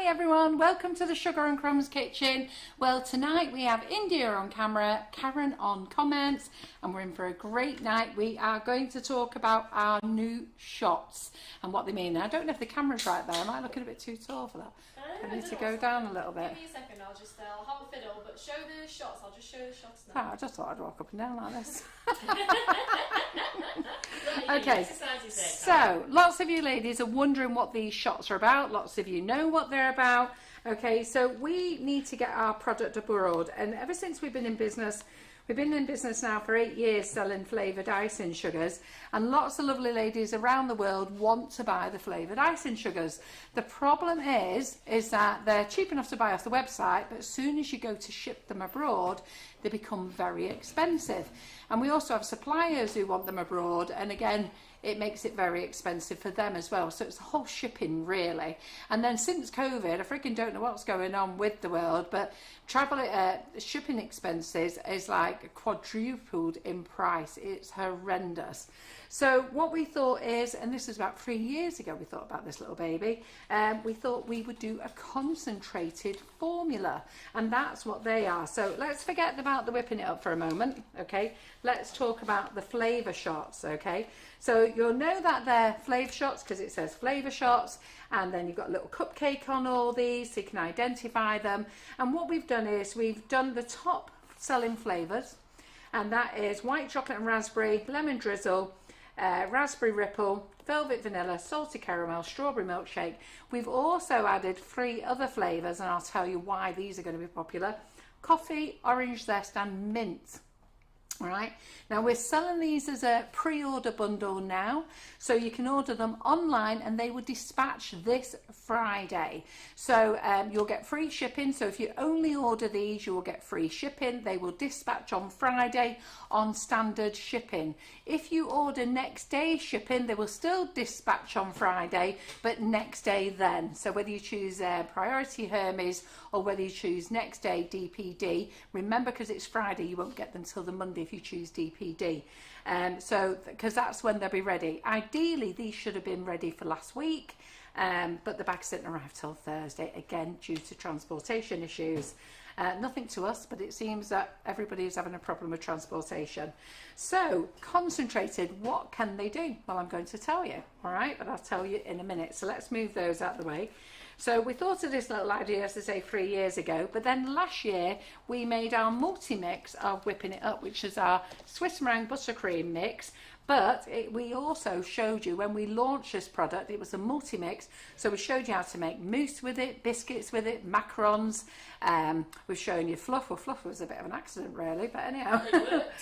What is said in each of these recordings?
everyone, welcome to the Sugar and Crumbs Kitchen. Well, tonight we have India on camera, Karen on comments, and we're in for a great night. We are going to talk about our new shots and what they mean. Now, I don't know if the camera's right there. Am I looking a bit too tall for that? I need to go down a little bit. Give me a second, I'll have a fiddle, but show the shots. I'll just show the shots now. Oh, I just thought I'd walk up and down like this. Right, okay, so lots of you ladies are wondering what these shots are about. Lots of you know what they're about. Okay, so we need to get our product abroad, and ever since we've been in business now for 8 years selling flavoured icing sugars, and lots of lovely ladies around the world want to buy the flavoured icing sugars. The problem is that they're cheap enough to buy off the website, but as soon as you go to ship them abroad, they become very expensive. And we also have suppliers who want them abroad, and again, it makes it very expensive for them as well. So it's the whole shipping, really. And then since COVID, I freaking don't know what's going on with the world, but shipping expenses is like quadrupled in price. It's horrendous. So what we thought is, and this is about 3 years ago we thought about this little baby, we thought we would do a concentrated formula, and that's what they are. So let's forget about the whipping it up for a moment, okay? Let's talk about the flavour shots, okay? So you'll know that they're flavour shots because it says flavour shots, and then you've got a little cupcake on all these so you can identify them. And what we've done is we've done the top selling flavours, and that is white chocolate and raspberry, lemon drizzle, raspberry ripple, velvet vanilla, salty caramel, strawberry milkshake. We've also added 3 other flavours, and I'll tell you why these are going to be popular: coffee, orange zest and mint. All right, now we're selling these as a pre-order bundle now, so you can order them online and they will dispatch this Friday. So you'll get free shipping. So if you only order these, you will get free shipping. They will dispatch on Friday on standard shipping. If you order next day shipping, they will still dispatch on Friday, but next day then. So whether you choose priority Hermes or whether you choose next day DPD, remember, because it's Friday, you won't get them till the Monday if you choose DPD. So because that's when they'll be ready. Ideally these should have been ready for last week, but the bags didn't arrive till Thursday, again due to transportation issues. Nothing to us, but it seems that everybody is having a problem with transportation. So concentrated, what can they do? Well, I'm going to tell you, all right, but I'll tell you in a minute. So let's move those out of the way. So we thought of this little idea, as I say, 3 years ago, but then last year we made our multi-mix of whipping it up, which is our Swiss meringue buttercream mix. But we also showed you when we launched this product, it was a multi-mix. So we showed you how to make mousse with it, biscuits with it, macarons. We've shown you fluff. Well, fluff was a bit of an accident, really. But anyhow,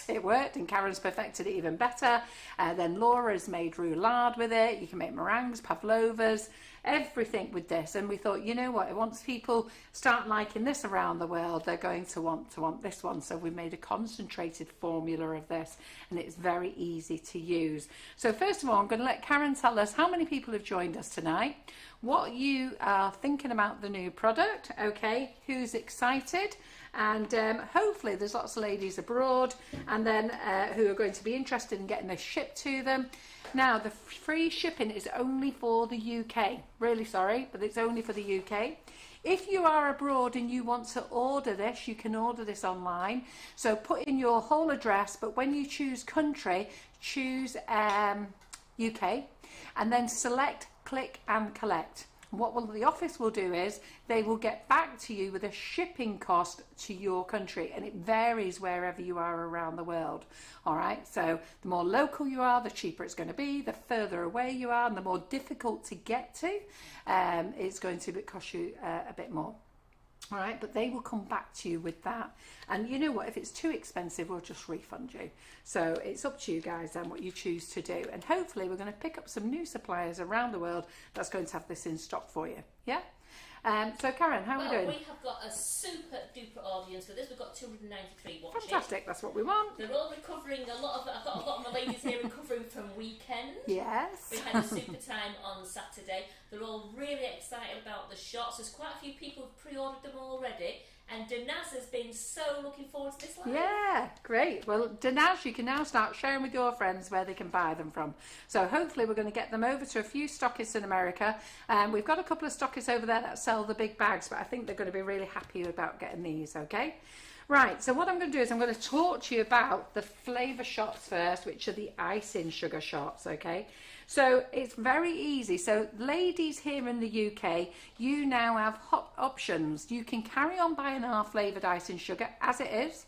it worked, and Karen's perfected it even better. Then Laura's made roulade with it. You can make meringues, pavlovas, everything with this. And we thought, you know what, once people start liking this around the world, they're going to want this one. So we made a concentrated formula of this, and it's very easy to use. So first of all, I'm going to let Karen tell us how many people have joined us tonight, what you are thinking about the new product, okay, who's excited, and hopefully there's lots of ladies abroad and then who are going to be interested in getting this shipped to them. Now, the free shipping is only for the UK. Really sorry, but it's only for the UK. If you are abroad and you want to order this, you can order this online. So put in your whole address, but when you choose country, choose UK, and then select click and collect. What the office will do is they will get back to you with a shipping cost to your country, and it varies wherever you are around the world. All right, so the more local you are, the cheaper it's going to be. The further away you are and the more difficult to get to, it's going to cost you a bit more. All right, but they will come back to you with that. And you know what, if it's too expensive, we'll just refund you. So it's up to you guys then what you choose to do. And hopefully we're going to pick up some new suppliers around the world that's going to have this in stock for you. Yeah? So Karen, how are we doing? We have got a super duper audience for this. We've got 293 watching. Fantastic, that's what we want. They're all recovering. I've got a lot of my ladies here recovering from weekend. Yes. We had a super time on Saturday. They're all really excited about the shots. There's quite a few people who've pre-ordered them already. And Danaz has been so looking forward to this live. Yeah, great. Well, Danaz, you can now start sharing with your friends where they can buy them from. So hopefully we're going to get them over to a few stockists in America. We've got a couple of stockists over there that sell the big bags, but I think they're going to be really happy about getting these, okay? Right, so what I'm going to do is I'm going to talk to you about the flavour shots first, which are the icing sugar shots, okay? So it's very easy. So ladies here in the UK, you now have hot options. You can carry on buying our flavoured icing sugar as it is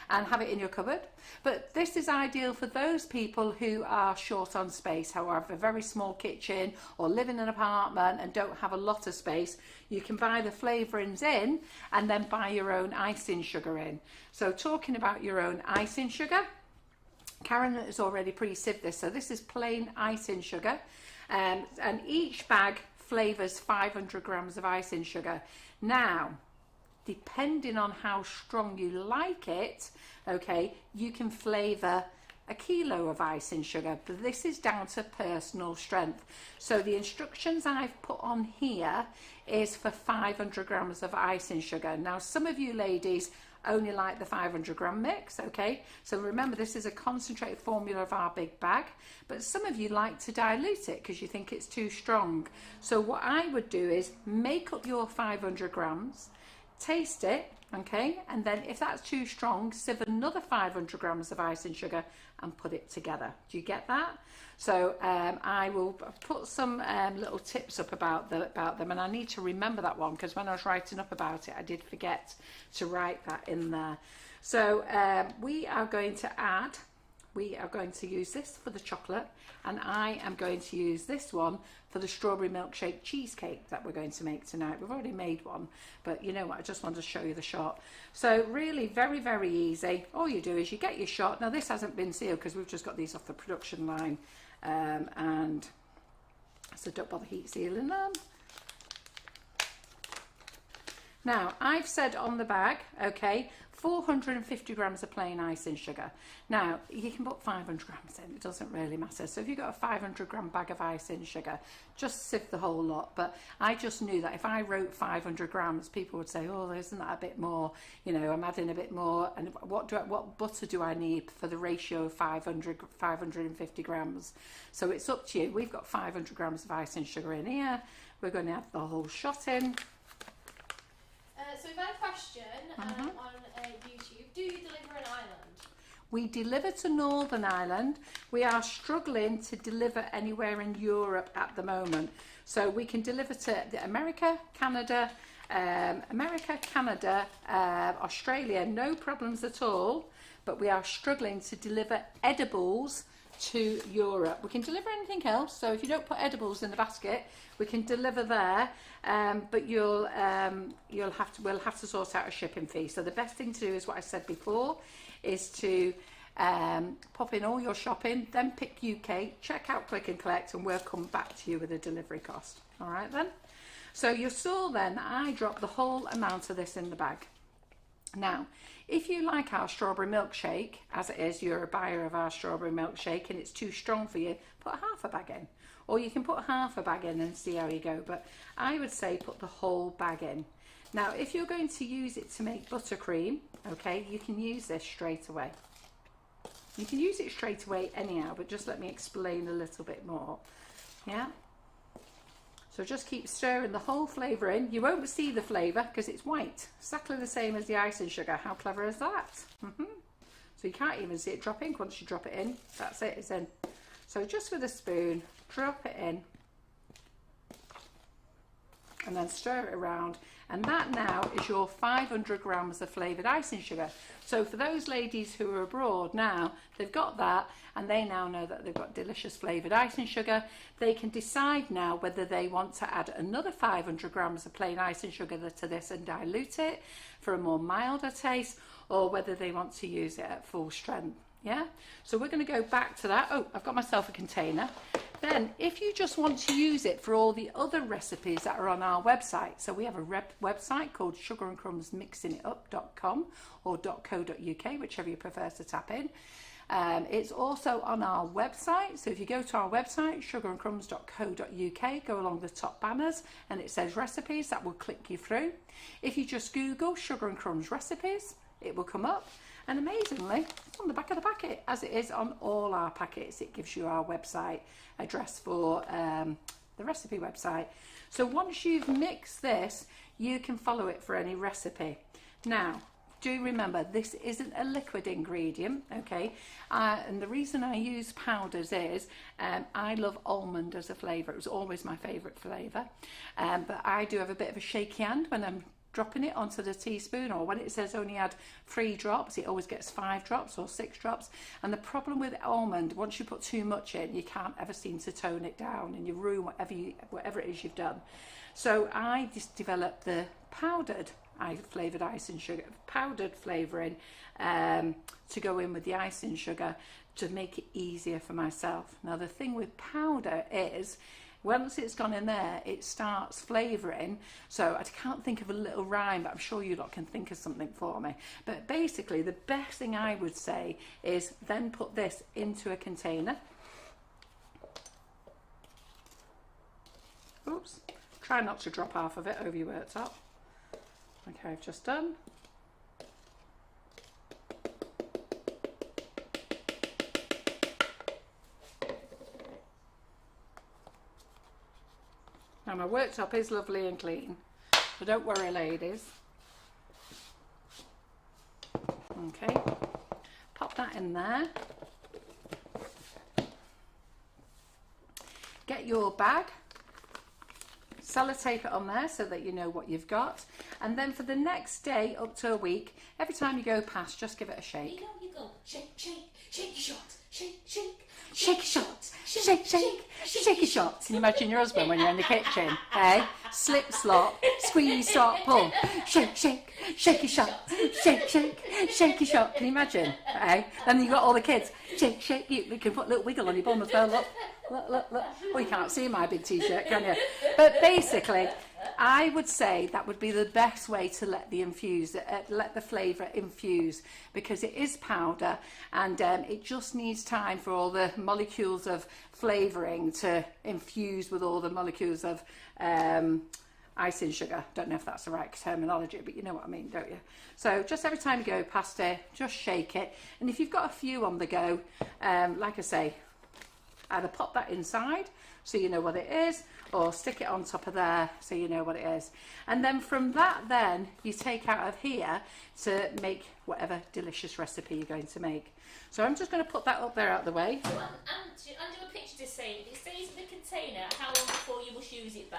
and have it in your cupboard. But this is ideal for those people who are short on space, however, a very small kitchen or live in an apartment and don't have a lot of space. You can buy the flavourings in and then buy your own icing sugar in. So talking about your own icing sugar, Karen has already pre-sieved this, so this is plain icing sugar, and each bag flavours 500 grams of icing sugar. Now, depending on how strong you like it, okay, you can flavour a kilo of icing sugar, but this is down to personal strength. So the instructions I've put on here is for 500 grams of icing sugar. Now, some of you ladies only like the 500 gram mix, okay? So remember, this is a concentrated formula of our big bag, but some of you like to dilute it because you think it's too strong. So what I would do is make up your 500 grams, taste it, okay? And then if that's too strong, sieve another 500 grams of icing sugar and put it together. Do you get that? So I will put some little tips up about them, and I need to remember that one because when I was writing up about it, I did forget to write that in there. So we are going to use this for the chocolate, and I am going to use this one for the strawberry milkshake cheesecake that we're going to make tonight. We've already made one, but you know what, I just wanted to show you the shot. So really very, very easy. All you do is you get your shot. Now this hasn't been sealed because we've just got these off the production line, and so don't bother heat sealing them. Now, I've said on the bag, okay, 450 grams of plain icing sugar. Now, you can put 500 grams in, it doesn't really matter. So if you've got a 500 gram bag of icing sugar, just sieve the whole lot. But I just knew that if I wrote 500 grams, people would say, oh, isn't that a bit more? You know, I'm adding a bit more. And what butter do I need for the ratio of 550 grams? So it's up to you. We've got 500 grams of icing sugar in here. We're going to add the whole shot in. So we've had a question on YouTube. Do you deliver in Ireland? We deliver to Northern Ireland. We are struggling to deliver anywhere in Europe at the moment. So we can deliver to America, Canada, Australia, no problems at all. But we are struggling to deliver edibles to Europe. We can deliver anything else. So if you don't put edibles in the basket, we can deliver there. But we'll have to sort out a shipping fee. So the best thing to do is what I said before, is to pop in all your shopping, then pick UK, check out click and collect, and we'll come back to you with a delivery cost. All right then. So you saw then I dropped the whole amount of this in the bag. Now, if you like our strawberry milkshake, as it is, you're a buyer of our strawberry milkshake and it's too strong for you, put half a bag in. Or you can put half a bag in and see how you go. But I would say put the whole bag in. Now, if you're going to use it to make buttercream, okay, you can use this straight away. You can use it straight away anyhow, but just let me explain a little bit more. Yeah? So just keep stirring the whole flavour in. You won't see the flavour because it's white. Exactly the same as the icing sugar. How clever is that? So you can't even see it dropping. Once you drop it in, that's it, it's in. So just with a spoon, drop it in. And then stir it around. And that now is your 500 grams of flavoured icing sugar. So for those ladies who are abroad now, they've got that and they now know that they've got delicious flavoured icing sugar. They can decide now whether they want to add another 500 grams of plain icing sugar to this and dilute it for a more milder taste, or whether they want to use it at full strength. Yeah, so we're going to go back to that. Oh, I've got myself a container. Then if you just want to use it for all the other recipes that are on our website, so we have a website called sugarandcrumbsmixingitup.com or .co.uk, whichever you prefer to tap in. It's also on our website, so if you go to our website, sugarandcrumbs.co.uk, go along the top banners and it says recipes, that will click you through. If you just Google Sugar and Crumbs recipes, it will come up, and amazingly it's on the back of the packet, as it is on all our packets. It gives you our website address for the recipe website. So once you've mixed this, you can follow it for any recipe. Now, do remember, this isn't a liquid ingredient, okay? And the reason I use powders is I love almond as a flavour. It was always my favourite flavour. But I do have a bit of a shaky hand when I'm dropping it onto the teaspoon, or when it says only add 3 drops, it always gets 5 drops or 6 drops. And the problem with almond, once you put too much in, you can't ever seem to tone it down, and you ruin whatever it is you've done. So I just developed the powdered flavoured icing sugar, powdered flavouring to go in with the icing sugar to make it easier for myself. Now the thing with powder is, once it's gone in there, it starts flavouring. So I can't think of a little rhyme, but I'm sure you lot can think of something for me. But basically, the best thing I would say is then put this into a container. Oops. Try not to drop half of it over your worktop. Okay, I've just done. Now my worktop is lovely and clean, so don't worry, ladies. Okay, pop that in there. Get your bag. Sellotape it on there so that you know what you've got, and then for the next day up to a week, every time you go past, just give it a shake. You go, shake, shake, shake your shots, shake, shake, shake your shots, shake, shake, shake your shots. Can you imagine your husband when you're in the kitchen? Hey, slip, slop, squeeze, stop, pull, shake, shake, shake your shot, shake, shake, shake your shot. Can you imagine? Hey, then you got all the kids, shake, shake. You can put a little wiggle on your bum as well. Look. Look, look, look. Well, you can't see my big t-shirt, can you? But basically, I would say that would be the best way to let the flavour infuse, because it is powder, and it just needs time for all the molecules of flavouring to infuse with all the molecules of icing sugar. Don't know if that's the right terminology, but you know what I mean, don't you? So just every time you go past it, just shake it. And if you've got a few on the go, like I say, either pop that inside so you know what it is, or stick it on top of there so you know what it is. And then from that, then you take out of here to make whatever delicious recipe you're going to make. So I'm just going to put that up there out the way. So, and do a picture to say, if it stays in the container, how long before you must use it by,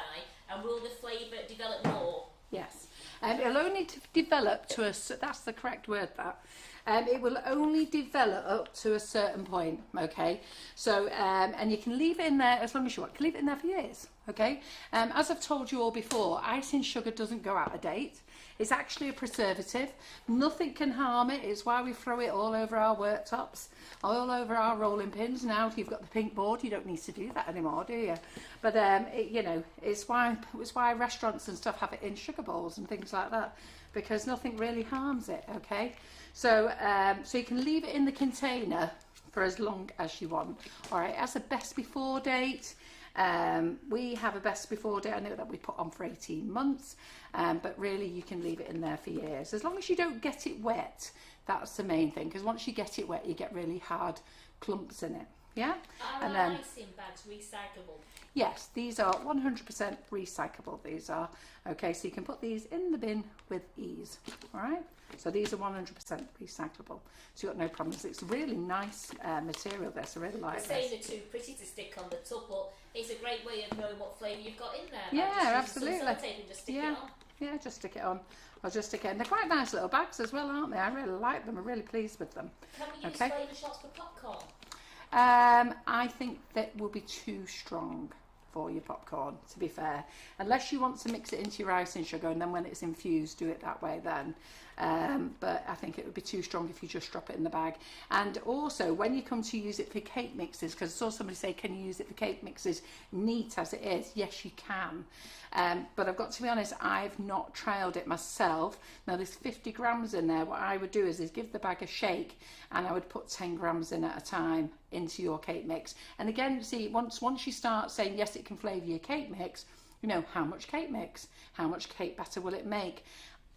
and will the flavour develop more? Yes, it'll only develop to a, that's the correct word, that. It will only develop up to a certain point, okay? So, and you can leave it in there as long as you want. You can leave it in there for years, okay? As I've told you all before, icing sugar doesn't go out of date. It's actually a preservative. Nothing can harm it. It's why we throw it all over our worktops, all over our rolling pins. Now, if you've got the pink board, you don't need to do that anymore, do you? But, you know, it's why restaurants and stuff have it in sugar bowls and things like that, because nothing really harms it, okay? So, so you can leave it in the container for as long as you want. All right, as a best before date, we have a best before date, I know that we put on for 18 months, but really you can leave it in there for years. As long as you don't get it wet, that's the main thing, because once you get it wet, you get really hard clumps in it. Yeah? Are icing bags recyclable? Yes, these are 100% recyclable, these are. Okay, so you can put these in the bin with ease, all right? So these are 100% recyclable, so you've got no problems. It's really nice material, this, I really like this. Saying they're too pretty to stick on the tub, but it's a great way of knowing what flavour you've got in there. Yeah, like absolutely. Some sellotape and just stick it on. Yeah, just stick it on. I'll just stick it in. They're quite nice little bags as well, aren't they? I really like them. I'm really pleased with them. Can we use flavour shots for popcorn? I think that will be too strong for your popcorn, to be fair, unless you want to mix it into your icing sugar, and then when it's infused, do it that way then. but I think it would be too strong if you just drop it in the bag. And also when you come to use it for cake mixes, because I saw somebody say, can you use it for cake mixes neat as it is? Yes, you can. But I've got to be honest, I've not trialed it myself. Now there's 50 grams in there. What I would do is give the bag a shake, and I would put 10 grams in at a time into your cake mix. And again, see, once you start saying yes, it can flavour your cake mix, you know, how much cake mix, how much cake batter will it make?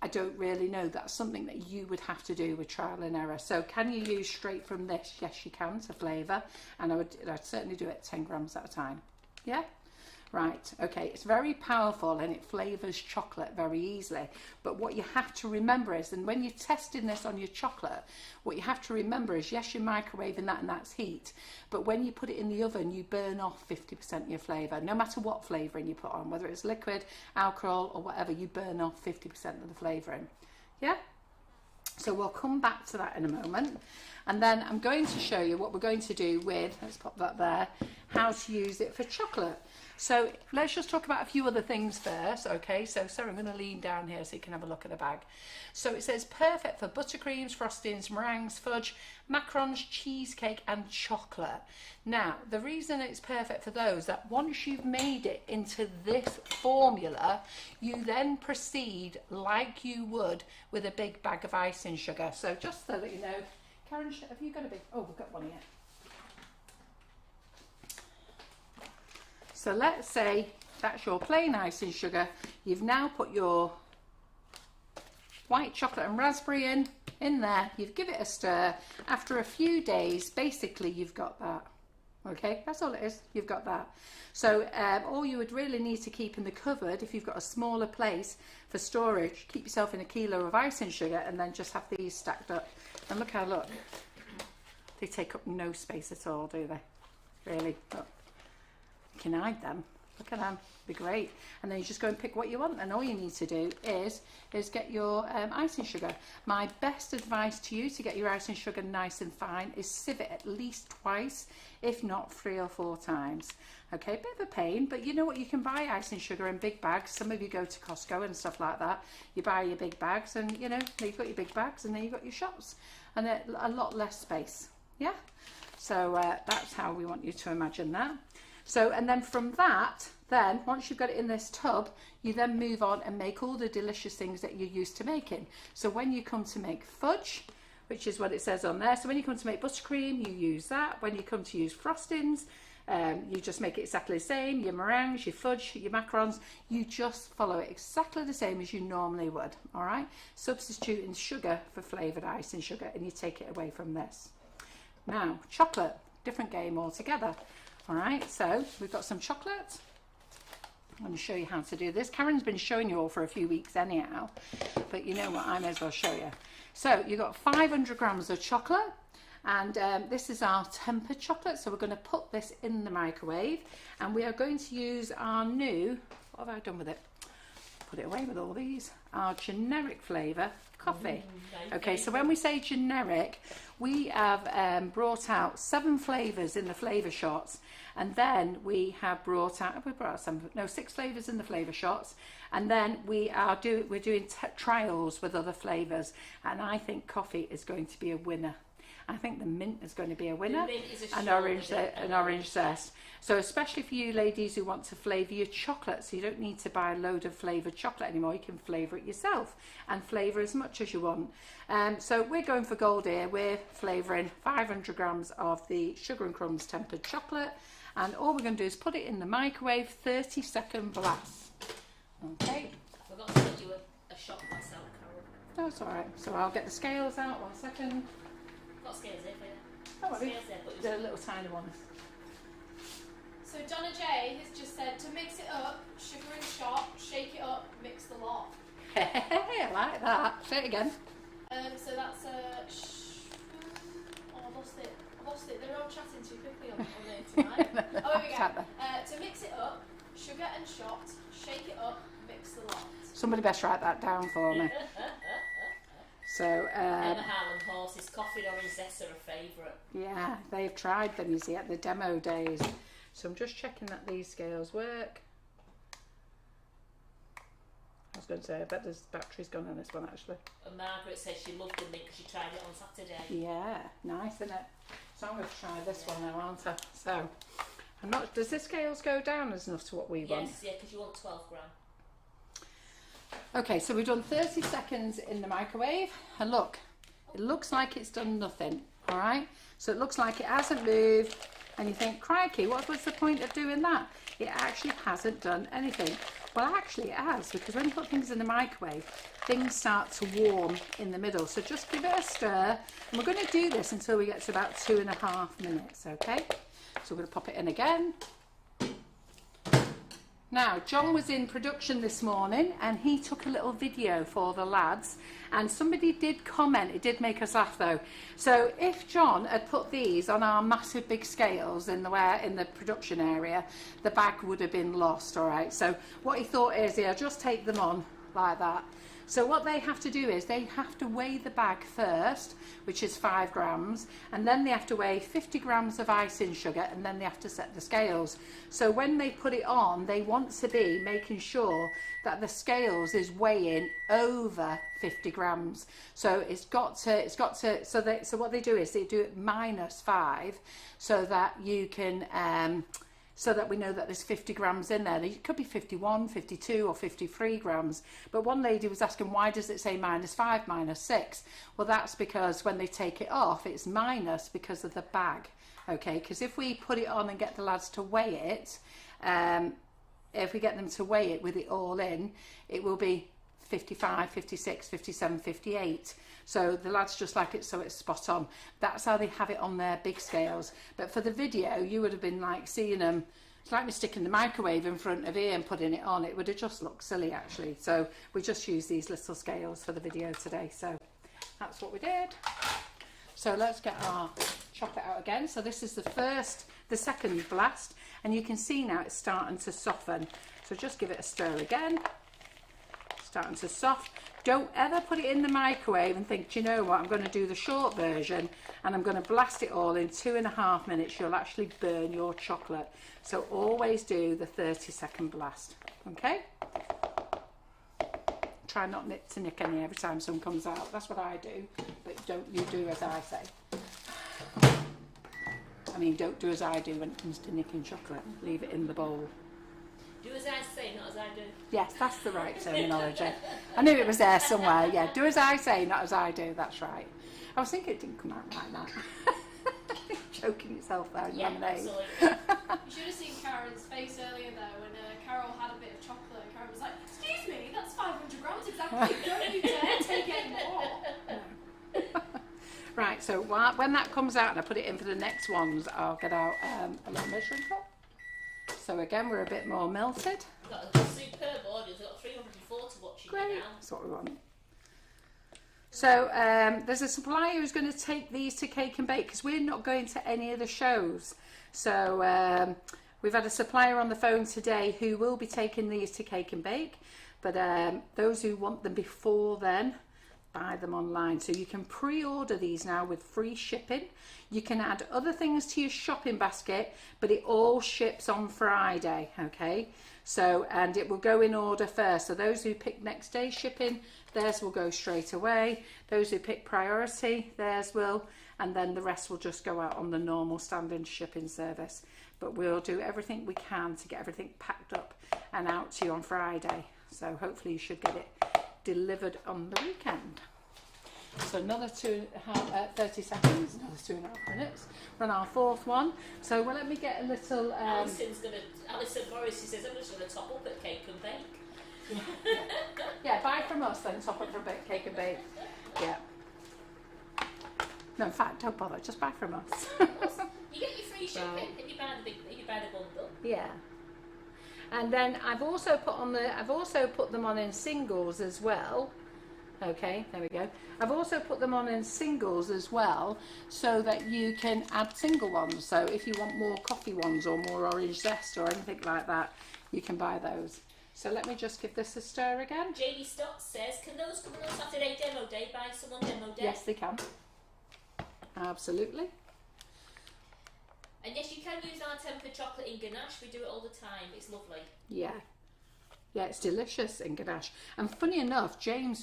I don't really know. That's something that you would have to do with trial and error. So can you use straight from this? Yes, you can, to flavour, and I'd certainly do it 10 grams at a time. Yeah. Right, okay, it's very powerful and it flavours chocolate very easily. But what you have to remember is, and when you're testing this on your chocolate, what you have to remember is, yes, you're microwaving that and that's heat, but when you put it in the oven, you burn off 50% of your flavour. No matter what flavouring you put on, whether it's liquid, alcohol or whatever, you burn off 50% of the flavouring. Yeah? So we'll come back to that in a moment. And then I'm going to show you what we're going to do with, let's pop that there, how to use it for chocolate. So let's just talk about a few other things first, okay? So Sarah, I'm going to lean down here so you can have a look at the bag. So it says perfect for buttercreams, frostings, meringues, fudge, macarons, cheesecake and chocolate. Now, the reason it's perfect for those, that once you've made it into this formula, you then proceed like you would with a big bag of icing sugar. So just so that you know, Karen, have you got a big, oh, we've got one here. So let's say that's your plain icing sugar. You've now put your white chocolate and raspberry in there. You've give it a stir. After a few days, basically you've got that. Okay, that's all it is. You've got that. So all you would really need to keep in the cupboard, if you've got a smaller place for storage, keep yourself in a kilo of icing sugar and then just have these stacked up. And look how, look, they take up no space at all, do they? Really, look. You can hide them. Look at them. Be great. And then you just go and pick what you want, and all you need to do is get your icing sugar. My best advice to you to get your icing sugar nice and fine is sieve it at least twice, if not 3 or 4 times. Okay, bit of a pain, but you know what, you can buy icing sugar in big bags. Some of you go to Costco and stuff like that. You buy your big bags, and you know, you've got your big bags, and then you've got your shots, and a lot less space. Yeah. So that's how we want you to imagine that. So, and then from that, then once you've got it in this tub, you then move on and make all the delicious things that you're used to making. So when you come to make fudge, which is what it says on there, so when you come to make buttercream, you use that. When you come to use frostings, you just make it exactly the same. Your meringues, your fudge, your macarons, you just follow it exactly the same as you normally would, all right? Substituting sugar for flavoured icing sugar, and you take it away from this. Now, chocolate, different game altogether. All right, so we've got some chocolate. I'm going to show you how to do this. Karen's been showing you all for a few weeks anyhow, but you know what, I may as well show you. So you've got 500 grams of chocolate, and this is our tempered chocolate. So we're going to put this in the microwave, and we are going to use our new, what have I done with it? Put it away with all these. Our generic flavour coffee. Okay, so when we say generic, we have brought out 7 flavours in the flavour shots, and then we have brought out, 6 flavours in the flavour shots, and then we're doing trials with other flavours, and I think coffee is going to be a winner. I think the mint is going to be a winner, and orange zest. So especially for you ladies who want to flavour your chocolate, so you don't need to buy a load of flavoured chocolate anymore. You can flavour it yourself and flavour as much as you want. So we're going for gold here. We're flavouring 500 grams of the Sugar and Crumbs tempered chocolate, and all we're going to do is put it in the microwave, 30-second blast. Okay. I forgot to do a shot myself, Carol. No, it's all right. So I'll get the scales out. 1 second. Got scales there for you. Oh, Scales there, but they're little tiny ones. So Donna J has just said to mix it up, sugar and shot, shake it up, mix the lot. Hey, I like that. Say it again. So that's oh, I lost it. They're all chatting too quickly on there tonight. Oh, here we go. To mix it up, sugar and shot, shake it up, mix the lot. Somebody best write that down for me. So, Emma Harland horses, coffee and orange zest are a favourite. Yeah, they've tried them, you see, at the demo days. So I'm just checking that these scales work. I was going to say, I bet there's batteries gone on this one actually. And Margaret says she loved the mint because she tried it on Saturday. Yeah, nice, isn't it? So I'm going to try this one now, aren't I? So, I'm not. Does the scales go down as enough to what we want? Yes, yeah, because you want 12 gram. Okay, so we've done 30 seconds in the microwave, and look, it looks like it's done nothing. All right, so it looks like it hasn't moved, and you think, crikey, what was the point of doing that? It actually hasn't done anything. Well, actually it has, because when you put things in the microwave, things start to warm in the middle. So just give it a stir, and we're going to do this until we get to about 2.5 minutes, okay? So we're going to pop it in again. Now, John was in production this morning and he took a little video for the lads, and somebody did comment, it did make us laugh though. So if John had put these on our massive big scales in the production area, the bag would have been lost, all right? So what he thought is, he'll just take them on like that. So what they have to do is they have to weigh the bag first, which is 5 grams, and then they have to weigh 50 grams of icing sugar, and then they have to set the scales. So when they put it on, they want to be making sure that the scales is weighing over 50 grams. So so what they do is they do it -5, so that you can so that we know that there's 50 grams in there. It could be 51, 52 or 53 grams. But one lady was asking, why does it say -5, -6? Well, that's because when they take it off, it's minus because of the bag, okay? Because if we put it on and get the lads to weigh it, if we get them to weigh it with it all in, it will be 55, 56, 57, 58. So the lads just like it so it's spot on. That's how they have it on their big scales. But for the video, you would have been like seeing them, it's like me sticking the microwave in front of here and putting it on. It would have just looked silly actually. So we just use these little scales for the video today. So that's what we did. So let's get our chocolate out again. So this is the second blast, and you can see now it's starting to soften. So just give it a stir again. Starting to soft. Don't ever put it in the microwave and think, do you know what, I'm going to do the short version and I'm going to blast it all in 2.5 minutes. You'll actually burn your chocolate. So always do the 30-second blast, okay? Try not to nick any every time some comes out. That's what I do, but don't you do as I say. I mean, don't do as I do when it comes to nicking chocolate. Leave it in the bowl. Do as I say, not as I do. Yes, that's the right terminology. I knew it was there somewhere. Yeah, do as I say, not as I do. That's right. I was thinking it didn't come out like that. Choking yourself there in lemonade. Absolutely. You should have seen Karen's face earlier though when Carol had a bit of chocolate. Karen was like, "Excuse me, that's 500 grams exactly. Don't you dare take any more." Right. So when that comes out and I put it in for the next ones, I'll get out a little measuring cup. So again, we're a bit more melted. We've got a superb order. We've got 340 watching Great. now. That's what we want. So there's a supplier who's going to take these to Cake and Bake because we're not going to any of the shows. So we've had a supplier on the phone today who will be taking these to Cake and Bake. But those who want them before then, buy them online. So you can pre-order these now with free shipping. You can add other things to your shopping basket, but it all ships on Friday, okay? So, and it will go in order first. So those who pick next day shipping, theirs will go straight away. Those who pick priority, theirs will, and then the rest will just go out on the normal standard shipping service. But we'll do everything we can to get everything packed up and out to you on Friday. So hopefully you should get it delivered on the weekend. So another 30 seconds, another 2.5 minutes. We're on our fourth one. So well, let me get a little. Alison Morris, she says, I'm just going to top up at Cake and Bake. Yeah, buy from us then, top up for Cake and Bake. Yeah. No, in fact, don't bother. Just buy from us. You get your free shipping if you buy the bundle. Yeah. And then I've also put them on in singles as well. Okay, there we go. I've also put them on in singles as well, so that you can add single ones. So if you want more coffee ones or more orange zest or anything like that, you can buy those. So let me just give this a stir again. JD Stott says, can those come on Saturday demo day? Buy someone demo day? Yes, they can. Absolutely. And yes, you can use our tempered chocolate in ganache. We do it all the time. It's lovely. Yeah. Yeah, it's delicious in ganache. And funny enough, Jimmy,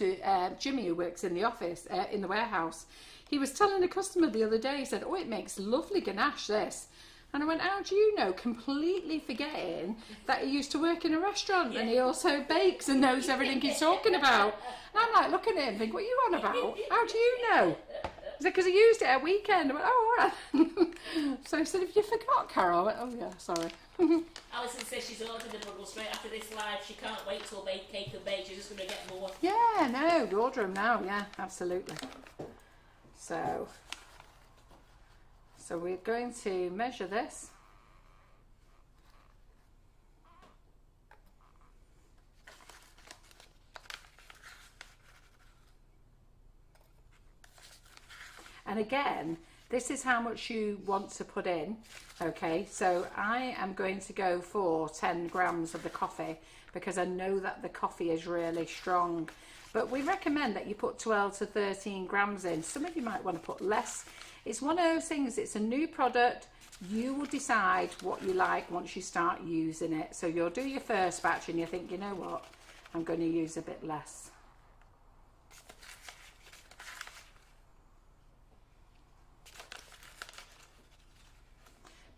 who works in the office, in the warehouse, he was telling a customer the other day, he said, oh, it makes lovely ganache, this. And I went, how do you know? Completely forgetting that he used to work in a restaurant and he also bakes and knows everything he's talking about. And I'm like looking at him thinking, what are you on about? How do you know? He said, because he used it at weekend. I went, oh, all right. So he said, have you forgot, Carol? I went, oh, yeah, sorry. Alison says she's ordered the noodles straight after this live. She can't wait till Cake and Bake. She's just going to get more. Yeah, no, order them now. Yeah, absolutely. So we're going to measure this. And again, this is how much you want to put in. Okay, so I am going to go for 10 grams of the coffee because I know that the coffee is really strong. But we recommend that you put 12 to 13 grams in. Some of you might want to put less. It's one of those things, it's a new product. You will decide what you like once you start using it. So you'll do your first batch and you think, you know what, I'm going to use a bit less.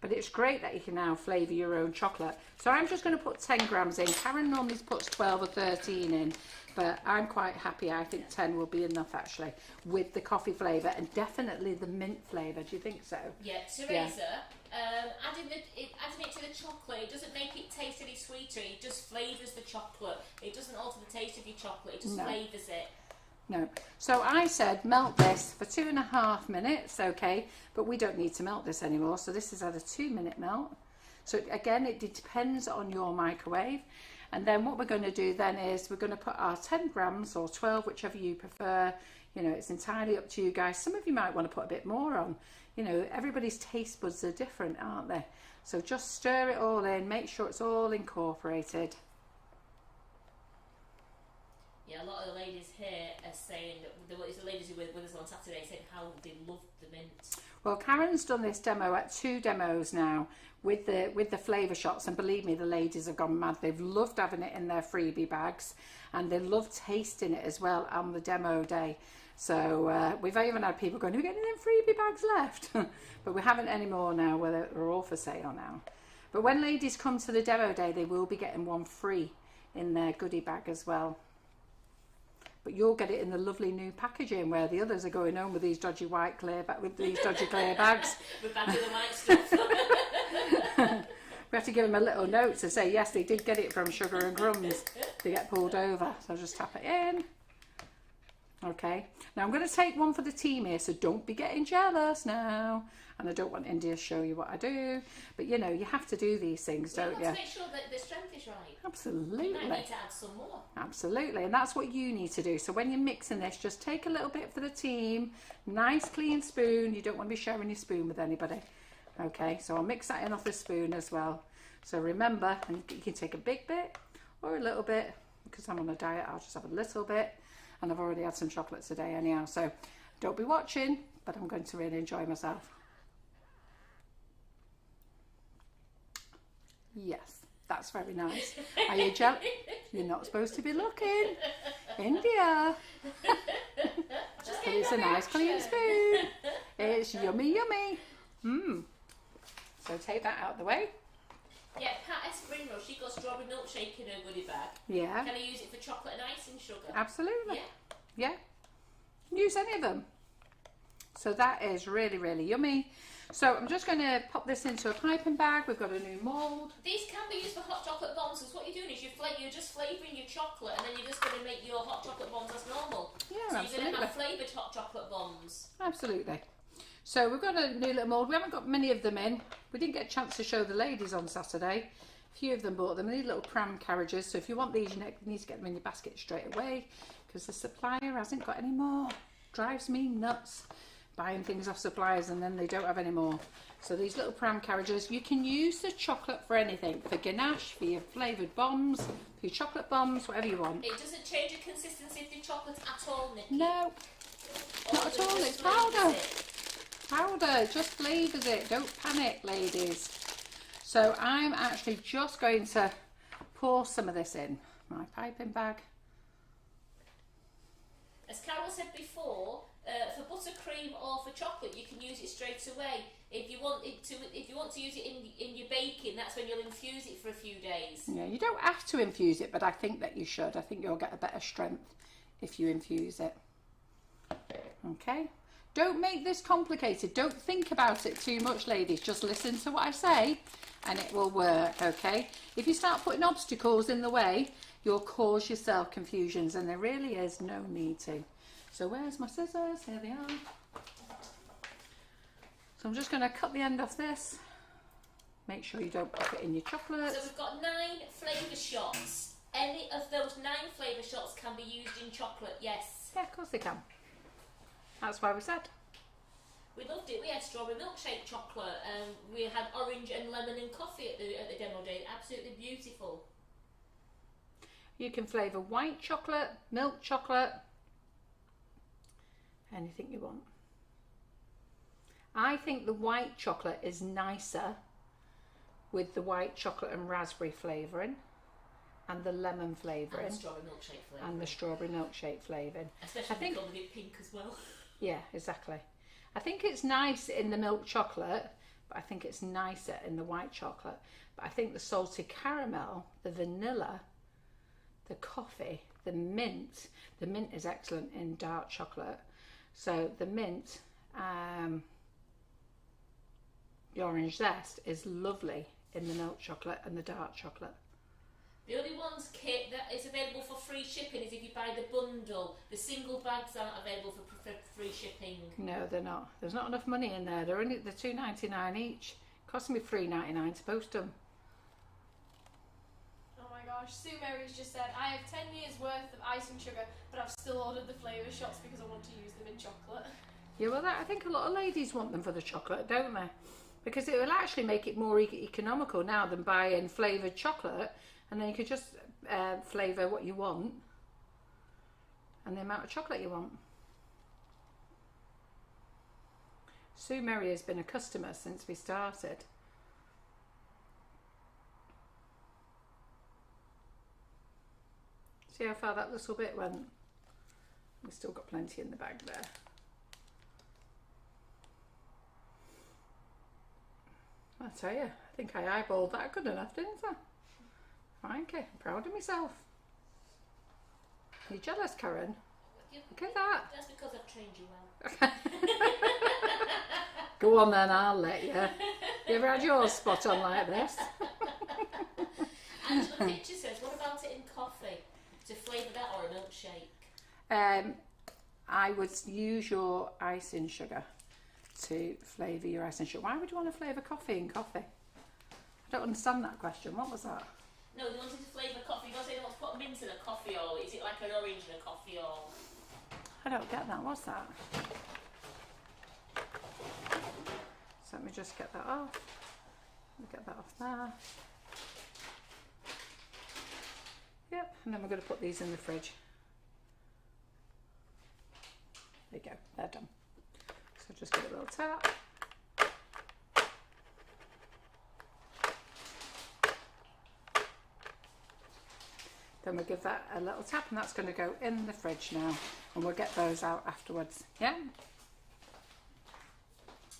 But it's great that you can now flavour your own chocolate. So I'm just going to put 10 grams in. Karen normally puts 12 or 13 in, but I'm quite happy. I think 10 will be enough actually with the coffee flavour and definitely the mint flavour. Do you think so? Yeah, Teresa, adding it to the chocolate, it doesn't make it taste any sweeter. It just flavours the chocolate. It doesn't alter the taste of your chocolate. It just flavours it. No. So I said melt this for 2.5 minutes, okay, but we don't need to melt this anymore. So this is at a 2-minute melt. So again, it depends on your microwave. And then what we're going to do then is we're going to put our 10 grams or 12, whichever you prefer. You know, it's entirely up to you guys. Some of you might want to put a bit more on. You know, everybody's taste buds are different, aren't they? So just stir it all in, make sure it's all incorporated. Yeah, a lot of the ladies here are saying that the ladies who were with us on Saturday said how they loved the mint. Well, Karen's done this demo at 2 demos now with the flavour shots, and believe me, the ladies have gone mad. They've loved having it in their freebie bags, and they love tasting it as well on the demo day. So we've even had people going, "Are we getting any freebie bags left?" But we haven't any more now. Where they're all for sale now. But when ladies come to the demo day, they will be getting one free in their goodie bag as well. But you'll get it in the lovely new packaging, where the others are going home with these dodgy clear bags. We're back to the white stuff. We have to give them a little note to say yes, they did get it from Sugar and Crumbs. They get pulled over, so just tap it in. Okay, now I'm going to take one for the team here, so don't be getting jealous now. And I don't want India to show you what I do, but you know, you have to do these things, don't you? To make sure that the strength is right. Absolutely. You might need to add some more. Absolutely, and that's what you need to do. So when you're mixing this, just take a little bit for the team. Nice clean spoon. You don't want to be sharing your spoon with anybody. Okay, so I'll mix that in off the spoon as well. So remember, and you can take a big bit or a little bit. Because I'm on a diet, I'll just have a little bit. And I've already had some chocolate today anyhow, so don't be watching, but I'm going to really enjoy myself. Yes, that's very nice. Are you jealous? You're not supposed to be looking. India. But it's a nice clean spoon. It's yummy, yummy. So take that out of the way. Yeah, Pat S. Springrose, she got strawberry milkshake in her goodie bag. Yeah. Can I use it for chocolate and icing sugar? Absolutely. Yeah. Use any of them. So that is really, really yummy. So I'm just going to pop this into a piping bag. We've got a new mould. These can be used for hot chocolate bombs, because what you're doing is you're just flavouring your chocolate, and then you're just going to make your hot chocolate bombs as normal. Yeah, so absolutely. you're going to have flavoured hot chocolate bombs. Absolutely. So we've got a new little mould. We haven't got many of them in. We didn't get a chance to show the ladies on Saturday. A few of them bought them. They need little pram carriages. So if you want these, you need to get them in your basket straight away, because the supplier hasn't got any more. Drives me nuts buying things off suppliers and then they don't have any more. So these little pram carriages, you can use the chocolate for anything, for ganache, for your flavoured bombs, for your chocolate bombs, whatever you want. It doesn't change the consistency of the chocolate at all, Nikki. No, not at all. It's powder. Powder, just flavours it. Don't panic, ladies. So I'm actually just going to pour some of this in, my piping bag. As Carol said before, for buttercream or for chocolate, you can use it straight away. If you want to use it in your baking, that's when you'll infuse it for a few days. Yeah, you don't have to infuse it, but I think that you should. I think you'll get a better strength if you infuse it. Okay. Don't make this complicated. Don't think about it too much, ladies. Just listen to what I say and it will work, okay? If you start putting obstacles in the way, you'll cause yourself confusions, and there really is no need to. So where's my scissors? Here they are. So I'm just going to cut the end off this. Make sure you don't pop it in your chocolate. So we've got 9 flavour shots. Any of those 9 flavour shots can be used in chocolate, yes. Yeah, of course they can. That's why we said. We loved it. We had strawberry milkshake chocolate, and we had orange and lemon and coffee at the demo day. Absolutely beautiful. You can flavour white chocolate, milk chocolate, anything you want. I think the white chocolate is nicer with the white chocolate and raspberry flavouring and the lemon flavouring And the strawberry milkshake flavouring. and the strawberry milkshake flavouring. Especially if you coloured it pink as well. Yeah, exactly. I think it's nice in the milk chocolate, but I think it's nicer in the white chocolate. But I think the salted caramel, the vanilla, the coffee, the mint is excellent in dark chocolate. So the mint, the orange zest is lovely in the milk chocolate and the dark chocolate. The only ones, Kit, that is available for free shipping is if you buy the bundle. The single bags aren't available for free shipping. No, they're not. There's not enough money in there. They're $2.99 each. Cost me $3.99 to post them. Oh my gosh, Sue Mary's just said, I have 10 years worth of icing sugar, but I've still ordered the flavour shots because I want to use them in chocolate. Yeah, well, I think a lot of ladies want them for the chocolate, don't they? Because it will actually make it more economical now than buying flavoured chocolate, and then you could just flavour what you want and the amount of chocolate you want. Sue Mary has been a customer since we started. See how far that little bit went? We've still got plenty in the bag there. I tell you, I think I eyeballed that good enough, didn't I? Frankie, I'm proud of myself. Are you jealous, Karen? Look at that. That's because I've trained you well. Go on then, I'll let you. You ever had yours spot on like this? Angela Picture says, what about it in coffee? To flavour that or a milkshake? I would use your icing sugar to flavour your icing sugar. Why would you want to flavour coffee in coffee? I don't understand that question. What was that? No, they wanted to flavour coffee. You don't say they want to put mint in a coffee oil. Is it like an orange in a coffee oil? I don't get that. What's that? So let me just get that off. Let me get that off there. Yep, and then we're going to put these in the fridge. There you go, they're done. So just give it a little tap. Then we'll give that a little tap, and that's going to go in the fridge now, and we'll get those out afterwards. Yeah?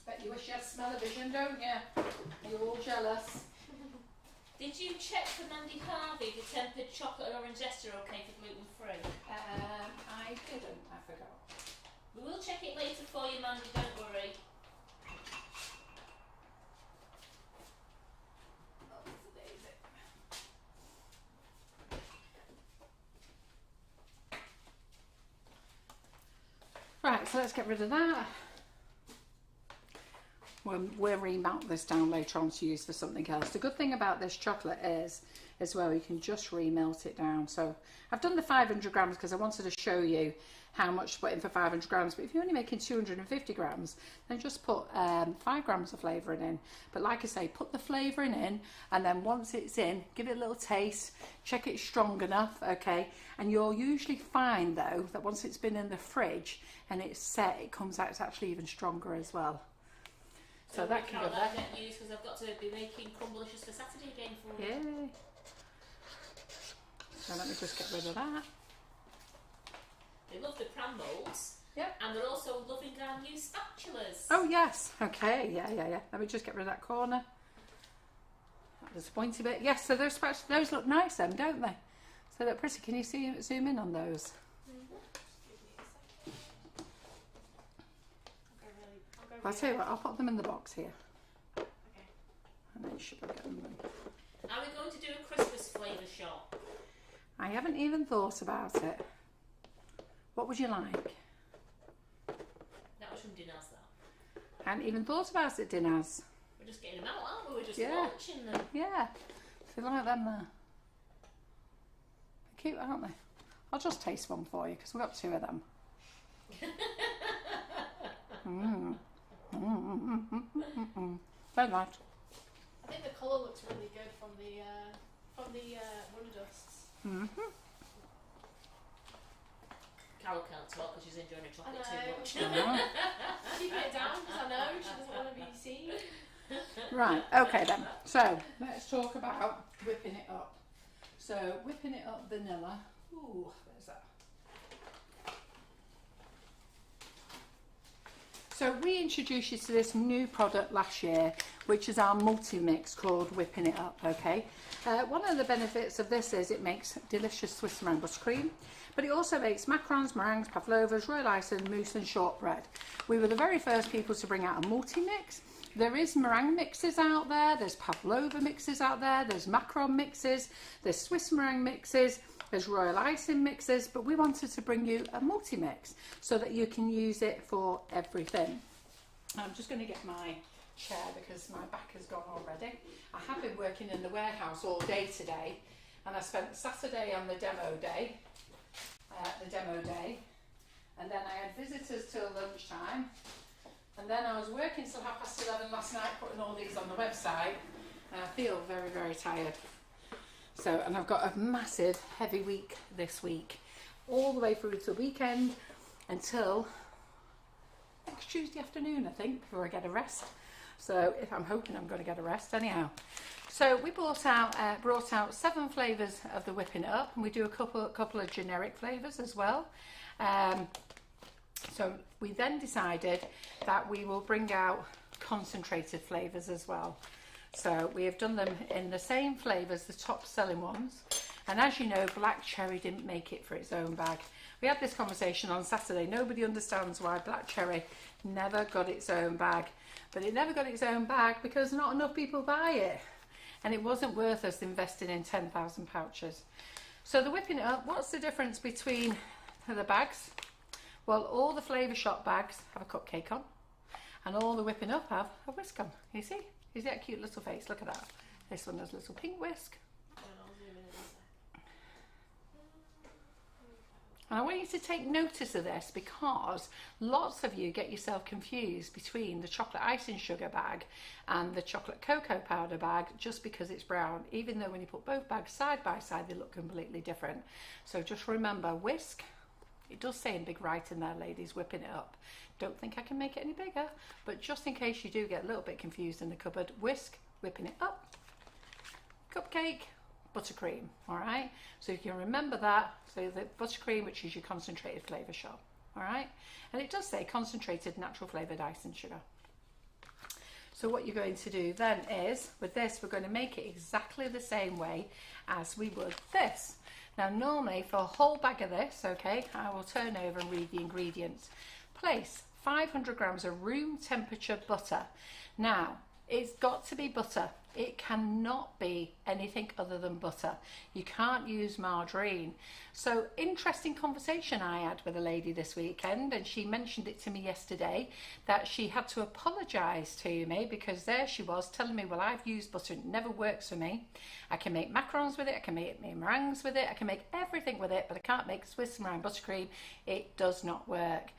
Bet you wish you had smell-o-vision, don't you? You're all jealous. Did you check for Mandy Harvey the tempered chocolate and orange zest are okay for gluten-free? I didn't, I forgot. We will check it later for you, Mandy, don't worry. Right, so let's get rid of that. We'll remelt this down later on to use for something else. The good thing about this chocolate is, as well, you can just remelt it down. So I've done the 500 grams because I wanted to show you how much to put in for 500 grams. But if you're only making 250 grams, then just put 5 grams of flavouring in. But like I say, put the flavouring in, and then once it's in, give it a little taste, check it's strong enough, okay? And you'll usually find, though, that once it's been in the fridge and it's set, it comes out, it's actually even stronger as well. So that can go there. Get used because I've got to be making crumblicious for Saturday again for you. Yay. So let me just get rid of that. They love the pram molds. Yep. And they're also loving our new spatulas. Oh yes, okay, yeah. Let me just get rid of that corner. That was a pointy bit. Yes, so those look nice then, don't they? So look pretty. Can you zoom in on those? I'll tell you what, I'll put them in the box here. Okay. And then you should be getting them. Are we going to do a Christmas flavour shop? I haven't even thought about it. What would you like? That was from Dinaz, that. I hadn't even thought about it, Dinaz. We're just getting them out, aren't we? We're just Yeah. launching them. Yeah. So you like them there? They're cute, aren't they? I'll just taste one for you because we've got 2 of them. Very nice. I think the colour looks really good from the Wonder Dusts. Carol can't talk because she's enjoying her chocolate I too know. much. Keeping it down because I know she doesn't want to be seen. Right, okay then. So let's talk about whipping it up. So whipping it up vanilla. Ooh, there's that. So we introduced you to this new product last year, which is our multi-mix called Whipping It Up, okay? One of the benefits of this is it makes delicious Swiss meringue buttercream, but it also makes macarons, meringues, pavlovas, royal icing, mousse and shortbread. We were the very first people to bring out a multi-mix. There is meringue mixes out there, there's pavlova mixes out there, there's macaron mixes, there's Swiss meringue mixes, there's royal icing mixes, but we wanted to bring you a multi-mix so that you can use it for everything. I'm just going to get my chair because my back has gone already. I have been working in the warehouse all day today, and I spent Saturday on the demo day, and then I had visitors till lunchtime, and then I was working till 11:30 last night putting all these on the website, and I feel very, very tired. So, and I've got a massive heavy week this week, all the way through to the weekend until next Tuesday afternoon, I think, before I get a rest. So if I'm hoping I'm going to get a rest anyhow. So we brought out 7 flavours of the Whipping It Up, and we do a couple of generic flavours as well. So we then decided that we will bring out concentrated flavours as well. So we have done them in the same flavours, the top selling ones. And as you know, black cherry didn't make it for its own bag. We had this conversation on Saturday. Nobody understands why black cherry never got its own bag. But it never got its own bag because not enough people buy it. And it wasn't worth us investing in 10,000 pouches. So the Whipping It Up, what's the difference between the bags? Well, all the Flavour Shop bags have a cupcake on. And all the Whipping Up have a whisk on. You see? Is that a cute little face? Look at that. This one has a little pink whisk. And I want you to take notice of this because lots of you get yourself confused between the chocolate icing sugar bag and the chocolate cocoa powder bag just because it's brown, even though when you put both bags side by side they look completely different. So just remember, whisk. It does say in big writing there, ladies, whipping it up. Don't think I can make it any bigger, but just in case you do get a little bit confused in the cupboard, whisk, whipping it up, cupcake, buttercream, all right? So you can remember that. So the buttercream, which is your concentrated flavour shop, all right? And it does say concentrated natural flavoured icing sugar. So what you're going to do then is, with this, we're going to make it exactly the same way as we would this. Now normally for a whole bag of this, okay, I will turn over and read the ingredients. Place 500 grams of room temperature butter. Now, it's got to be butter. It cannot be anything other than butter. You can't use margarine. So interesting conversation I had with a lady this weekend, and she mentioned it to me yesterday that she had to apologise to me because there she was telling me, well, I've used butter and it never works for me. I can make macarons with it, I can make meringues with it, I can make everything with it, but I can't make Swiss meringue buttercream. It does not work.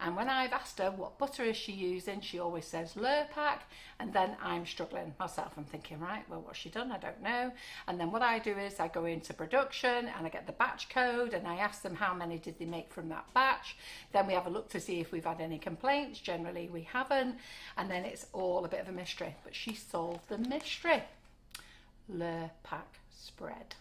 And when I've asked her what butter is she using, she always says Lurpak, and then I'm struggling myself. I'm thinking, right, well, what's she done? I don't know. And then what I do is I go into production and I get the batch code and I ask them how many did they make from that batch. Then we have a look to see if we've had any complaints. Generally, we haven't. And then it's all a bit of a mystery. But she solved the mystery. Lurpak spread.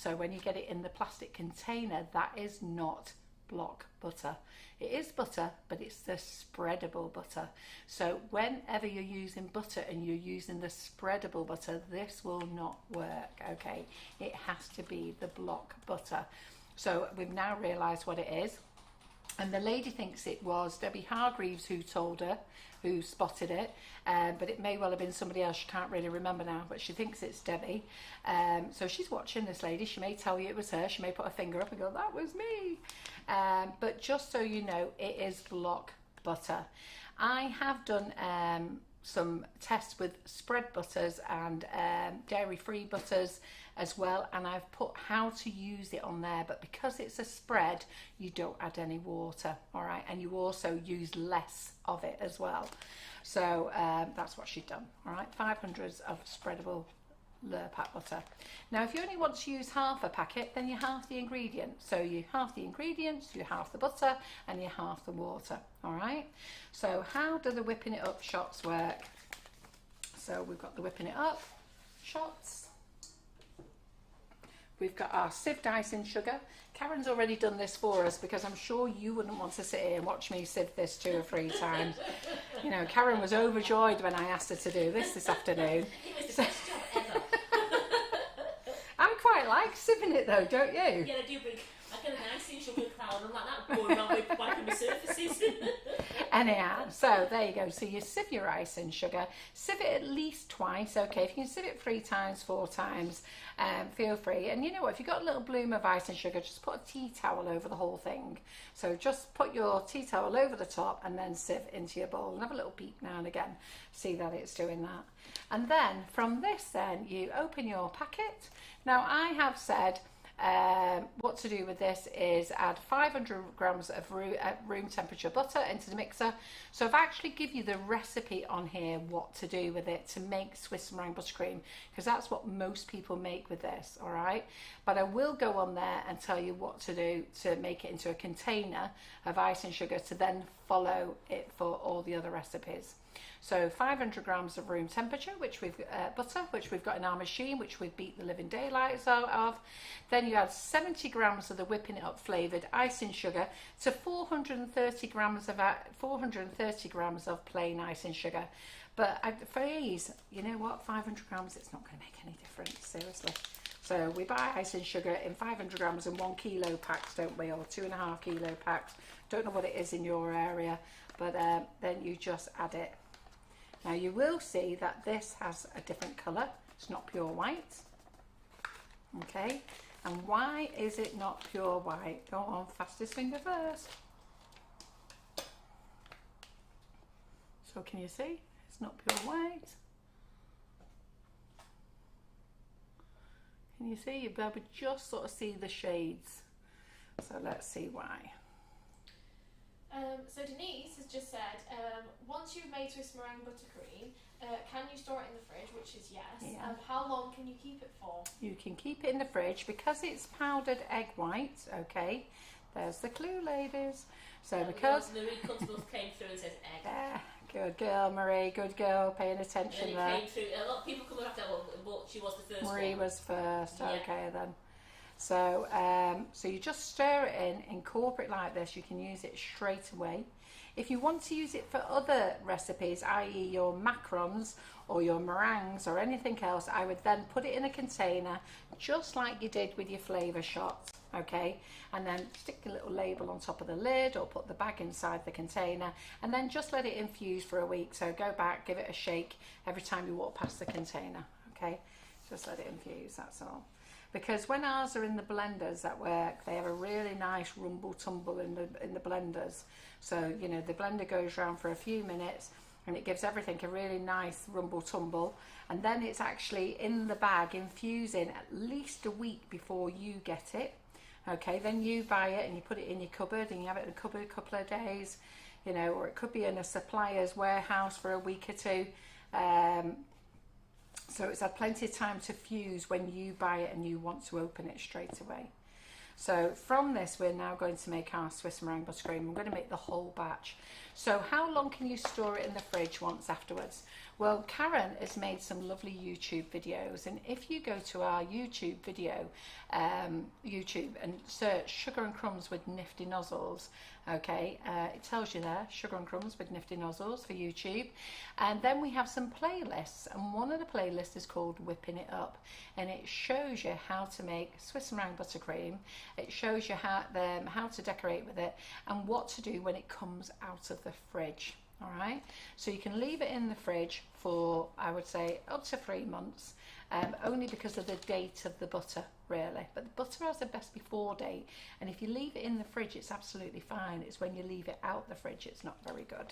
So when you get it in the plastic container, that is not block butter. It is butter, but it's the spreadable butter. So whenever you're using butter and you're using the spreadable butter, this will not work, okay? It has to be the block butter. So we've now realised what it is. And the lady thinks it was Debbie Hargreaves who told her, who spotted it, but it may well have been somebody else. She can't really remember now, but she thinks it's Debbie. So she's watching, this lady. She may tell you it was her. She may put her finger up and go, that was me. But just so you know, it is block butter. I have done some tests with spread butters and dairy-free butters as well, and I've put how to use it on there, but because it's a spread, you don't add any water, all right, and you also use less of it as well. So that's what she's done, all right, 500 of spreadable Lurpak butter. Now if you only want to use half a packet, then you half the ingredients. So you half the ingredients, you half the butter, and you half the water, all right. So how do the whipping it up shots work? So we've got the whipping it up shots. We've got our sieved icing sugar. Karen's already done this for us because I'm sure you wouldn't want to sit here and watch me sieve this 2 or 3 times. You know, Karen was overjoyed when I asked her to do this afternoon. It was the best job ever. I quite like sieving it though, don't you? Yeah, I do, but I get a nice sugar cloud and like that going around with wiping the surfaces. Anyhow, so there you go. So you sieve your icing sugar. Sieve it at least twice, okay? If you can sieve it 3 times, 4 times, feel free. And you know what? If you've got a little bloom of icing sugar, just put a tea towel over the whole thing. So just put your tea towel over the top and then sieve into your bowl and have a little peek now and again. See that it's doing that. And then from this, then you open your packet. Now I have said what to do with this is add 500 grams of room temperature butter into the mixer. So I've actually give you the recipe on here what to do with it to make Swiss meringue buttercream, because that's what most people make with this, all right? But I will go on there and tell you what to do to make it into a container of icing sugar to then follow it for all the other recipes. So 500 grams of room temperature, which we've butter, which we've got in our machine, which we've beat the living daylights out of. Then you add 70 grams of the whipping it up flavoured icing sugar to 430 grams of plain icing sugar. But for ease, you know what? 500 grams, it's not going to make any difference, seriously. So we buy icing sugar in 500 grams in 1 kilo packs, don't we? Or 2.5 kilo packs. Don't know what it is in your area, but then you just add it. Now you will see that this has a different colour. It's not pure white. Okay, and why is it not pure white? Go on, fastest finger first. So can you see? It's not pure white. Can you see? You'll be able to just sort of see the shades. So let's see why. So Denise has just said, once you've made Swiss meringue buttercream, can you store it in the fridge? Which is yes. Yeah. How long can you keep it for? You can keep it in the fridge because it's powdered egg white, okay? There's the clue, ladies. So because... Marie Constable came through and says egg. Yeah, good girl, Marie, good girl, paying attention And there. came through, a lot of people come after that one, but she was the first Marie one. was first, Yeah. okay then. So, so you just stir it in, incorporate like this. You can use it straight away. If you want to use it for other recipes, i.e. your macarons or your meringues or anything else, I would then put it in a container, just like you did with your flavour shots, okay? And then stick a little label on top of the lid or put the bag inside the container and then just let it infuse for a week. So go back, give it a shake every time you walk past the container, okay? Just let it infuse, that's all. Because when ours are in the blenders at work, they have a really nice rumble tumble in the blenders. So, you know, the blender goes around for a few minutes and it gives everything a really nice rumble tumble. And then it's actually in the bag infusing at least a week before you get it. Okay, then you buy it and you put it in your cupboard and you have it in the cupboard a couple of days, you know, or it could be in a supplier's warehouse for a week or two. So it's had plenty of time to fuse when you buy it and you want to open it straight away. So from this, we're now going to make our Swiss meringue buttercream. I'm going to make the whole batch. So how long can you store it in the fridge once afterwards? Well, Karen has made some lovely YouTube videos, and if you go to our YouTube video, YouTube, and search Sugar and Crumbs with Nifty Nozzles, okay, it tells you there, Sugar and Crumbs with Nifty Nozzles for YouTube. And then we have some playlists, and one of the playlists is called Whipping It Up, and it shows you how to make Swiss meringue buttercream. It shows you how to decorate with it and what to do when it comes out of the fridge. All right, so you can leave it in the fridge for, I would say, up to 3 months, only because of the date of the butter, really. But the butter has a best before date, and if you leave it in the fridge, it's absolutely fine. It's when you leave it out the fridge, it's not very good.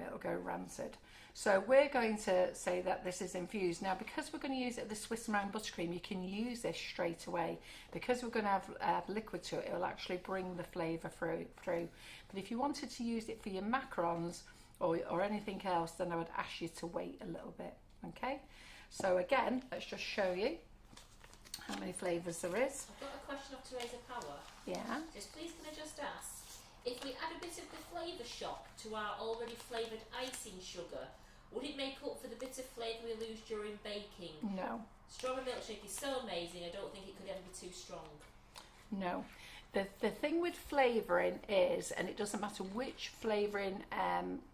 It'll go rancid. So we're going to say that this is infused. Now, because we're going to use it the Swiss meringue buttercream, you can use this straight away. Because we're going to have liquid to it, it'll actually bring the flavour through. But if you wanted to use it for your macarons, or anything else, then I would ask you to wait a little bit. Okay, so again, let's just show you how many flavours there is. I've got a question of Teresa Power. Yeah. Just please, can I just ask, if we add a bit of the flavour shock to our already flavoured icing sugar, would it make up for the bit of flavour we lose during baking? No. Strawberry milkshake is so amazing, I don't think it could ever be too strong. No. The thing with flavouring is, and it doesn't matter which flavouring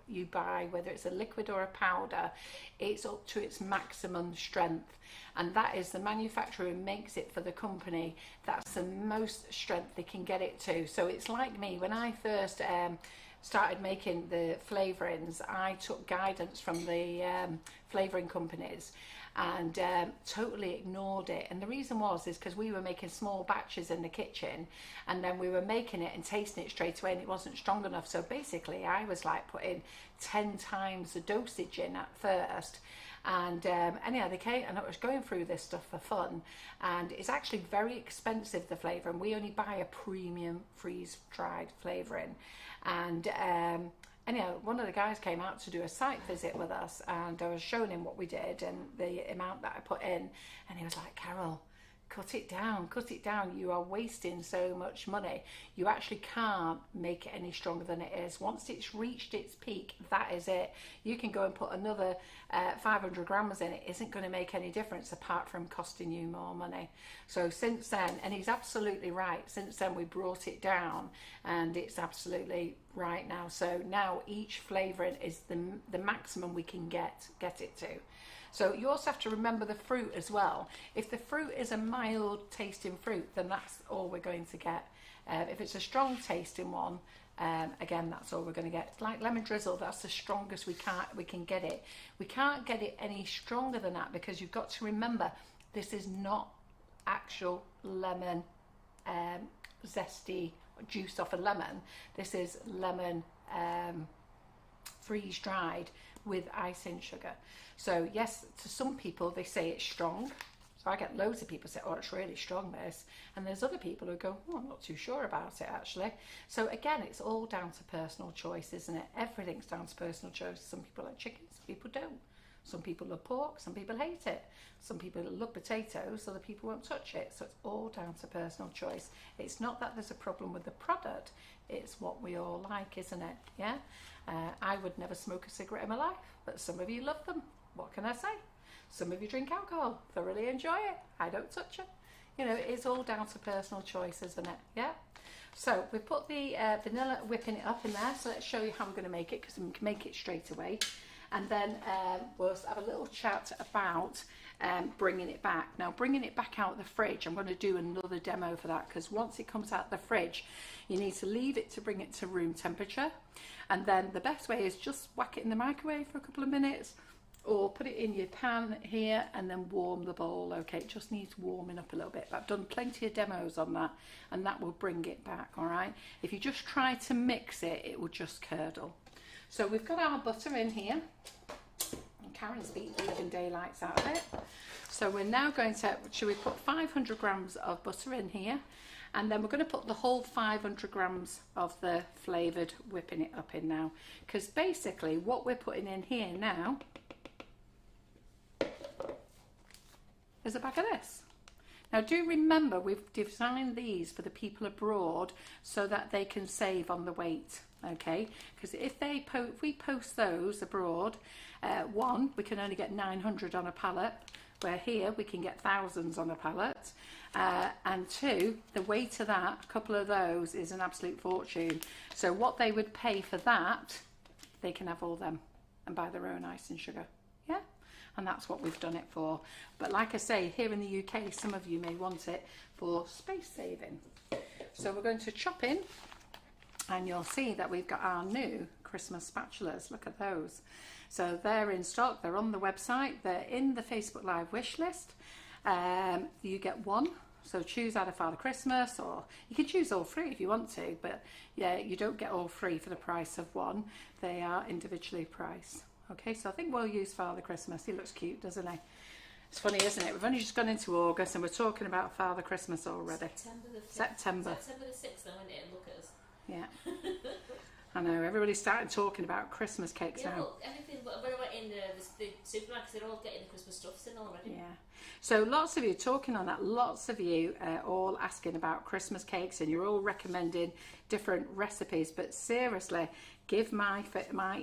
you buy, whether it's a liquid or a powder, it's up to its maximum strength, and that is the manufacturer makes it for the company. That's the most strength they can get it to. So it's like me, when I first started making the flavourings, I took guidance from the flavouring companies and totally ignored it. And the reason is because we were making small batches in the kitchen, and then we were making it and tasting it straight away, and it wasn't strong enough. So basically I was like putting 10 times the dosage in at first. And anyhow, they came, and I was going through this stuff for fun, and it's actually very expensive, the flavour, and we only buy a premium freeze-dried flavouring. And anyhow, one of the guys came out to do a site visit with us, and I was showing him what we did and the amount that I put in, and he was like, Carol, cut it down, you are wasting so much money. You actually can't make it any stronger than it is. Once it's reached its peak, that is it. You can go and put another 500 grams in, it isn't going to make any difference apart from costing you more money. So since then, and he's absolutely right, since then we brought it down, and it's absolutely right now. So now each flavouring is the maximum we can get it to. So you also have to remember the fruit as well. If the fruit is a mild tasting fruit, then that's all we're going to get. If it's a strong tasting one, again, that's all we're going to get. Like lemon drizzle, that's the strongest we can get it. We can't get it any stronger than that, because you've got to remember, this is not actual lemon zesty juice off a lemon. This is lemon freeze dried with icing sugar. So yes, to some people they say it's strong. So I get loads of people say, oh, it's really strong, this. And there's other people who go, oh, I'm not too sure about it, actually. So again, it's all down to personal choice, isn't it? Everything's down to personal choice. Some people like chicken, some people don't. Some people love pork, some people hate it. Some people love potatoes, other people won't touch it. So it's all down to personal choice. It's not that there's a problem with the product, it's what we all like, isn't it? Yeah? I would never smoke a cigarette in my life, but some of you love them. What can I say? Some of you drink alcohol, thoroughly enjoy it. I don't touch it. You know, it's all down to personal choice, isn't it? Yeah? So we put the vanilla whipping it up in there. So let's show you how I'm going to make it, because we can make it straight away. And then we'll have a little chat about bringing it back. Now, bringing it back out of the fridge, I'm going to do another demo for that, because once it comes out of the fridge, you need to leave it to bring it to room temperature. And then the best way is just whack it in the microwave for a couple of minutes, or put it in your pan here and then warm the bowl. Okay, it just needs warming up a little bit, but I've done plenty of demos on that, and that will bring it back. All right, if you just try to mix it, it will just curdle. So we've got our butter in here, and Karen's beat the living daylights out of it. So we're now going to, should we put 500 grams of butter in here, and then we're going to put the whole 500 grams of the flavoured whipping it up in now, because basically what we're putting in here now is a bag of this. Now do remember we've designed these for the people abroad so that they can save on the weight, okay? Because if we post those abroad, one, we can only get 900 on a pallet, where here we can get thousands on a pallet, and two, the weight of that, a couple of those, is an absolute fortune. So what they would pay for that, they can have all them and buy their own ice and sugar. Yeah, and that's what we've done it for. But like I say, here in the UK, some of you may want it for space saving. So we're going to chop in, and you'll see that we've got our new Christmas spatulas. Look at those. So they're in stock, they're on the website, they're in the Facebook Live wish list. You get one, so choose either Father Christmas, or you can choose all three if you want to, but yeah, you don't get all three for the price of one. They are individually priced. Okay, so I think we'll use Father Christmas. He looks cute, doesn't he? It's funny, isn't it? We've only just gone into August and we're talking about Father Christmas already. September. September the 6th, though, isn't it? Look at us. Yeah. I know, everybody's starting talking about Christmas cakes now. Well, everything, when I went in the supermarkets, they're all getting the Christmas stuffs in already. Yeah. So lots of you talking on that, lots of you all asking about Christmas cakes, and you're all recommending different recipes, but seriously, give my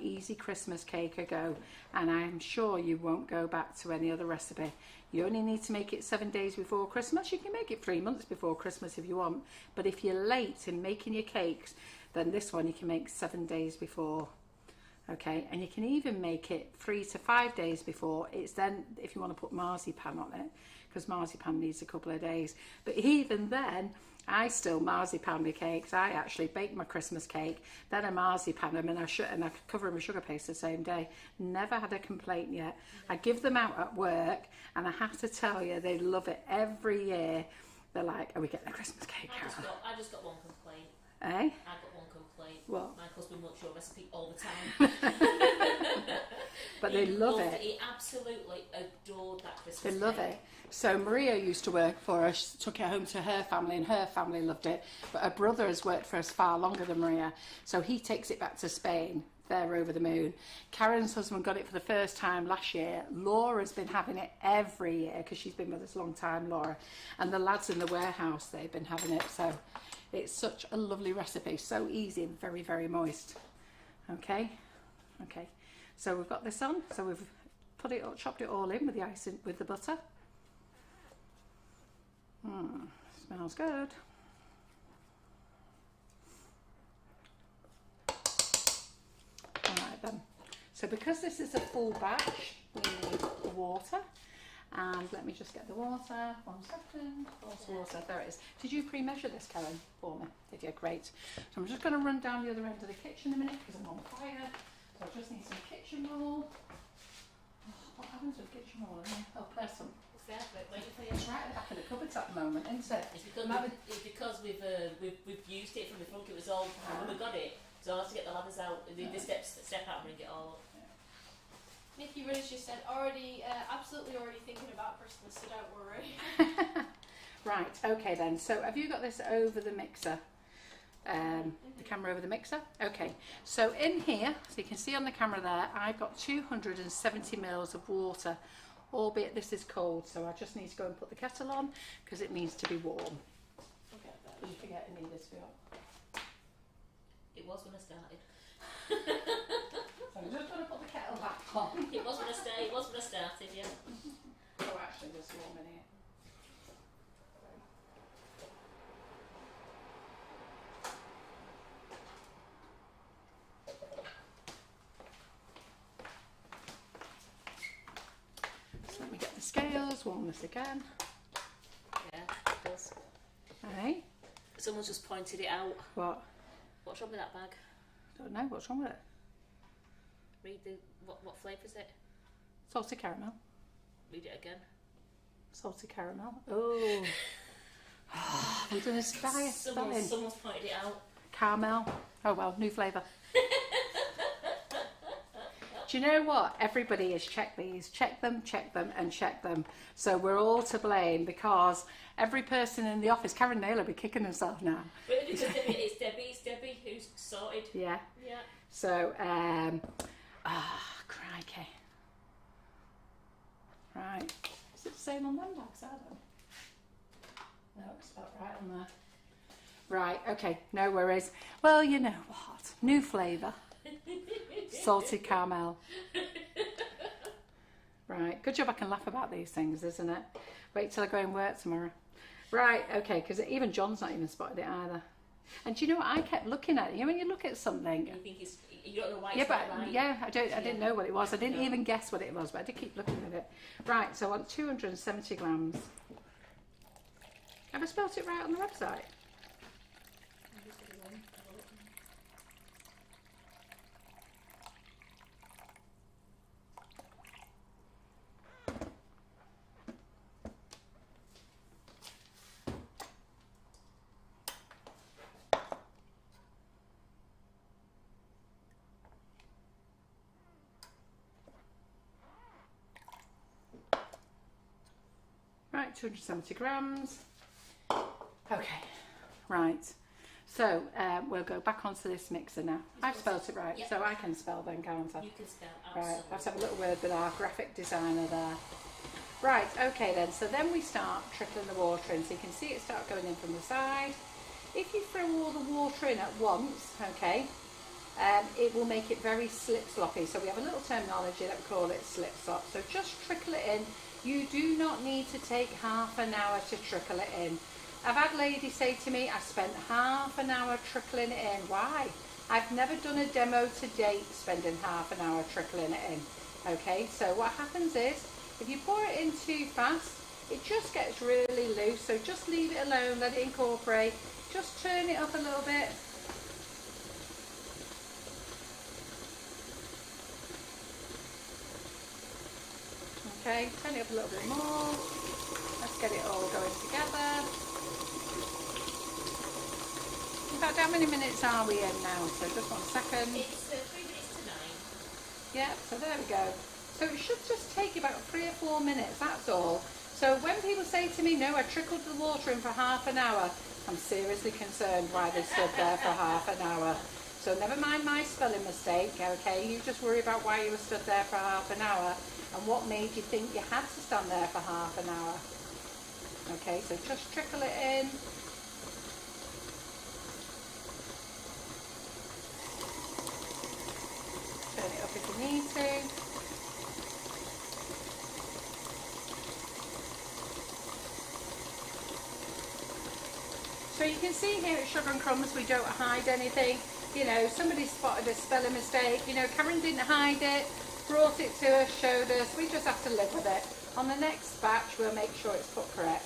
easy Christmas cake a go, and I'm sure you won't go back to any other recipe. You only need to make it 7 days before Christmas. You can make it 3 months before Christmas if you want, but if you're late in making your cakes, then this one you can make 7 days before. Okay, and you can even make it 3 to 5 days before. It's then if you want to put marzipan on it, because marzipan needs a couple of days. But even then, I still marzipan my cakes. I actually bake my Christmas cake, then I marzipan them, and I cover them with sugar paste the same day. Never had a complaint yet. I give them out at work, and I have to tell you, they love it every year. They're like, "Are we getting a Christmas cake?" I just got one complaint. Eh? I got one complaint. What? My husband wants your recipe all the time. But they love it. He absolutely adored that Christmas They cake. love it. So Maria used to work for us, took it home to her family, and her family loved it. But her brother has worked for us far longer than Maria, so he takes it back to Spain. They're over the moon. Karen's husband got it for the first time last year. Laura's been having it every year because she's been with us a long time, Laura. And the lads in the warehouse, they've been having it. So it's such a lovely recipe, so easy and very, very moist. Okay, okay. So we've got this on. So we've put it, chopped it all in with the ice, with the butter. Smells good. Alright then. So because this is a full batch, we need the water. And let me just get the water. 1 second. Water. There it is. Did you pre-measure this, Karen, for me? Did you? Great. So I'm just going to run down the other end of the kitchen a minute because I'm on fire. So I just need some kitchen roll. Oh, what happens with kitchen roll? Oh, there's some. It's there, but waiting for you. It's right at the back of the cupboards at the moment, isn't it? It's because we've used it from the front. It was all when we got it. So I had to get the ladders out, the step out and bring it all up. Nikki Rose just said, absolutely already thinking about Christmas, so don't worry. Right, okay then. So have you got this over the mixer? The camera over the mixer? Okay. So in here, so you can see on the camera there, I've got 270 mils of water, albeit this is cold, so I just need to go and put the kettle on because it needs to be warm. Okay, Did you forget to need this for? It was when I started. So I'm just going to put the kettle back on. It was when I started, yeah. Oh, actually, there's warm in here. So let me get the scales, warm this again. Yeah, it does. Hey? Someone's just pointed it out. What? What's wrong with that bag? Don't know, what's wrong with it? Read what flavour is it? Salted caramel. Read it again. Salted caramel. Oh. We're doing a spelling. Someone's pointed it out. Caramel. Oh well, new flavour. Do you know what? Everybody has checked these. Check them, and check them. So we're all to blame because every person in the office, Karen Naylor will be kicking herself now. Really, because it's Debbie who's sorted. Yeah. Yeah. So, crikey. Right. Is it the same on them bags, Adam? No, it's about right on there. Right, okay, no worries. Well, you know what? New flavour. Salted caramel. Right, good job I can laugh about these things, isn't it? Wait till I go and work tomorrow. Right, okay, because even John's not even spotted it either. And do you know what? I kept looking at it. You know, when you look at something, You think it's, you don't know why yeah, it's but not right. yeah, I didn't know what it was. I didn't No. even guess what it was, but I did keep looking at it. Right, so I want 270 grams. Have I spelt it right on the website? Right, 270 grams. Okay, right. So we'll go back onto this mixer now. I've spelt it right, Yep. so I can spell then, can't I? You can spell Right, absolutely. let's have a little word with our graphic designer there. Right, okay then, so then we start trickling the water in. So you can see it start going in from the side. If you throw all the water in at once, okay, it will make it very slip-sloppy. So we have a little terminology that we call it slip-slop. So just trickle it in. You do not need to take half an hour to trickle it in. I've had ladies say to me, I spent half an hour trickling it in. Why? I've never done a demo to date spending half an hour trickling it in. Okay, so what happens is, if you pour it in too fast, it just gets really loose. So just leave it alone, let it incorporate. Just turn it up a little bit. Okay, turn it up a little bit more. Let's get it all going together. In fact, how many minutes are we in now? So just 1 second. It's 3 minutes to 9. Yeah, so there we go. So it should just take you about 3 or 4 minutes, that's all. So when people say to me, no, I trickled the water in for half an hour, I'm seriously concerned why they stood there for half an hour. So never mind my spelling mistake, okay? You just worry about why you were stood there for half an hour and what made you think you had to stand there for half an hour. Okay, so just trickle it in. Turn it up if you need to. So you can see here at Sugar and Crumbs we don't hide anything. You know, somebody spotted a spelling mistake. You know, Karen didn't hide it, brought it to us, showed us. We just have to live with it. On the next batch we'll make sure it's put correct.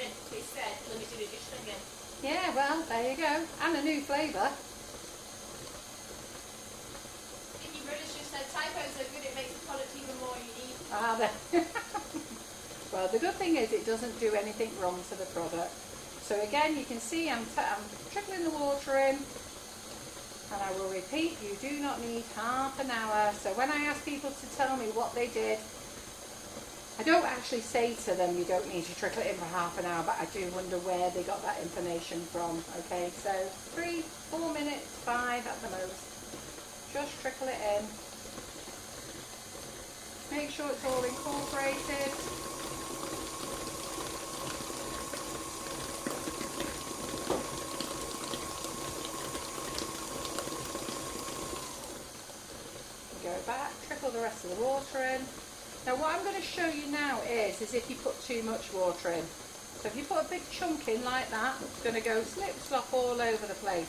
It said limited edition again. Yeah, well, there you go. And a new flavour. Vicky British just said typos are good, it makes the product even more unique. Ah, there. Well, the good thing is it doesn't do anything wrong to the product. So again, you can see I'm trickling the water in, and I will repeat, you do not need half an hour. So when I ask people to tell me what they did, I don't actually say to them you don't need to trickle it in for half an hour, but I do wonder where they got that information from. Okay, so 3, 4 minutes, 5 at the most. Just trickle it in. Make sure it's all incorporated. Go back, trickle the rest of the water in. Now what I'm going to show you now is if you put too much water in. So if you put a big chunk in like that, it's going to go slip slop all over the place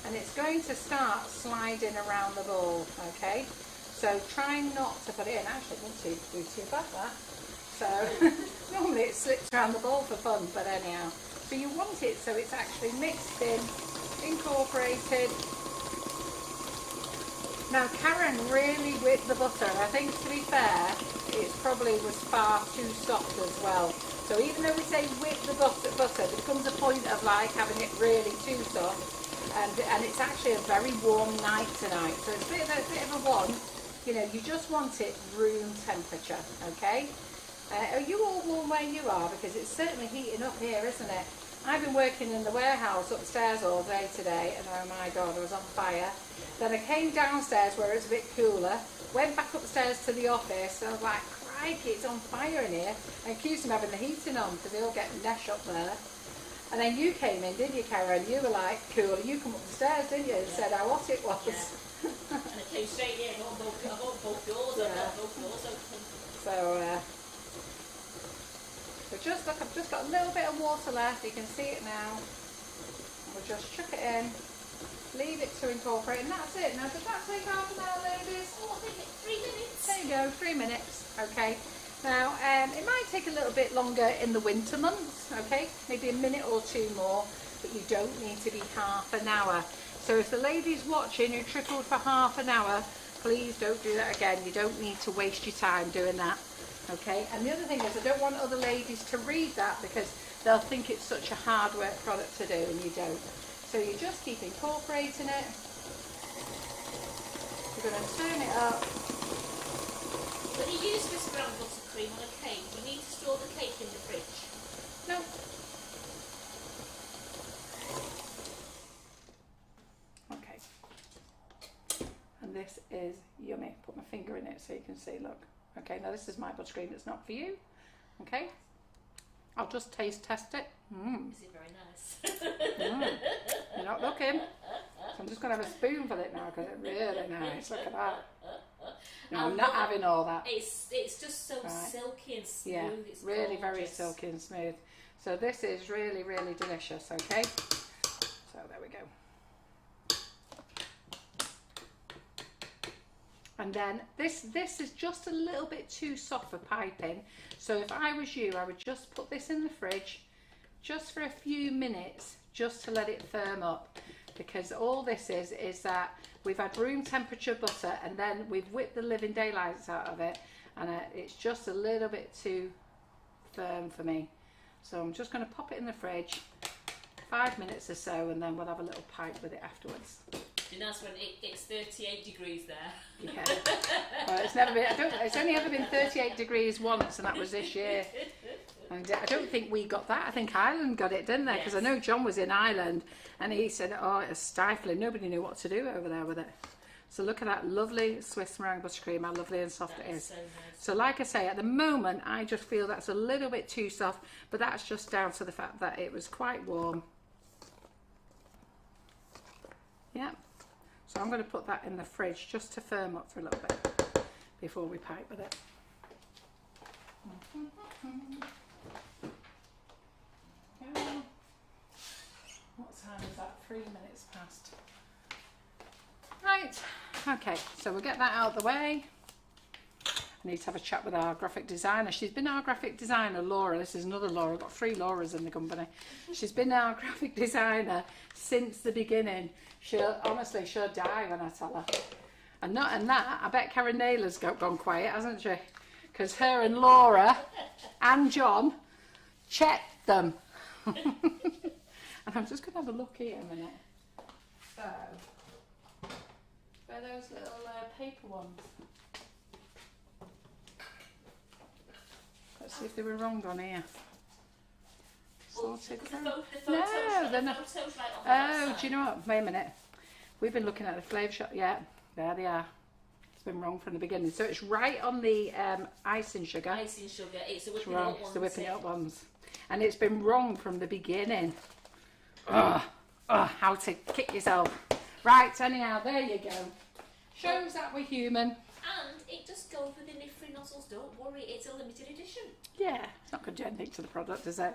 and it's going to start sliding around the bowl, okay? So try not to put it in. Actually, it wouldn't do too bad that. So normally it slips around the bowl for fun, but anyhow. So you want it so it's actually mixed in, incorporated. Now Karen really whipped the butter. I think to be fair, it probably was far too soft as well. So even though we say whip the butter, there comes a point of like having it really too soft. And it's actually a very warm night tonight. So it's a bit of a one. You know, you just want it room temperature, okay? Are you all warm where you are? Because it's certainly heating up here, isn't it? I've been working in the warehouse upstairs all day today, and oh my God, I was on fire. Then I came downstairs where it's a bit cooler, went back upstairs to the office, and I was like, crikey, it's on fire in here. I accused them of having the heating on because they all get nesh up there. And then you came in, didn't you, Karen? You were like, cool. You come up the stairs, didn't you, and said how hot it was. Yeah. And I came straight in. I want both doors. Yeah. I've got both doors open. So just look, I've just got a little bit of water left. You can see it now. We'll just chuck it in, leave it to incorporate, and that's it. Now, does that take half an hour, ladies? Oh, I think it's 3 minutes. There you go, 3 minutes. Okay. Now, it might take a little bit longer in the winter months, okay? Maybe a minute or two more, but you don't need to be half an hour. So if the lady's watching who trickled for half an hour, please don't do that again. You don't need to waste your time doing that, okay? And the other thing is I don't want other ladies to read that because they'll think it's such a hard work product to do, and you don't. So you just keep incorporating it. You're going to turn it up. When you use this brown buttercream on a cake, you need to store the cake in the fridge. No. Okay. And this is yummy. Put my finger in it so you can see, look. Okay, now this is my buttercream, it's not for you. Okay. I'll just test it. Is it very nice? You're not looking. So I'm just going to have a spoonful of it now because it's really nice. Look at that. No, I'm not having all that. It's just so silky and smooth. Yeah, It's really gorgeous. very silky and smooth. So this is really, really delicious, okay? So there we go. And then this is just a little bit too soft for piping. So if I was you, I would just put this in the fridge just for a few minutes, just to let it firm up. Because all this is that we've had room temperature butter and then we've whipped the living daylights out of it, and it's just a little bit too firm for me. So I'm just going to pop it in the fridge 5 minutes or so, and then we'll have a little pipe with it afterwards. And that's when it's 38 degrees there. Yeah. Well, it's never been. It's only ever been 38 degrees once, and that was this year. And I don't think we got that. I think Ireland got it, didn't they? Because I know John was in Ireland, and he said, "Oh, it's stifling. Nobody knew what to do over there with it." So look at that lovely Swiss meringue buttercream. How lovely and soft it is. So nice. So like I say, at the moment, I just feel that's a little bit too soft, but that's just down to the fact that it was quite warm. Yeah. So I'm going to put that in the fridge just to firm up for a little bit before we pipe with it. What time is that? 3 minutes past. Right. Okay, so we'll get that out of the way. I need to have a chat with our graphic designer. She's been our graphic designer, Laura. This is another Laura. I've got 3 Lauras in the company. She's been our graphic designer since the beginning. She'll die when I tell her. And that, I bet Karen Naylor's gone quiet, hasn't she? Because her and Laura and John checked them. And I'm just going to have a look here a minute. So, where are those little paper ones? Let's see if they were wrong on here. Sorted through. No, they're not. Oh, do you know what? Wait a minute. We've been looking at the flavour shop. Yeah, there they are. It's been wrong from the beginning. So it's right on the icing sugar. Icing sugar. It's the whipping wrong. up ones. It's the whipping it up ones. And it's been wrong from the beginning. Ugh. Ugh, how to kick yourself. Right, anyhow, there you go. Shows that we're human. And it just goes with the nip-free nozzles. Don't worry, it's a limited edition. Yeah, it's not going to do anything to the product, is it?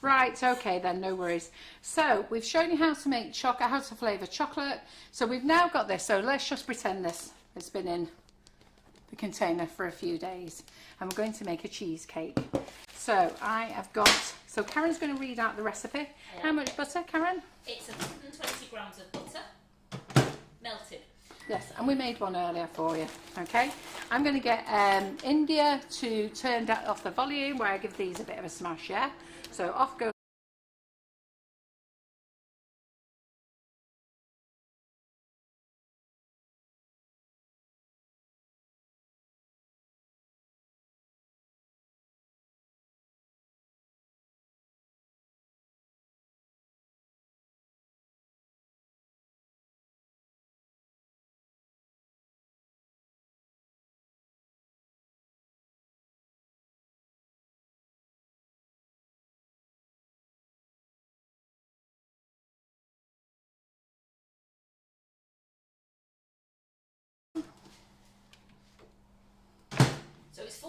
Right, okay then, no worries. So we've shown you how to make chocolate, how to flavour chocolate. So we've now got this. So let's just pretend this has been in the container for a few days, and we're going to make a cheesecake. So I have got. So Karen's going to read out the recipe. Yeah. How much butter, Karen? It's 120 grams of butter, melted. Yes, and we made one earlier for you. Okay, I'm going to get India to turn off the volume where I give these a bit of a smash. Yeah, so off goes.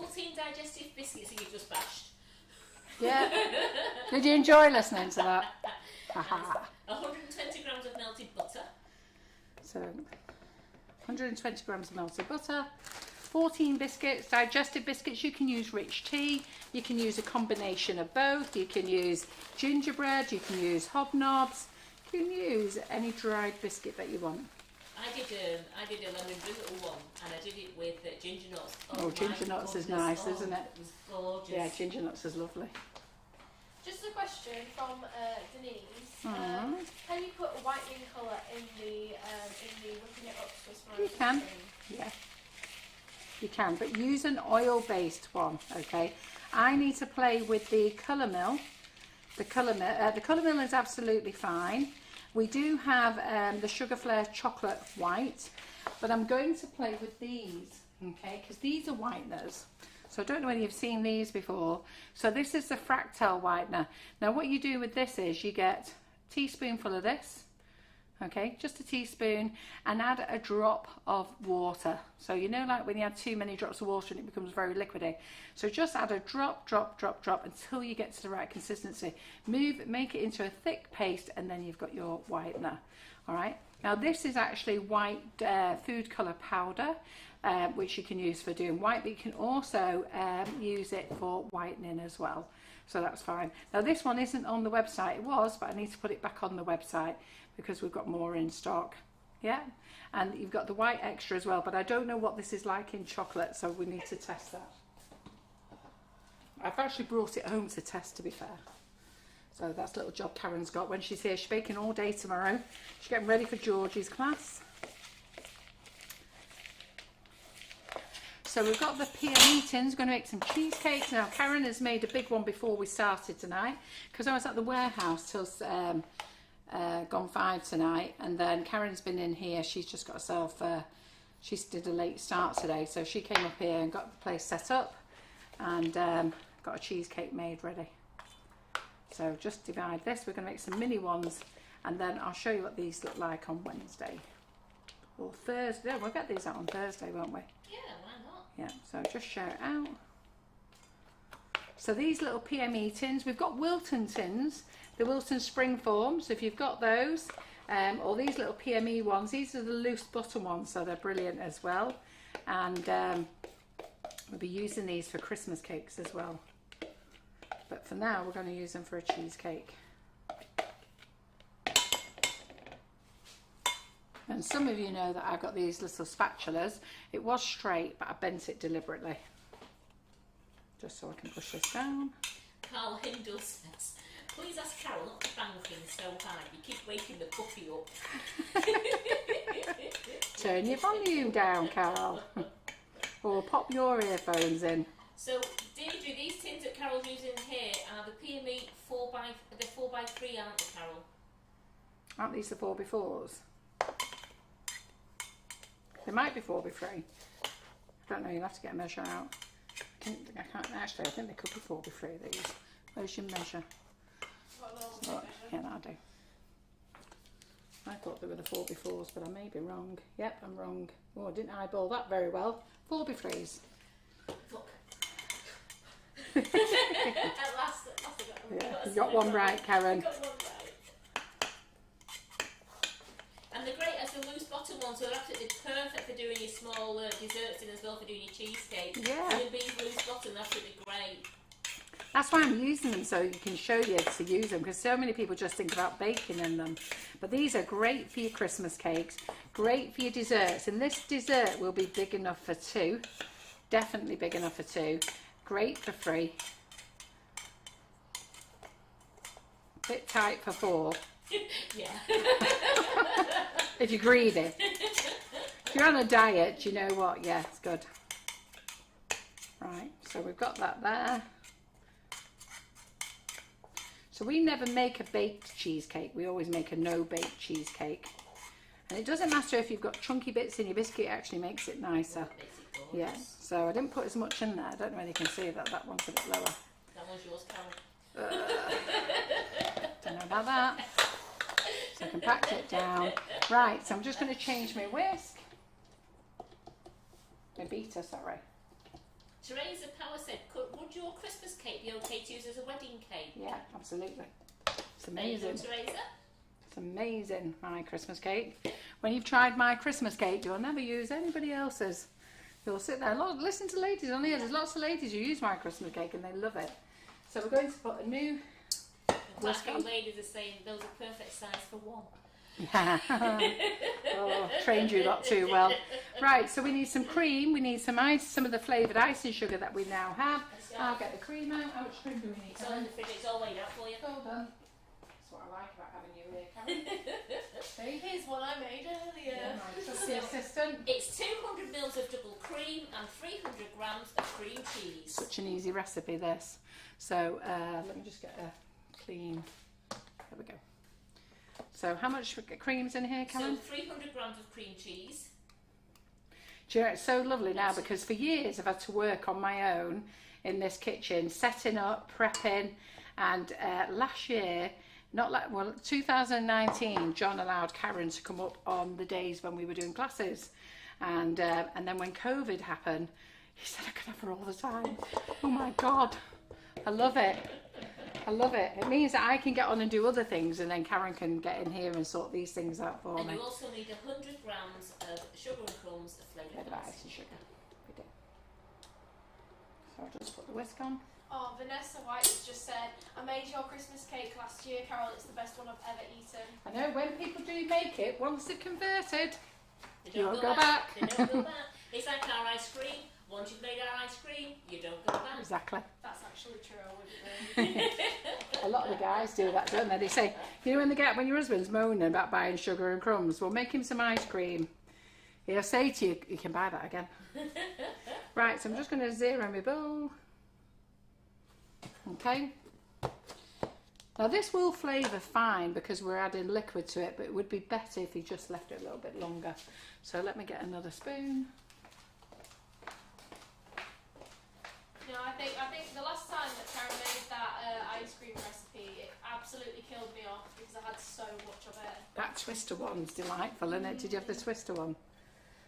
14 digestive biscuits that you've just bashed. Yeah. Did you enjoy listening to that? 120 grams of melted butter. So 120 grams of melted butter. 14 biscuits, digestive biscuits. You can use rich tea, you can use a combination of both, you can use gingerbread, you can use hobnobs, you can use any dried biscuit that you want. I did a lemon drizzle one, and I did it with ginger nuts. Oh, ginger nuts is nice, isn't it? It was gorgeous. Yeah, ginger nuts is lovely. Just a question from Denise. Mm. Can you put a whitening colour in the whipping it up Swiss You Milan can. cream? Yeah, you can, but use an oil-based one, okay? I need to play with the colour mill. The colour mill is absolutely fine. We do have the Sugar Flare chocolate white, but I'm going to play with these, okay? Because these are whiteners. So I don't know whether you've seen these before. So this is the Fractal whitener. Now what you do with this is you get a teaspoonful of this, okay, just a teaspoon, and add a drop of water. So you know, like when you add too many drops of water and it becomes very liquidy. So just add a drop, drop, drop, drop until you get to the right consistency. Make it into a thick paste, and then you've got your whitener. All right. Now this is actually white food colour powder, which you can use for doing white, but you can also use it for whitening as well. So that's fine. Now this one isn't on the website. It was, but I need to put it back on the website because we've got more in stock. Yeah, and you've got the white extra as well, but I don't know what this is like in chocolate, so we need to test that. I've actually brought it home to test, to be fair. So that's a little job Karen's got when she's here. She's baking all day tomorrow. She's getting ready for Georgie's class. So we've got the PM tins, going to make some cheesecakes. Now Karen has made a big one before we started tonight because I was at the warehouse till gone 5 tonight, and then Karen's been in here. She's just got herself, she did a late start today, so she came up here and got the place set up and got a cheesecake made ready. So just divide this. We're going to make some mini ones, and then I'll show you what these look like on Wednesday or Thursday. We'll get these out on Thursday, won't we? Yeah, why not? Yeah, so just share it out. So these little PME tins, we've got Wilton tins, the Wilton springform, so if you've got those, or these little PME ones, these are the loose butter ones, so they're brilliant as well. And we'll be using these for Christmas cakes as well. But for now, we're going to use them for a cheesecake. And some of you know that I've got these little spatulas. It was straight, but I bent it deliberately. Just so I can push this down. Carl Hindle says, please ask Carol not to bang things so high. You keep waking the puppy up. Turn your volume down, Carol. Or pop your earphones in. So, Deirdre, these tins that Carol's using here are the PME 4x3, aren't they, Carol? Aren't these the 4x4s? They might be 4x3. I don't know, you'll have to get a measure out. I can't actually, I think they could be 4x3, these. Where's your measure? Oh, yeah, that'll do. I thought they were the 4x4s, but I may be wrong. Yep, I'm wrong. Oh, I didn't eyeball that very well. 4x3s. Fuck. At last I got Yeah, you got one right, Karen. got one right. And they're great as the loose bottom ones, so they're absolutely perfect for doing your small desserts in as well, for doing your cheesecake. Yeah. And these loose bottom, they're absolutely great. That's why I'm using them, so you can show you to use them, because so many people just think about baking in them. But these are great for your Christmas cakes, great for your desserts, and this dessert will be big enough for 2, definitely big enough for 2, great for 3, bit tight for 4. Yeah. If you're greedy. If you're on a diet, you know what? Yeah, it's good. Right, so we've got that there. So we never make a baked cheesecake. We always make a no-bake cheesecake. And it doesn't matter if you've got chunky bits in your biscuit, it actually makes it nicer. Yeah, so I didn't put as much in there. I don't know whether you can see that. That one's a bit lower. That one's yours, Carol. Don't know about that. So I can pack it down. Right, so I'm just going to change my whisk. My beater, sorry. Teresa Power said, would your Christmas cake be okay to use as a wedding cake? Yeah, absolutely. It's There you go, amazing. Teresa. It's amazing, my Christmas cake. When you've tried my Christmas cake, you'll never use anybody else's. You'll sit there, listen to ladies on here. There's lots of ladies who use my Christmas cake and they love it. So we're going to put a new whisk Quite a on. few ladies are saying those are perfect size for one. Yeah. Oh, trained you lot too well. Right, so we need some cream. We need some ice, some of the flavoured icing sugar that we now have. I'll get the cream out. How much cream do we need? It's all in the fridge, it's all laid out for you. Well done. That's what I like about having you here, Karen. See? Here's what I made earlier. Yeah, my trusty assistant. It's 200 mils of double cream and 300 grams of cream cheese. Such an easy recipe, this. So let me just get a clean. There we go. So how much cream's in here, Karen? So 300 grams of cream cheese. Do you know, it's so lovely now because for years I've had to work on my own in this kitchen, setting up, prepping, and last year, 2019, John allowed Karen to come up on the days when we were doing classes, and then when COVID happened, he said I could have her all the time. Oh my God, I love it. I love it. It means that I can get on and do other things, and then Karen can get in here and sort these things out for And me. you also need 100 grams of sugar and crumbs of flavoured Bit of ice. ice and sugar. We do. So I'll just put the whisk on. Oh, Vanessa White has just said, I made your Christmas cake last year, Carol. It's the best one I've ever eaten. I know when people do make it, once they've converted, They you don't won't go back. They don't go back. It's like our ice cream. Once you've made our ice cream, you don't go back. Exactly. That's actually true, I wouldn't know. A lot of the guys do that, don't they? They say, you know, when your husband's moaning about buying sugar and crumbs, well, make him some ice cream. He'll say to you, you can buy that again. Right, so I'm just going to zero my bowl. Okay. Now this will flavour fine because we're adding liquid to it, but it would be better if you just left it a little bit longer. So let me get another spoon. You know, I think the last time that Karen made that ice cream recipe, it absolutely killed me off because I had so much of it. That twister one's delightful, isn't it? Did you have the twister one?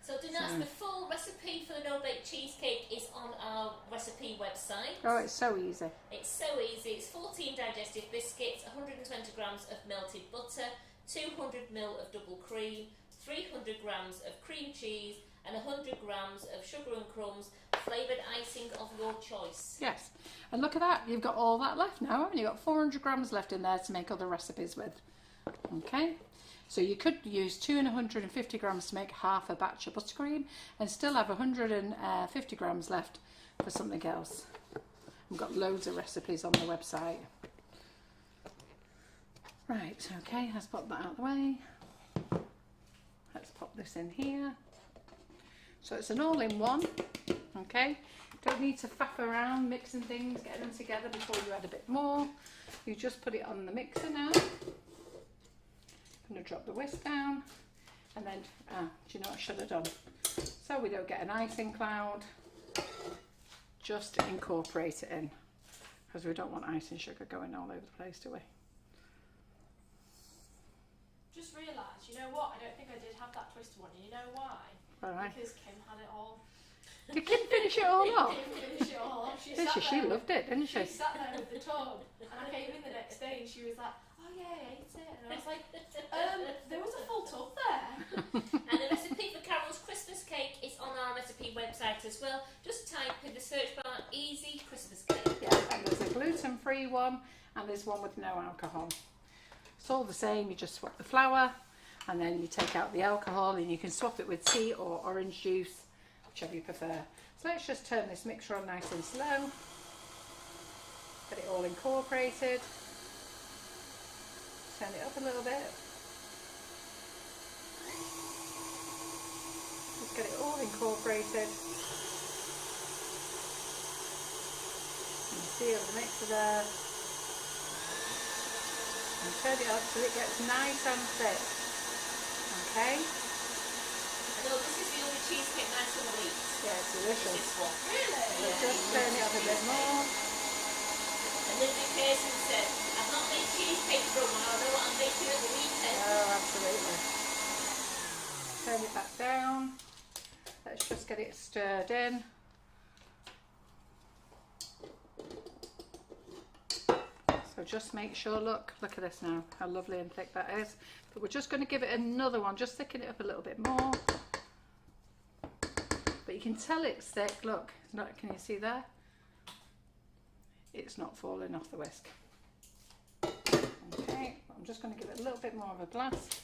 So Denise, the full recipe for the no-bake cheesecake is on our recipe website. Oh, it's so easy. It's so easy. It's 14 digestive biscuits, 120 grams of melted butter, 200 ml of double cream, 300 grams of cream cheese, and 100 grams of sugar and crumbs, flavoured icing of your choice. Yes. And look at that. You've got all that left now, haven't you? You've got 400 grams left in there to make other recipes with. Okay. So you could use 250 grams to make half a batch of buttercream and still have 150 grams left for something else. We've got loads of recipes on the website. Right, okay, let's pop that out of the way. Let's pop this in here. So it's an all-in-one, okay? Don't need to faff around mixing things, getting them together before you add a bit more. You just put it on the mixer now. I'm going to drop the whisk down and then, do you know what I should have done? So we don't get an icing cloud, just incorporate it in because we don't want icing sugar going all over the place, do we? Just realised, you know what? I don't think I did have that twister one. And you know why? All right. Because Kim had it all. Did Kim finish it all off? Kim finished it all off. She loved it, didn't she? She sat there with the tub, and I came in the next day, and she was like, "Oh yeah, I ate it," and I was like, "There was a full tub there." And the recipe for Carol's Christmas cake is on our recipe website as well. Just type in the search bar "Easy Christmas Cake." Yeah, and there's a gluten-free one and there's one with no alcohol. It's all the same, you just swap the flour and then you take out the alcohol and you can swap it with tea or orange juice, whichever you prefer. So let's just turn this mixer on nice and slow. Get it all incorporated. Turn it up a little bit. Just get it all incorporated. And seal the mixer there. And turn it up so it gets nice and thick. Okay? I know this is the only cheesecake my son will eat. Yeah, it's delicious. This one. So just turn it up a bit more. And Lindsay Pearson said, "I've not made cheesecake for a while. I know what I'm making at the weekend." Oh, absolutely. Turn it back down. Let's just get it stirred in. So just make sure, look at this now, how lovely and thick that is. But we're just going to give it another one, just thicken it up a little bit more. But you can tell it's thick, look, it's not, can you see there? It's not falling off the whisk. Okay, I'm just going to give it a little bit more of a blast.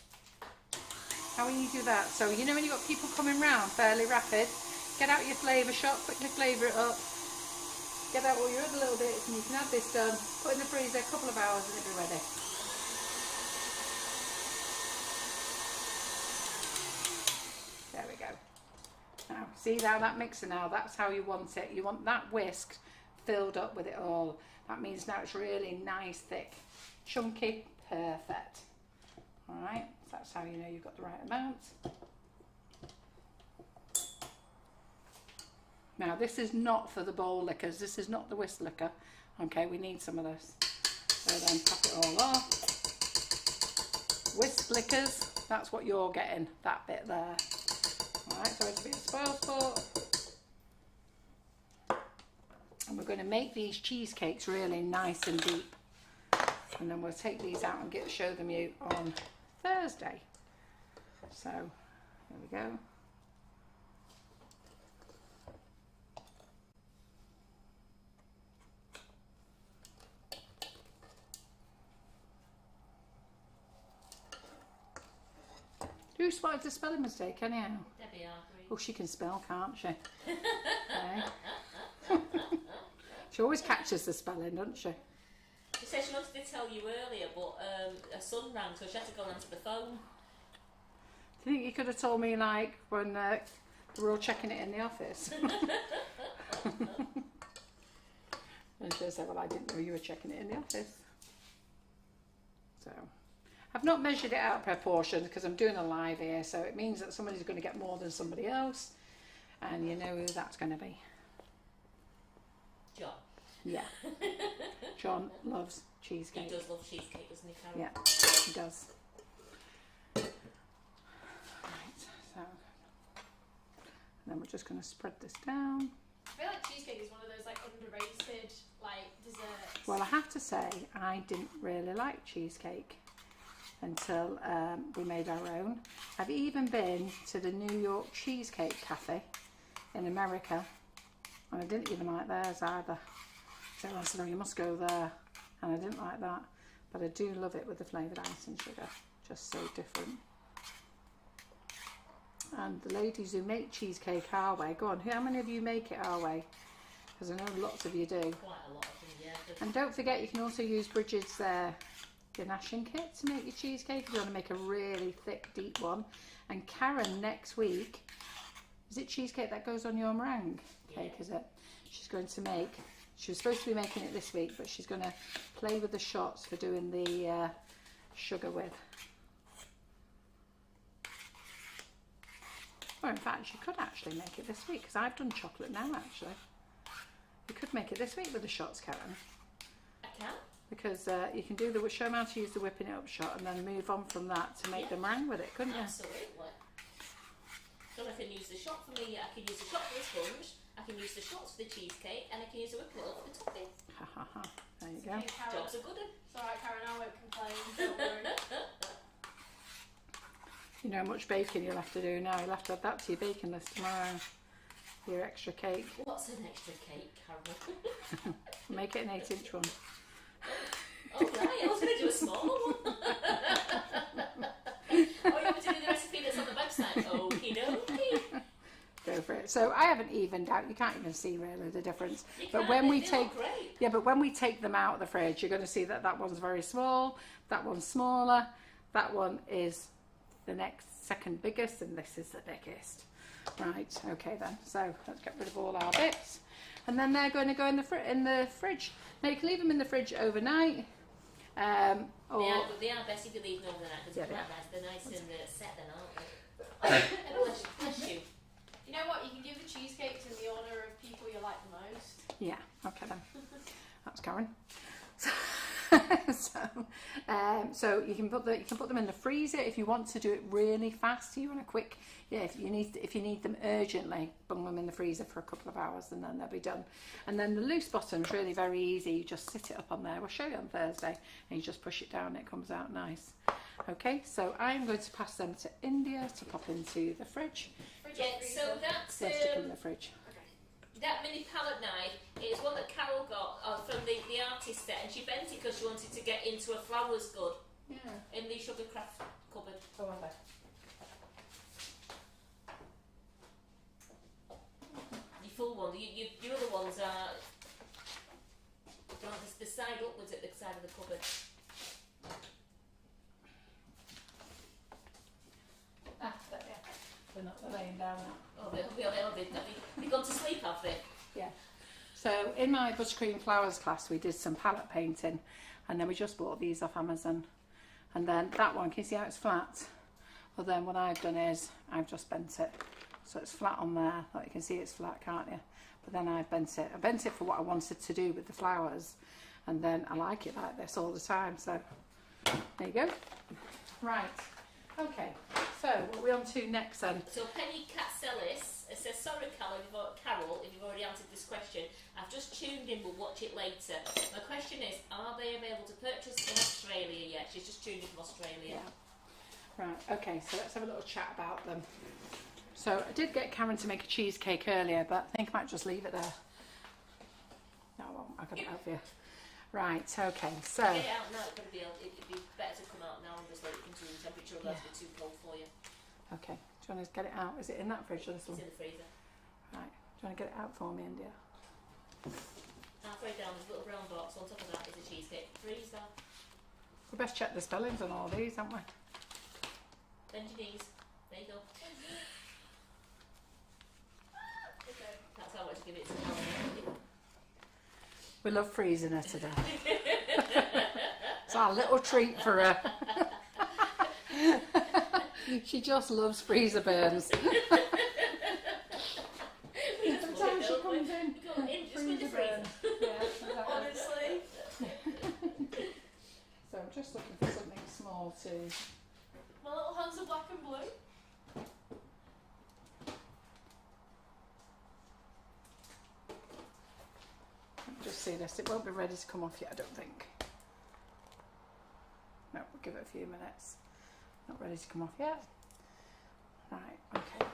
How will you do that? So you know when you've got people coming round fairly rapid, get out your flavour shot, quickly flavour it up, get out all your other little bits and you can have this done, put in the freezer a couple of hours and it'll be ready. There we go. Now, see now that mixer now, that's how you want it. You want that whisk filled up with it all. That means now it's really nice, thick, chunky, perfect. All right, so that's how you know you've got the right amount. Now this is not for the bowl liquors, this is not the whisk liquor. Okay, we need some of this. So then pop it all off. Whisk liquors, that's what you're getting, that bit there. Alright, so it's a bit of spoil sport. And we're going to make these cheesecakes really nice and deep. And then we'll take these out and show them you on Thursday. So, there we go. Who spotted the spelling mistake anyhow? Debbie Arbury. Oh, she can spell, can't she? Okay. She always catches the spelling, doesn't she? She said she wanted to tell you earlier, but her son rang, so she had to go answer the phone. Do you think you could have told me, like, when they were all checking it in the office? And she'll say, well, I didn't know you were checking it in the office. So, I've not measured it out per portion because I'm doing a live here, so it means that somebody's going to get more than somebody else. And you know who that's going to be. John. Yeah. John loves cheesecake. He does love cheesecake, doesn't he, Carol? Yeah, he does. Right, so and then we're just going to spread this down. I feel like cheesecake is one of those like underrated like desserts. Well, I have to say I didn't really like cheesecake until we made our own. I've even been to the New York Cheesecake Cafe in America and I didn't even like theirs either. So I said, oh, you must go there. And I didn't like that. But I do love it with the flavoured ice and sugar. Just so different. And the ladies who make cheesecake our way, go on, how many of you make it our way? Because I know lots of you do. Quite a lot of them, yeah. And don't forget, you can also use Bridget's your gnashing kit to make your cheesecake if you want to make a really thick, deep one. And Karen next week, is it cheesecake that goes on your meringue cake, is it? She's going to make, she was supposed to be making it this week, but she's going to play with the shots for doing the sugar with. Or in fact, you could actually make it this week, because I've done chocolate now, actually. You could make it this week with the shots, Karen. I can. Because you can do the, show them how to use the whipping it up shot and then move on from that to make the meringue with it, couldn't you? Absolutely. So I can use the shot for me, I can use the shot for the sponge, I can use the shots for the cheesecake, and I can use the whipping it up for the topping. Ha ha ha. There you go. Okay, Karen. Job's a good one. It's alright, Karen, I won't complain. Don't worry. You know how much baking you'll have to do now. You'll have to add that to your baking list tomorrow. Your extra cake. What's an extra cake, Carol? Make it an 8-inch one. Oh, right, I was going to do a small one. Oh, you want me to do the recipe that's on the website? Okie dokie. Go for it. So I haven't evened out. You can't even see really the difference. You But can't, when we they take, look great. yeah, but when we take them out of the fridge, you're going to see that that one's very small. That one's smaller. That one is the next second biggest, and this is the biggest. Right. Okay then. So let's get rid of all our bits, and then they're going to go in the fridge. Now you can leave them in the fridge overnight. Or They are best if you leave them overnight because Yeah, they're nice and set then, aren't they? Bless you. You know what? You can give the cheesecakes in the order of people you like the most. yeah. Okay then. That's Karen. So you can put them in the freezer if you want to do it really fast. You want a quick, if you need them urgently, bung them in the freezer for a couple of hours and then they'll be done. And then the loose bottom's really very easy. You just sit it up on there. We'll show you on Thursday, and you just push it down and it comes out nice. Okay, so I'm going to pass them to India to pop into the fridge. Yeah, so that's Let's stick them in the fridge. that mini palette knife is one that Carol got from the artist set, and she bent it because she wanted to get into a flowers good in the sugar craft cupboard. Oh, are they? The full one, the other ones are the side upwards at the side of the cupboard. They're not laying down now. Oh, they've gone to sleep, have they? Yeah. So in my buttercream flowers class, we did some palette painting, and then we just bought these off Amazon. And then that one, can you see how it's flat? Well, then what I've done is I've just bent it, so it's flat on there. Like you can see, it's flat, can't you? But then I've bent it. I bent it for what I wanted to do with the flowers, and then I like it like this all the time. So there you go. Right. Okay, so what are we on to next then? So Penny Katselis says, sorry Carol, if you've already answered this question, I've just tuned in, but watch it later. My question is, are they available to purchase in Australia yet? She's just tuned in from Australia. Yeah. Right, okay, so let's have a little chat about them. So I did get Karen to make a cheesecake earlier, but I think I might just leave it there. No, I won't, I've got it over here. Right, okay, so... Get it out now, it'd be better to come out now and just let it come to room temperature, otherwise it'll be too cold for you. Okay, do you want to get it out? Is it in that fridge or this one? It's in the freezer. Right, do you want to get it out for me, India? Halfway down, there's a little brown box, on top of that is a cheesecake. Freezer. We best check the spellings on all these, haven't we? Bend your knees. There you go. Okay. That's how much to give it to Helen. We love freezing her today. It's our little treat for her. She just loves freezer burns. Every time she comes in, just with the freezer. Yeah, exactly. Honestly. So I'm just looking for something small too. My little hands are black and blue. Just see this. It won't be ready to come off yet, I don't think. No, we'll give it a few minutes. Not ready to come off yet. Right, okay.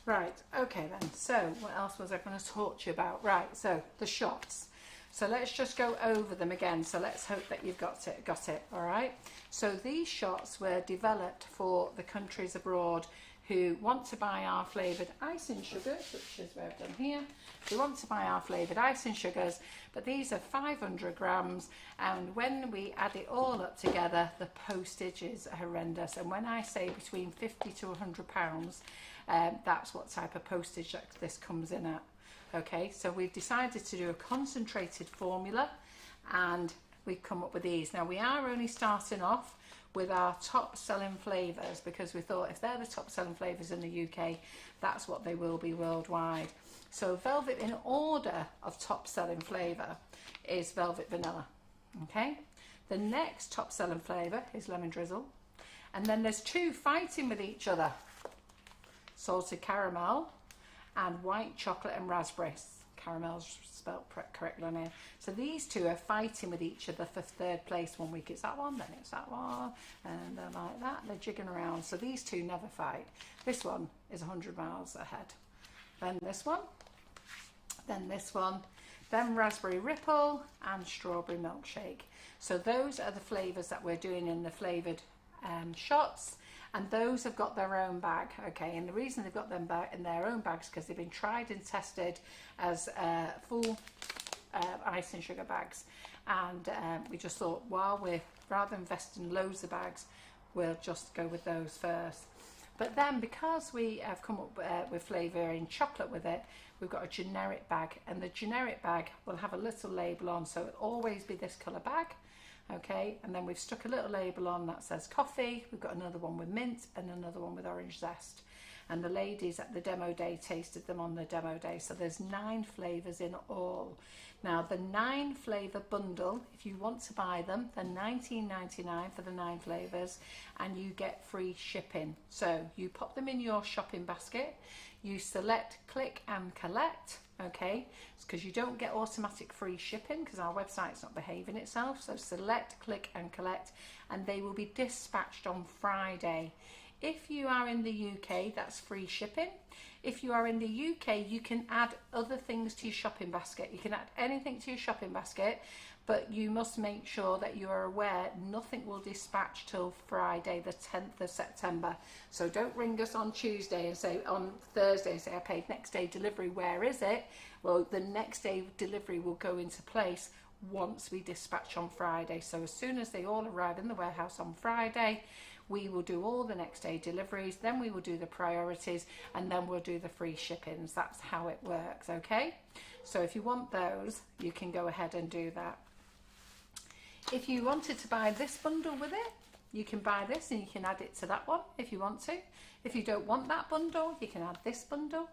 Right, okay then. So, what else was I going to talk to you about? Right, so the shots. So let's just go over them again. So let's hope that you've got it, all right? So these shots were developed for the countries abroad who want to buy our flavoured icing sugars, which is where I've done here. They want to buy our flavoured icing sugars, but these are 500 grams, and when we add it all up together, the postage is horrendous. And when I say between 50 to 100 pounds, that's what type of postage that this comes in at. Okay, so we've decided to do a concentrated formula, and we've come up with these. Now we are only starting off with our top selling flavours, because we thought if they're the top selling flavours in the UK, that's what they will be worldwide. So Velvet, in order of top selling flavour, is Velvet Vanilla. Okay, the next top selling flavour is Lemon Drizzle, and then there's two fighting with each other: Salted Caramel and White Chocolate and Raspberries. Caramel's spelled correctly on here. So these two are fighting with each other for third place. One week it's that one, then it's that one, and they're like that. They're jigging around. So these two never fight. This one is 100 miles ahead. Then this one, then Raspberry Ripple and Strawberry Milkshake. So those are the flavours that we're doing in the flavoured shots. And those have got their own bag, okay? And the reason they've got them in their own bags is because they've been tried and tested as full icing sugar bags. And we just thought, while we're rather invest in loads of bags, we'll just go with those first. But then, because we have come up with flavour in chocolate with it, we've got a generic bag. And the generic bag will have a little label on, so it'll always be this colour bag. Okay, and then we've stuck a little label on that says coffee. We've got another one with mint and another one with orange zest. and the ladies at the demo day tasted them on the demo day. So there's 9 flavours in all. Now the 9 flavour bundle, if you want to buy them, they're $19.99 for the 9 flavours, and you get free shipping. So you pop them in your shopping basket, you select click and collect, okay, because you don't get automatic free shipping because our website's not behaving itself. So select click and collect, and they will be dispatched on Friday. If you are in the UK, that's free shipping. If you are in the UK, you can add other things to your shopping basket. You can add anything to your shopping basket, but you must make sure that you are aware nothing will dispatch till Friday the 10th of September. So don't ring us on Tuesday and say, on Thursday, and say I paid next day delivery, where is it? Well, the next day delivery will go into place once we dispatch on Friday. So as soon as they all arrive in the warehouse on Friday, we will do all the next day deliveries, then we will do the priorities, and then we'll do the free shippings. That's how it works, okay? So if you want those, you can go ahead and do that. If you wanted to buy this bundle with it, you can buy this and you can add it to that one if you want to. If you don't want that bundle, you can add this bundle.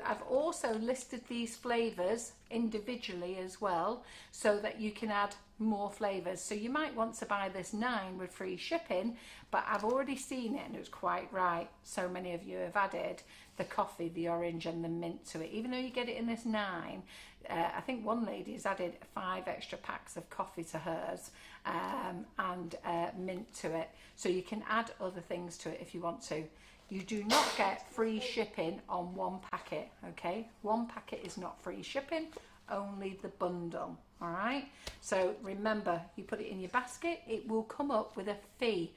I've also listed these flavours individually as well, so that you can add more flavours. So you might want to buy this 9 with free shipping, but I've already seen it and it was quite right. So many of you have added the coffee, the orange and the mint to it. Even though you get it in this 9, I think one lady has added 5 extra packs of coffee to hers, and mint to it. So you can add other things to it if you want to. You do not get free shipping on one packet, okay? One packet is not free shipping, only the bundle, all right? So remember, you put it in your basket, it will come up with a fee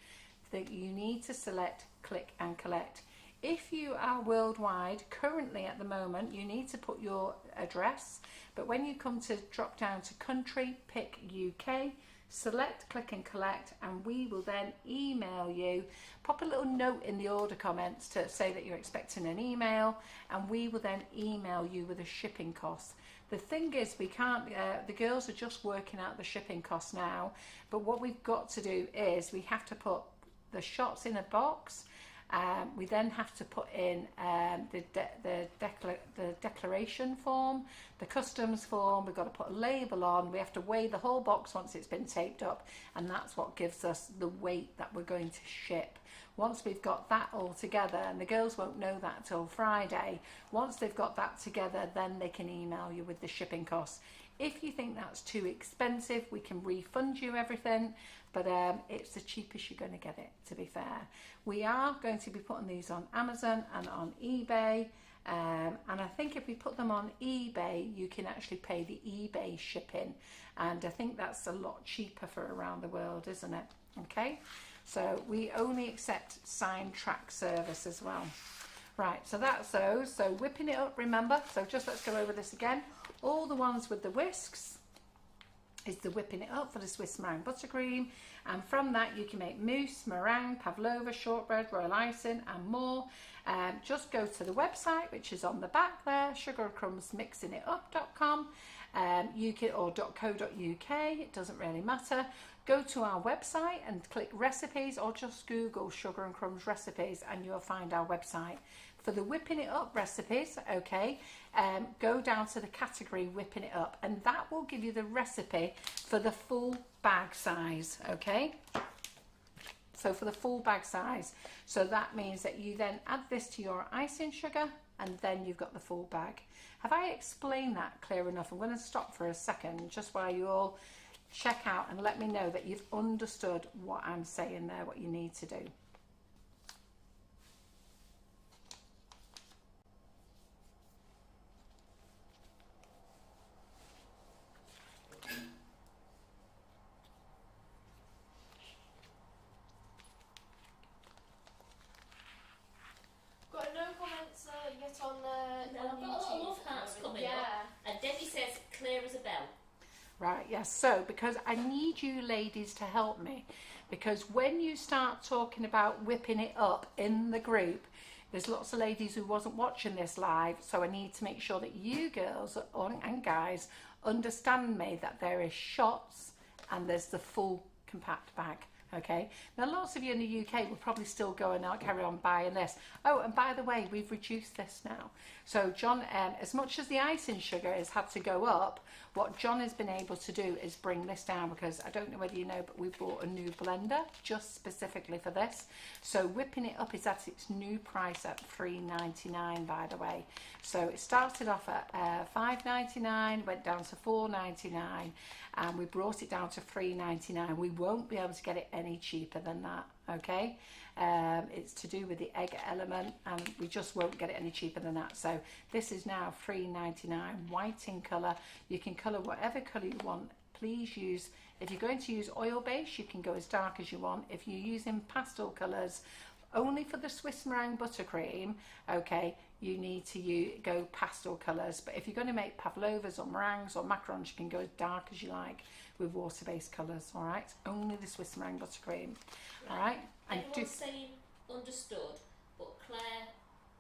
that you need to select, click and collect. If you are worldwide, currently at the moment, you need to put your address, but when you come to drop down to country, pick UK, select click and collect, and we will then email you. Pop a little note in the order comments to say that you're expecting an email, and we will then email you with a shipping cost. The thing is, we can't, the girls are just working out the shipping cost now, but what we've got to do is we have to put the shots in a box. We then have to put in the declaration form, the customs form. We've got to put a label on. We have to weigh the whole box once it's been taped up, and that's what gives us the weight that we're going to ship. Once we've got that all together, and the girls won't know that till Friday, once they've got that together, then they can email you with the shipping costs. If you think that's too expensive, we can refund you everything, but it's the cheapest you're going to get it, to be fair. We are going to be putting these on Amazon and on eBay, and I think if we put them on eBay, you can actually pay the eBay shipping, and I think that's a lot cheaper for around the world, isn't it? Okay, so we only accept signed track service as well. Right, so that's those. So whipping it up, remember, so just let's go over this again. All the ones with the whisks is the whipping it up for the Swiss meringue buttercream, and from that you can make mousse, meringue, pavlova, shortbread, royal icing and more. Just go to the website, which is on the back there, sugarandcrumbsmixingitup.com, you can, or .co.uk, it doesn't really matter. Go to our website and click recipes, or just Google Sugar and Crumbs recipes and you'll find our website. For the whipping it up recipes, okay, go down to the category whipping it up, and that will give you the recipe for the full bag size, okay? So for the full bag size, so that means that you then add this to your icing sugar, and then you've got the full bag. Have I explained that clear enough? I'm going to stop for a second just while you all check out and let me know that you've understood what I'm saying there, what you need to do. Got no comments yet on No, I've got a lot of love hearts coming up, and Debbie says clear as a bell. Right, yes, so because I need you ladies to help me, because when you start talking about whipping it up in the group, there's lots of ladies who wasn't watching this live, so I need to make sure that you girls and guys understand me, that there is shots and there's the full compact bag, Okay, now lots of you in the UK will probably still go and carry on buying this. Oh, and by the way, we've reduced this now. So John, as much as the icing sugar has had to go up, what John has been able to do is bring this down, because I don't know whether you know, but we bought a new blender just specifically for this. So whipping it up is at its new price at $3.99, by the way. So it started off at $5.99, went down to $4.99, and we brought it down to $3.99. We won't be able to get it any cheaper than that, okay? It's to do with the egg element, and we just won't get it any cheaper than that. So this is now $3.99, white in colour. You can colour whatever colour you want. Please use, if you're going to use oil base, you can go as dark as you want. If you're using pastel colours, only for the Swiss meringue buttercream, okay, you need to go pastel colours. But if you're going to make pavlovas or meringues or macarons, you can go as dark as you like with water-based colours, all right? Only the Swiss meringue buttercream, all right? And everyone's saying understood, but Claire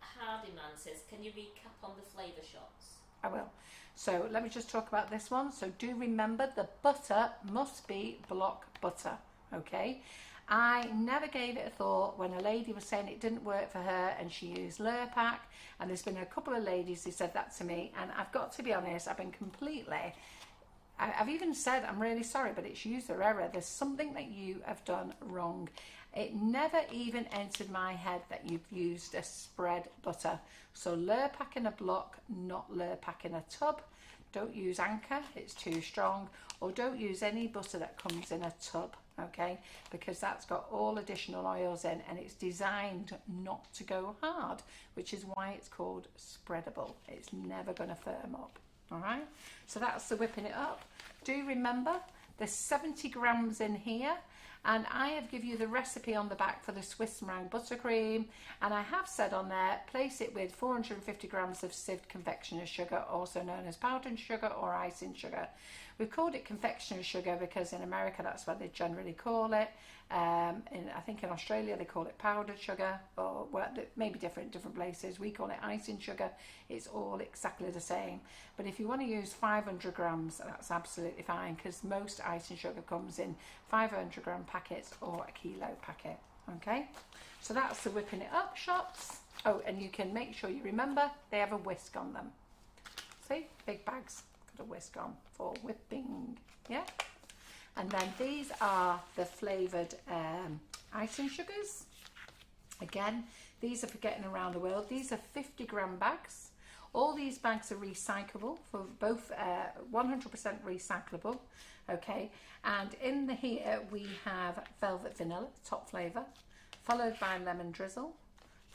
Hardiman says, can you recap on the flavour shots? I will. So let me just talk about this one. So do remember, the butter must be block butter, okay? I never gave it a thought when a lady was saying it didn't work for her and she used Lurpak, and there's been a couple of ladies who said that to me, and I've got to be honest, I've even said I'm really sorry, but it's user error. There's something that you have done wrong. It never even entered my head that you've used a spread butter. So Lurpak in a block, not Lurpak in a tub. Don't use Anchor, it's too strong, or don't use any butter that comes in a tub, okay? Because that's got all additional oils in, and it's designed not to go hard, which is why it's called spreadable. It's never going to firm up, all right? So that's the whipping it up. Do remember, there's 70 grams in here, and I have given you the recipe on the back for the Swiss meringue buttercream, and I have said on there, place it with 450 grams of sieved confectioner's sugar, also known as powdered sugar or icing sugar. We've called it confectioner's sugar because in America that's what they generally call it. I think in Australia they call it powdered sugar, or well, maybe different places. We call it icing sugar. It's all exactly the same. But if you want to use 500 grams, that's absolutely fine, because most icing sugar comes in 500 gram packets or a kilo packet. Okay, so that's the whipping it up shots. Oh, and you can make sure you remember they have a whisk on them. See, big bags got a whisk on for whipping. Yeah. And then these are the flavoured icing sugars. Again, these are for getting around the world. These are 50 gram bags. All these bags are recyclable, for both 100% recyclable, okay? And in here we have velvet vanilla, top flavour, followed by lemon drizzle,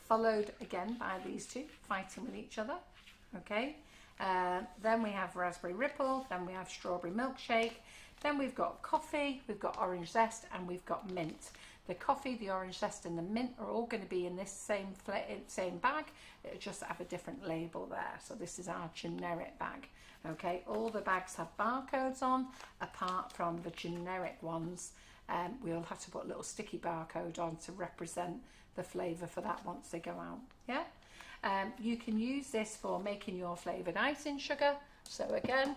followed again by these two fighting with each other, okay? Then we have raspberry ripple, then we have strawberry milkshake, then we've got coffee, we've got orange zest, and we've got mint. The coffee, the orange zest, and the mint are all going to be in this same bag. It'll just have a different label there. So this is our generic bag. Okay, all the bags have barcodes on, apart from the generic ones. We'll have to put a little sticky barcode on to represent the flavour for that once they go out. Yeah. You can use this for making your flavoured icing sugar. So again,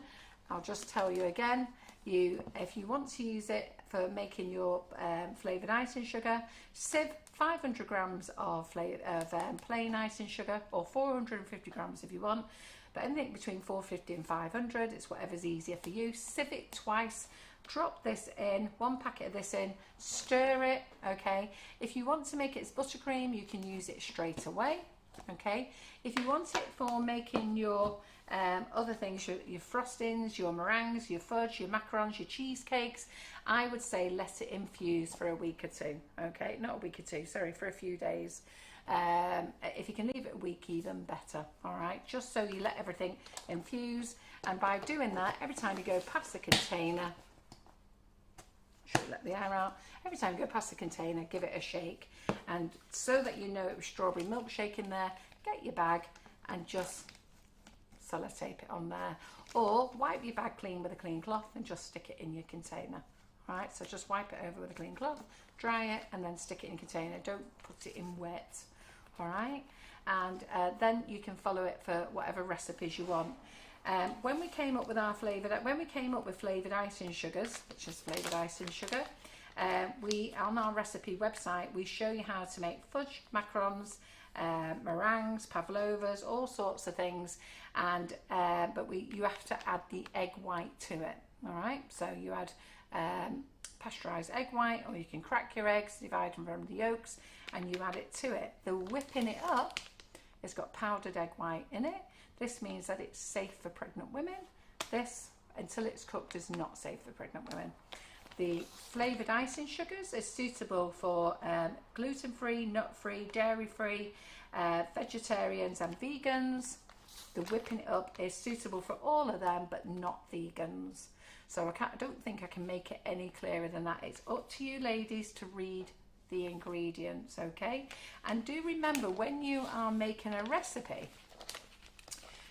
I'll just tell you again, if you want to use it for making your flavoured icing sugar, sieve 500 grams of plain icing sugar, or 450 grams if you want, but anything between 450 and 500, it's whatever's easier for you. Sieve it twice, drop this in, one packet of this in, stir it, okay? If you want to make it as buttercream, you can use it straight away, okay? If you want it for making your other things, your frostings, your meringues, your fudge, your macarons, your cheesecakes, I would say let it infuse for a week or two, okay? Not a week or two, sorry, for a few days. If you can leave it a week, even better, all right? Just so you let everything infuse, and by doing that, every time you go past the container, should let the air out, every time you go past the container, give it a shake, and so that you know it was strawberry milkshake in there, get your bag and just sellotape it on there, or wipe your bag clean with a clean cloth and just stick it in your container. All right, so just wipe it over with a clean cloth, dry it, and then stick it in a container. Don't put it in wet. All right, and then you can follow it for whatever recipes you want. When we came up with flavoured icing sugars, which is flavoured icing sugar, We on our recipe website we show you how to make fudge macarons, meringues, pavlovas, all sorts of things, and but you have to add the egg white to it. All right, so you add pasteurized egg white, or you can crack your eggs, divide them from the yolks, and you add it to it. The whipping it up has got powdered egg white in it. This means that it's safe for pregnant women. This, until it's cooked, is not safe for pregnant women. The flavoured icing sugars is suitable for gluten-free, nut-free, dairy-free, vegetarians and vegans. The whipping it up is suitable for all of them, but not vegans. So I don't think I can make it any clearer than that. It's up to you ladies to read the ingredients, okay? And do remember when you are making a recipe,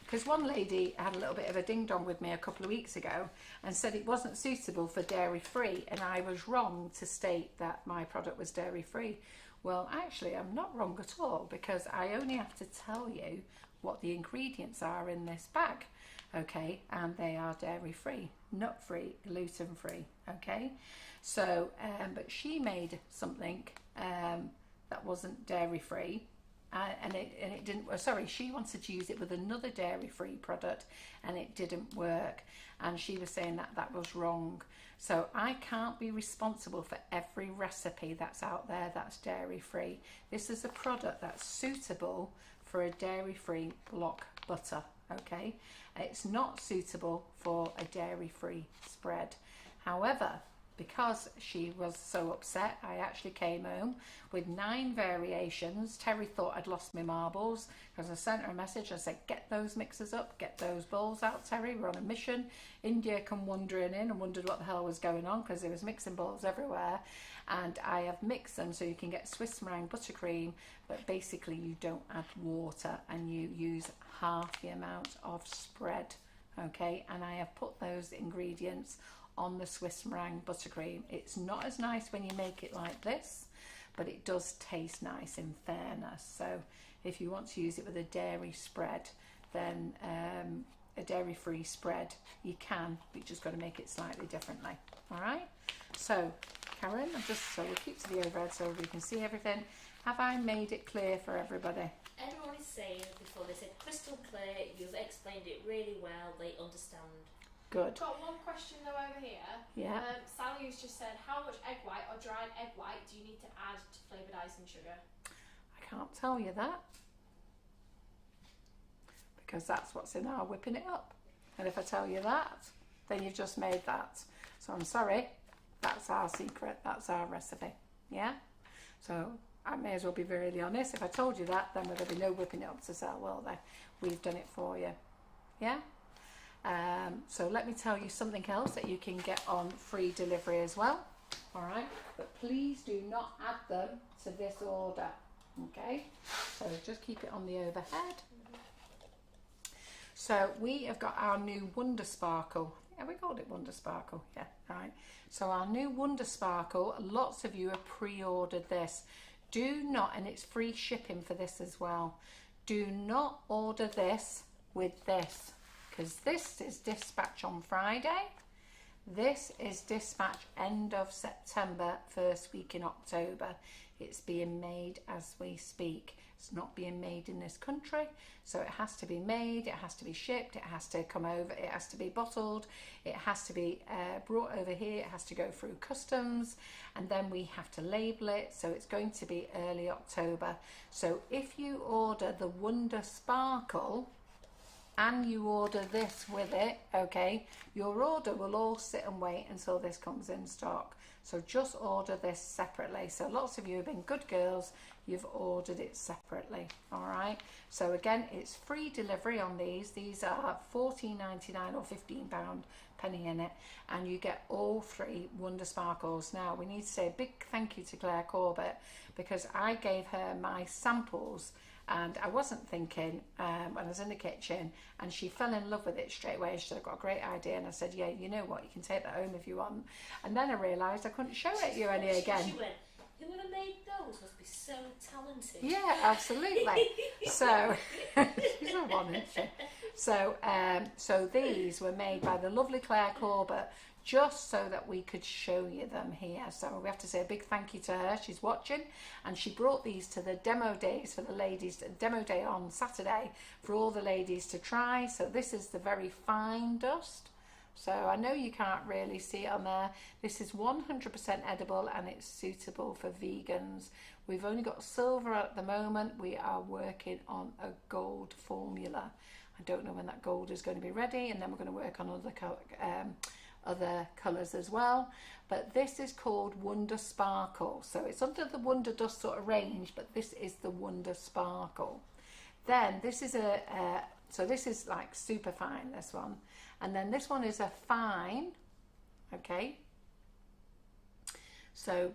because one lady had a little bit of a ding dong with me a couple of weeks ago and said it wasn't suitable for dairy free, and I was wrong to state that my product was dairy free. Well, actually I'm not wrong at all, because I only have to tell you what the ingredients are in this bag, okay? And they are dairy free, nut free, gluten free, okay? So but she made something that wasn't dairy free, and it didn't. Sorry, she wanted to use it with another dairy free product, and it didn't work, and she was saying that that was wrong. So I can't be responsible for every recipe that's out there that's dairy free. This is a product that's suitable for a dairy free block butter, okay? It's not suitable for a dairy free spread. However, because she was so upset, I actually came home with 9 variations. Terry thought I'd lost my marbles, because I sent her a message. I said, get those mixers up, get those bowls out, Terry. We're on a mission. India come wandering in and wondered what the hell was going on, because there was mixing bowls everywhere. And I have mixed them so you can get Swiss meringue buttercream, but basically you don't add water and you use half the amount of spread, okay? And I have put those ingredients on the Swiss meringue buttercream. It's not as nice when you make it like this, but it does taste nice in fairness. So if you want to use it with a dairy spread, then a dairy free spread, you can, but you just got to make it slightly differently. All right, so Karen, so we'll keep to the overhead so we can see everything. Have I made it clear for everybody? Everyone is saying before, they said crystal clear, you've explained it really well, they understand. Good. Got one question though over here. Yeah. Sally has just said, how much egg white or dried egg white do you need to add to flavoured icing sugar? I can't tell you that, because that's what's in our whipping it up. And if I tell you that, then you've just made that. So I'm sorry, that's our secret, that's our recipe. Yeah? So I may as well be really honest. If I told you that, then there'd be no whipping it up to sell, will there? We've done it for you. Yeah? So let me tell you something else that you can get on free delivery as well. All right, but please do not add them to this order, okay? So just keep it on the overhead. So we have got our new Wonder Sparkle. Have we called it Wonder Sparkle? Yeah, right. So our new Wonder Sparkle, lots of you have pre-ordered this. Do not, and it's free shipping for this as well, do not order this with this, because this is dispatch on Friday. This is dispatch end of September, first week in October. It's being made as we speak. It's not being made in this country, so it has to be made, it has to be shipped, it has to come over, it has to be bottled, it has to be brought over here, it has to go through customs, and then we have to label it, so it's going to be early October. So if you order the Wonder Sparkle and you order this with it, okay, your order will all sit and wait until this comes in stock. So just order this separately. So lots of you have been good girls, you've ordered it separately. All right, so again, it's free delivery on these. These are £14.99 or £15 penny in it, and you get all 3 Wonder Sparkles. Now we need to say a big thank you to Claire Corbett, because I gave her my samples and I wasn't thinking when I was in the kitchen, and she fell in love with it straight away. She said, I've got a great idea, and I said, yeah, you know what, you can take that home if you want. And then I realised I couldn't show it you any again. She went, whoever made those must be so talented. Yeah, absolutely. So she's a one, isn't she? So, so these were made by the lovely Claire Corbett, just so that we could show you them here. So we have to say a big thank you to her. She's watching, and she brought these to the demo days for the ladies, demo day on Saturday for all the ladies to try. So this is the very fine dust. So I know you can't really see it on there. This is 100% edible, and it's suitable for vegans. We've only got silver at the moment. We are working on a gold formula. I don't know when that gold is going to be ready, and then we're going to work on other colours as well. But this is called Wonder Sparkle. So it's under the Wonder Dust sort of range, but this is the Wonder Sparkle. Then this is so this is like super fine, this one. And then this one is a fine, okay? So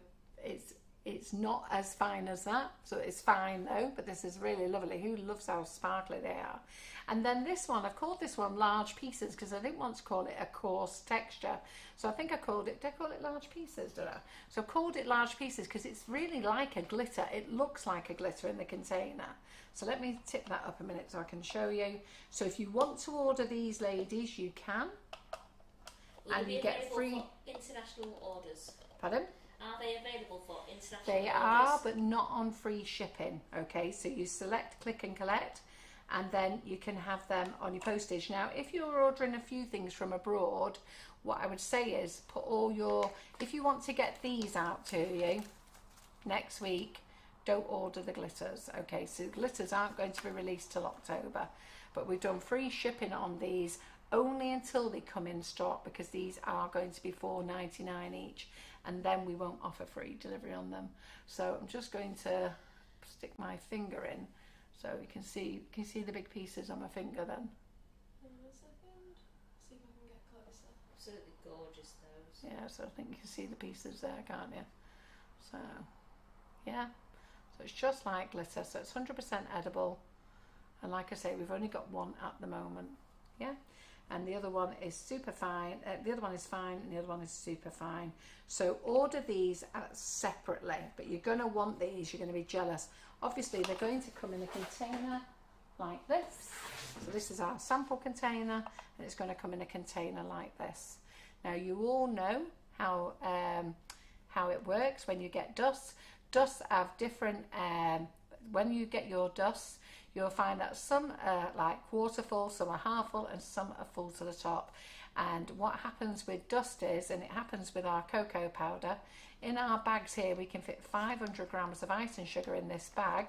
it's not as fine as that. So it's fine though, but this is really lovely. Who loves how sparkly they are? And then this one, I've called this one large pieces because I didn't want to call it a coarse texture. So I think I called it, did I call it large pieces, did I? So I called it large pieces because it's really like a glitter. It looks like a glitter in the container. So let me tip that up a minute so I can show you. So if you want to order these, ladies, you can. And you get free international orders. Pardon? Are they available for international orders? They are, but not on free shipping. Okay, so you select click and collect, and then you can have them on your postage. Now, if you're ordering a few things from abroad, what I would say is put all your, if you want to get these out to you next week, don't order the glitters. Okay, so glitters aren't going to be released till October, but we've done free shipping on these only until they come in stock, because these are going to be $4.99 each, and then we won't offer free delivery on them. So I'm just going to stick my finger in so you can see the big pieces on my finger then. Hang on a second. See if I can get closer. Absolutely gorgeous, those. Yeah, so I think you can see the pieces there, can't you? So yeah, so it's just like glitter, so it's 100% edible, and like I say, we've only got one at the moment. Yeah, and the other one is super fine. The other one is fine, and the other one is super fine. So order these separately, but you're going to want these. You're going to be jealous. Obviously, they're going to come in a container like this. So this is our sample container, and it's going to come in a container like this. Now, you all know how it works when you get dust. Dusts have different. When you get your dust, you'll find that some are like quarter full, some are half full, and some are full to the top. And what happens with dust is, and it happens with our cocoa powder, in our bags here we can fit 500 grams of icing sugar in this bag,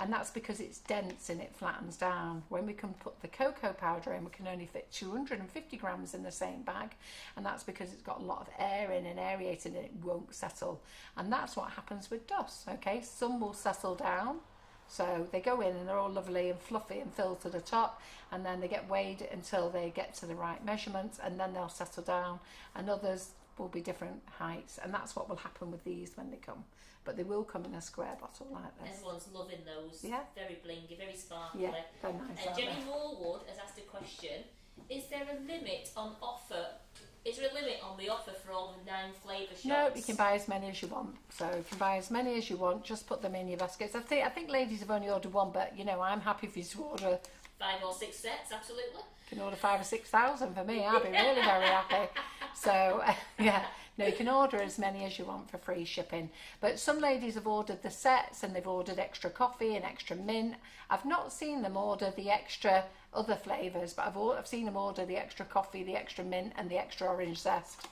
and that's because it's dense and it flattens down. When we can put the cocoa powder in, we can only fit 250 grams in the same bag, and that's because it's got a lot of air in and aerated, and it won't settle. And that's what happens with dust. Okay, some will settle down. So they go in and they're all lovely and fluffy and filled to the top, and then they get weighed until they get to the right measurements, and then they'll settle down, and others will be different heights, and that's what will happen with these when they come. But they will come in a square bottle like this. Everyone's loving those. Yeah. Very blingy, very sparkly. Yeah, they're nice, aren't Jenny they? Morwood has asked a question. Is there a limit on offer? Is there a limit on the offer for all the 9 flavour shots? No, you can buy as many as you want. So you can buy as many as you want. Just put them in your baskets. I think ladies have only ordered one, but you know, I'm happy for you to order 5 or 6 sets, absolutely. You can order 5,000 or 6,000 for me. I'll be really very happy. So yeah, no, you can order as many as you want for free shipping. But some ladies have ordered the sets, and they've ordered extra coffee and extra mint. I've not seen them order the extra other flavours, but I've seen them order the extra coffee, the extra mint, and the extra orange zest.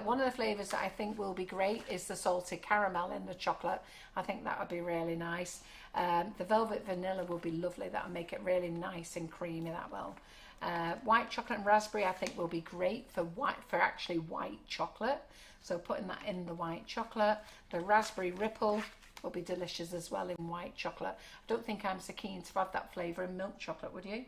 One of the flavours that I think will be great is the salted caramel in the chocolate. I think that would be really nice. The velvet vanilla will be lovely. That will make it really nice and creamy, that will. White chocolate and raspberry I think will be great for actually white chocolate. So putting that in the white chocolate. The raspberry ripple will be delicious as well in white chocolate. I don't think I'm so keen to have that flavour in milk chocolate, would you,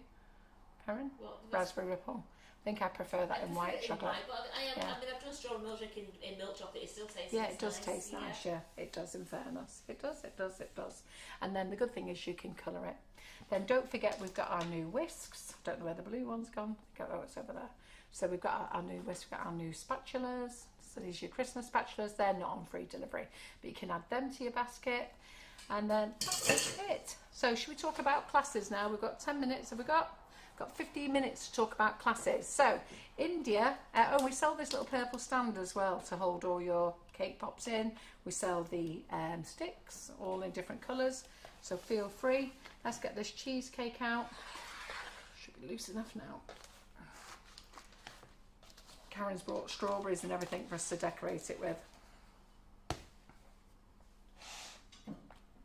Karen? What, raspberry ripple. I think I prefer that in white chocolate. But I mean, I've just drawn milk in milk chocolate. It still tastes Yeah, it does nice. taste nice, yeah. It does, in fairness. It does. And then the good thing is you can colour it. Then don't forget we've got our new whisks. Don't know where the blue one's gone. Oh, it's over there. So we've got our new whisks, we've got our new spatulas. So these are your Christmas spatulas. They're not on free delivery, but you can add them to your basket. And then that's it. So should we talk about classes now? We've got 10 minutes, have we got? got 15 minutes to talk about classes. So, India, we sell this little purple stand as well to hold all your cake pops in. We sell the sticks, all in different colours, so feel free. Let's get this cheesecake out. Should be loose enough now. Karen's brought strawberries and everything for us to decorate it with.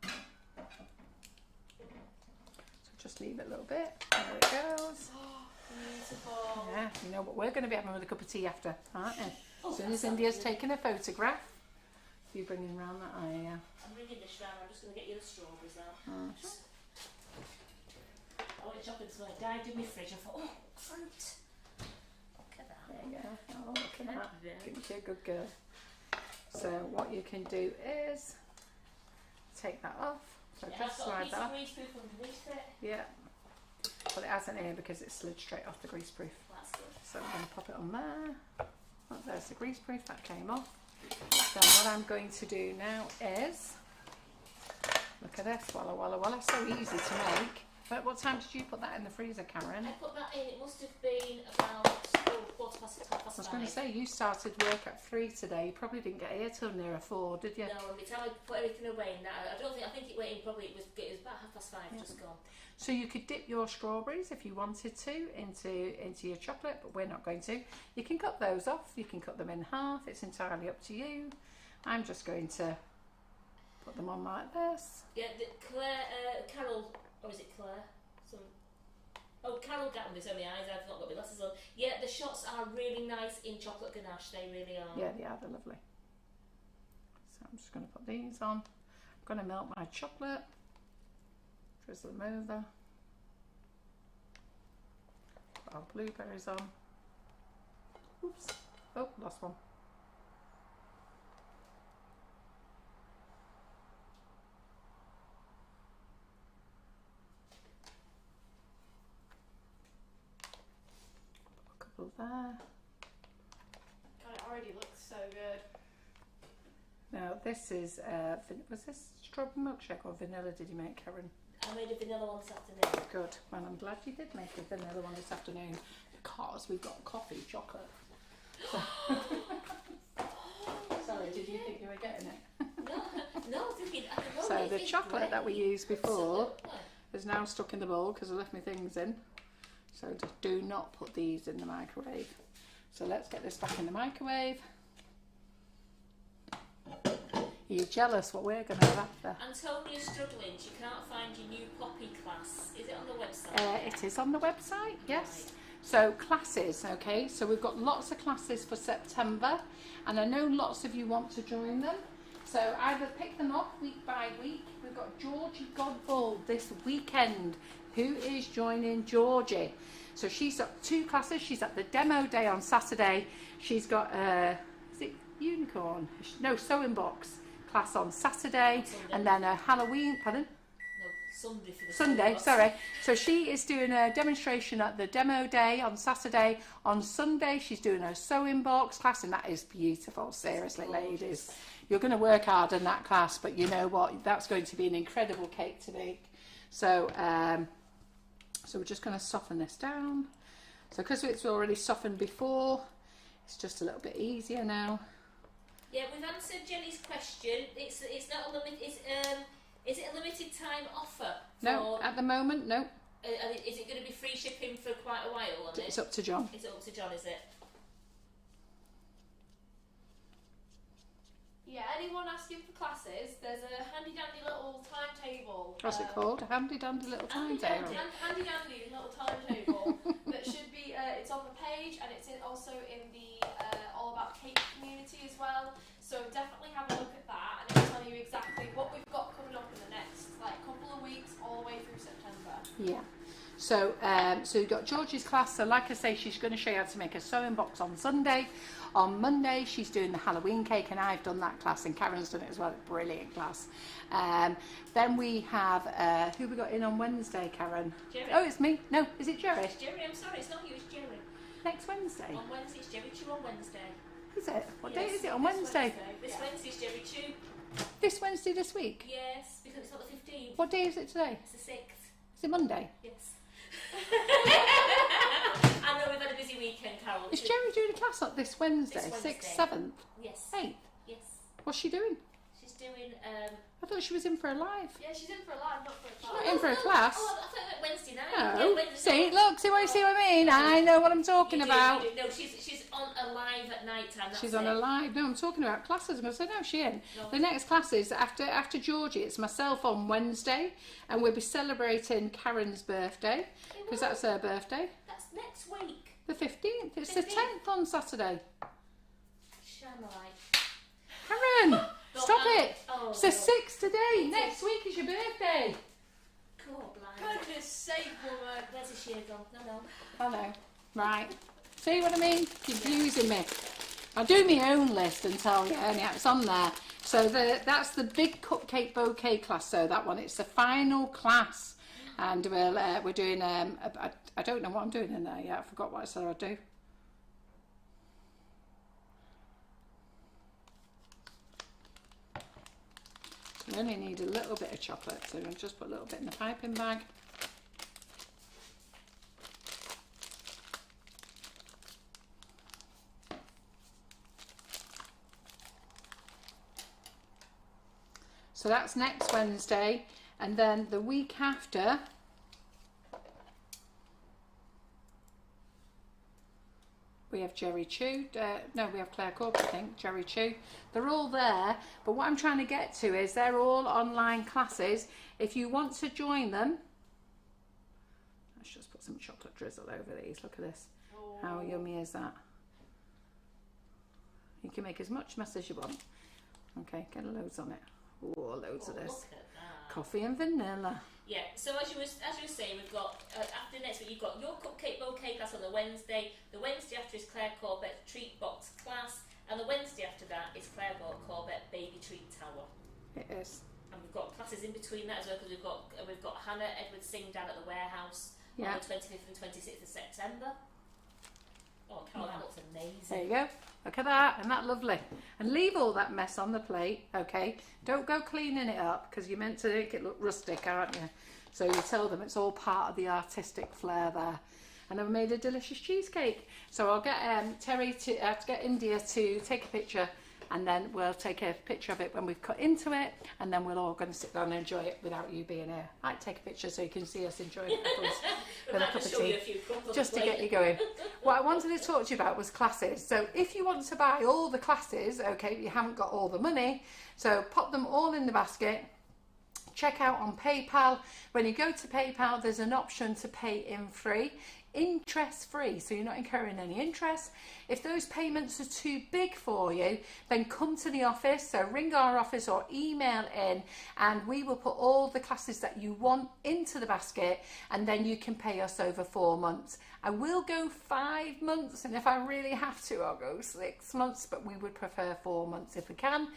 So just leave it a little bit. There it goes. Oh, beautiful. Yeah, you know what we're going to be having with a cup of tea after, aren't you? Oh, As soon as that India's sounds good. taken a photograph. You bringing round that eye, yeah. I'm bringing this round. I'm just going to get you the strawberries out. I went shopping this morning. Dived in my fridge. I thought, oh, fruit. Look at that. There you go. Oh, look at that. Yeah. Think you're a good girl. So what you can do is take that off. So Yeah, just I've got a slide piece that of off. grease proof underneath it. Yeah. Well, it hasn't here because it slid straight off the grease proof. That's good. So I'm going to pop it on there. Oh, there's the grease proof, that came off. Then what I'm going to do now is, look at this, walla walla walla, so easy to make. But what time did you put that in the freezer, Karen? I put that in. It must have been about quarter past, half I past was 5. going to say, you started work at 3 today. You probably didn't get here till near 4, did you? No, and by the time I put everything away now, I think it went in probably, it was about 5:30, just gone. So you could dip your strawberries if you wanted to into your chocolate, but we're not going to. You can cut those off. You can cut them in half. It's entirely up to you. I'm just going to put them on like this. Yeah, Carol, or is it Claire? Carol Gatton is on my eyes. I've not got my glasses on. Yeah, the shots are really nice in chocolate ganache. They really are. Yeah, they are. They're lovely. So I'm just going to put these on. I'm going to melt my chocolate. Drizzle them over. Put our blueberries on. Oops. Oh, lost one. Put a couple there. God, it already looks so good. Now this is, was this strawberry milkshake or vanilla did you make, Karen? I made a vanilla one this afternoon. Good. Well, I'm glad you did make a vanilla one this afternoon because we've got coffee chocolate. Sorry, did you think you were getting it? No, I was thinking. I don't know, So the it's chocolate great. that we used before Absolutely. is now stuck in the bowl because I left my things in. So just do not put these in the microwave. So let's get this back in the microwave. Are you jealous what we're going to have after? Antonia's struggling. She can't find your new poppy class. Is it on the website? It is on the website, yes. So classes, okay, so we've got lots of classes for September and I know lots of you want to join them. So either pick them up week by week. We've got Georgie Godball this weekend. Who is joining Georgie? So she's got 2 classes. She's at the demo day on Saturday. She's got, is it unicorn? No, sewing box class on Saturday. And then a Halloween, pardon? Sunday for the Sunday, box. sorry. So she is doing a demonstration at the demo day on Saturday. On Sunday, she's doing her sewing box class, and that is beautiful. Seriously, ladies, you're going to work hard in that class, but you know what? That's going to be an incredible cake to make. So, so we're just going to soften this down. So because it's already softened before, it's just a little bit easier now. Yeah, we've answered Jenny's question. It's not a limit. Is it a limited time offer? No, at the moment, no. Is it going to be free shipping for quite a while? It's up to John. It's up to John, is it? Yeah, anyone asking for classes, there's a handy dandy little timetable. What's it called? A handy dandy little timetable. Handy dandy little timetable that should be, it's on the page and it's also in the All About Cake community as well. So definitely have a look at that and it'll tell you exactly what we've got coming up in the next couple of weeks all the way through September. Yeah. So, so you've got Georgie's class. So like I say, she's going to show you how to make a sewing box on Sunday. On Monday, she's doing the Halloween cake, and I've done that class, and Karen's done it as well. Brilliant class. Then we have, who we got in on Wednesday, Karen? Jerry. Oh, it's me. No, is it Jerry? It's Jerry, I'm sorry, it's not you, it's Jerry. Next Wednesday. On Wednesday, it's Jerry 2 on Wednesday. Is it? What Yes, date is it on this Wednesday? This Wednesday's Jerry 2. This Wednesday this week? Yes, because it's not the 15th. What day is it today? It's the 6th. Is it Monday? Yes. I know we've had a busy weekend, Carol. Is Jerry doing a class up this Wednesday? This Wednesday. 6th, 7th, Yes. 8th? Yes. What's she doing? She's doing. I thought she was in for a live. Yeah, she's in for a live, not for a class. Not in for a class. Oh, I thought it was Wednesday night. No. Yeah, Wednesday See, night. look, see what I mean? I know what I'm talking You do, about. you do. No, she's on a live at night time. She's on a live. No, I'm talking about classes. I'm going to say, no, she ain't. No. The next class is after Georgie. It's myself on Wednesday, and we'll be celebrating Karen's birthday, because that's her birthday. That's next week. The 15th. It's the 15th. 10th on Saturday. Shine a light. Karen, stop it. Oh, It's the no. 6th today. Next week is your birthday. God, blind. Goodness sake, woman. Where's the shade gone? No. I know. Right. See what I mean? You're confusing me. I'll do my own list and tell you. Anyhow, it's on there. So that's the big cupcake bouquet class. So that one, it's the final class. And we're doing, I don't know what I'm doing in there yet. I forgot what I said I'd do. We only need a little bit of chocolate, so I'll just put a little bit in the piping bag. So that's next Wednesday, and then the week after, we have Jerry Chew. No, we have Claire Corbett, I think. Jerry Chew. They're all there, but what I'm trying to get to is they're all online classes. If you want to join them, let's just put some chocolate drizzle over these. Look at this. Oh. How yummy is that? You can make as much mess as you want. Okay, get loads on it. Oh, loads of this. Look at that. Coffee and vanilla. Yeah, so as you were saying, we've got, after next week, you've got your cupcake bouquet class on the Wednesday after is Claire Corbett treat box class, and the Wednesday after that is Claire Corbett baby treat tower. It is. And we've got classes in between that as well, because we've got Hannah Edwards Sing down at the warehouse Yeah. on the 25th and 26th of September. Oh, Carol, that looks amazing. There you go. Look at that. Isn't that lovely? And leave all that mess on the plate, okay? Don't go cleaning it up, because you're meant to make it look rustic, aren't you? So you tell them it's all part of the artistic flair there. And I've made a delicious cheesecake. So I'll get Terry to get India to take a picture, and then we'll take a picture of it when we've cut into it, and then we're all going to sit down and enjoy it without you being here. I'd take a picture so you can see us enjoying it with a cup of tea, just to get you going. What I wanted to talk to you about was classes. So if you want to buy all the classes, okay, but you haven't got all the money, so pop them all in the basket. Check out on PayPal. When you go to PayPal, there's an option to pay in free, interest free, so you're not incurring any interest. If those payments are too big for you, then come to the office, so ring our office or email in, and we will put all the classes that you want into the basket, and then you can pay us over 4 months. I will go 5 months, and if I really have to, I'll go 6 months, but we would prefer 4 months if we can.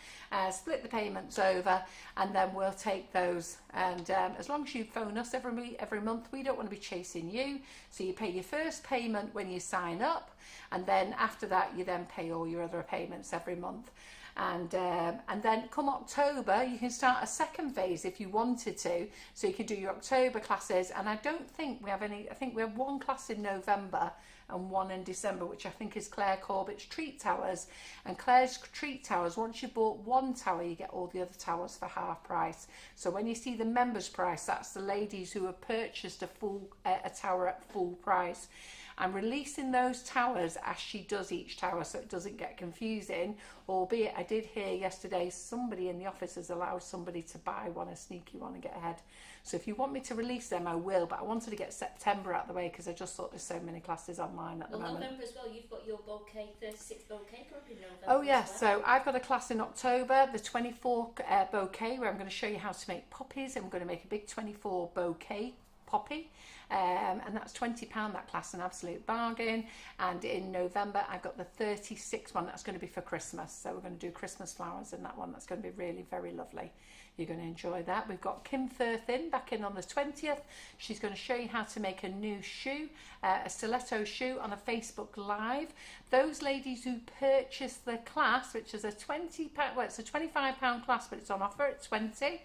Split the payments over, and then we'll take those. And as long as you phone us every month, we don't want to be chasing you. So you pay your first payment when you sign up, and then after that, you then pay all your other payments every month. And then come October, you can start a second phase if you wanted to. So you can do your October classes, and I don't think we have any. I think we have one class in November and one in December, which I think is Claire Corbett's Treat Towers. And Claire's Treat Towers, once you bought one tower, you get all the other towers for half price. So when you see the members price, that's the ladies who have purchased a tower at full price. I'm releasing those towers as she does each tower, so it doesn't get confusing, albeit I did hear yesterday somebody in the office has allowed somebody to buy one, a sneaky one, and get ahead. So if you want me to release them, I will, but I wanted to get September out of the way because I just thought there's so many classes online at the moment. November as well, you've got your bouquet, 36 bouquet coming up in November. Oh yes, so I've got a class in October, the 24 bouquet, where I'm going to show you how to make poppies. I'm going to make a big 24 bouquet poppy, and that's £20 that class, an absolute bargain. And in November I've got the 36 one, that's going to be for Christmas, so we're going to do Christmas flowers in that one. That's going to be really very lovely. You're going to enjoy that. We've got Kim Firth back in on the 20th. She's going to show you how to make a new shoe, a stiletto shoe, on a Facebook Live. Those ladies who purchase the class, which is a £20, well, it's a £25 class, but it's on offer at 20.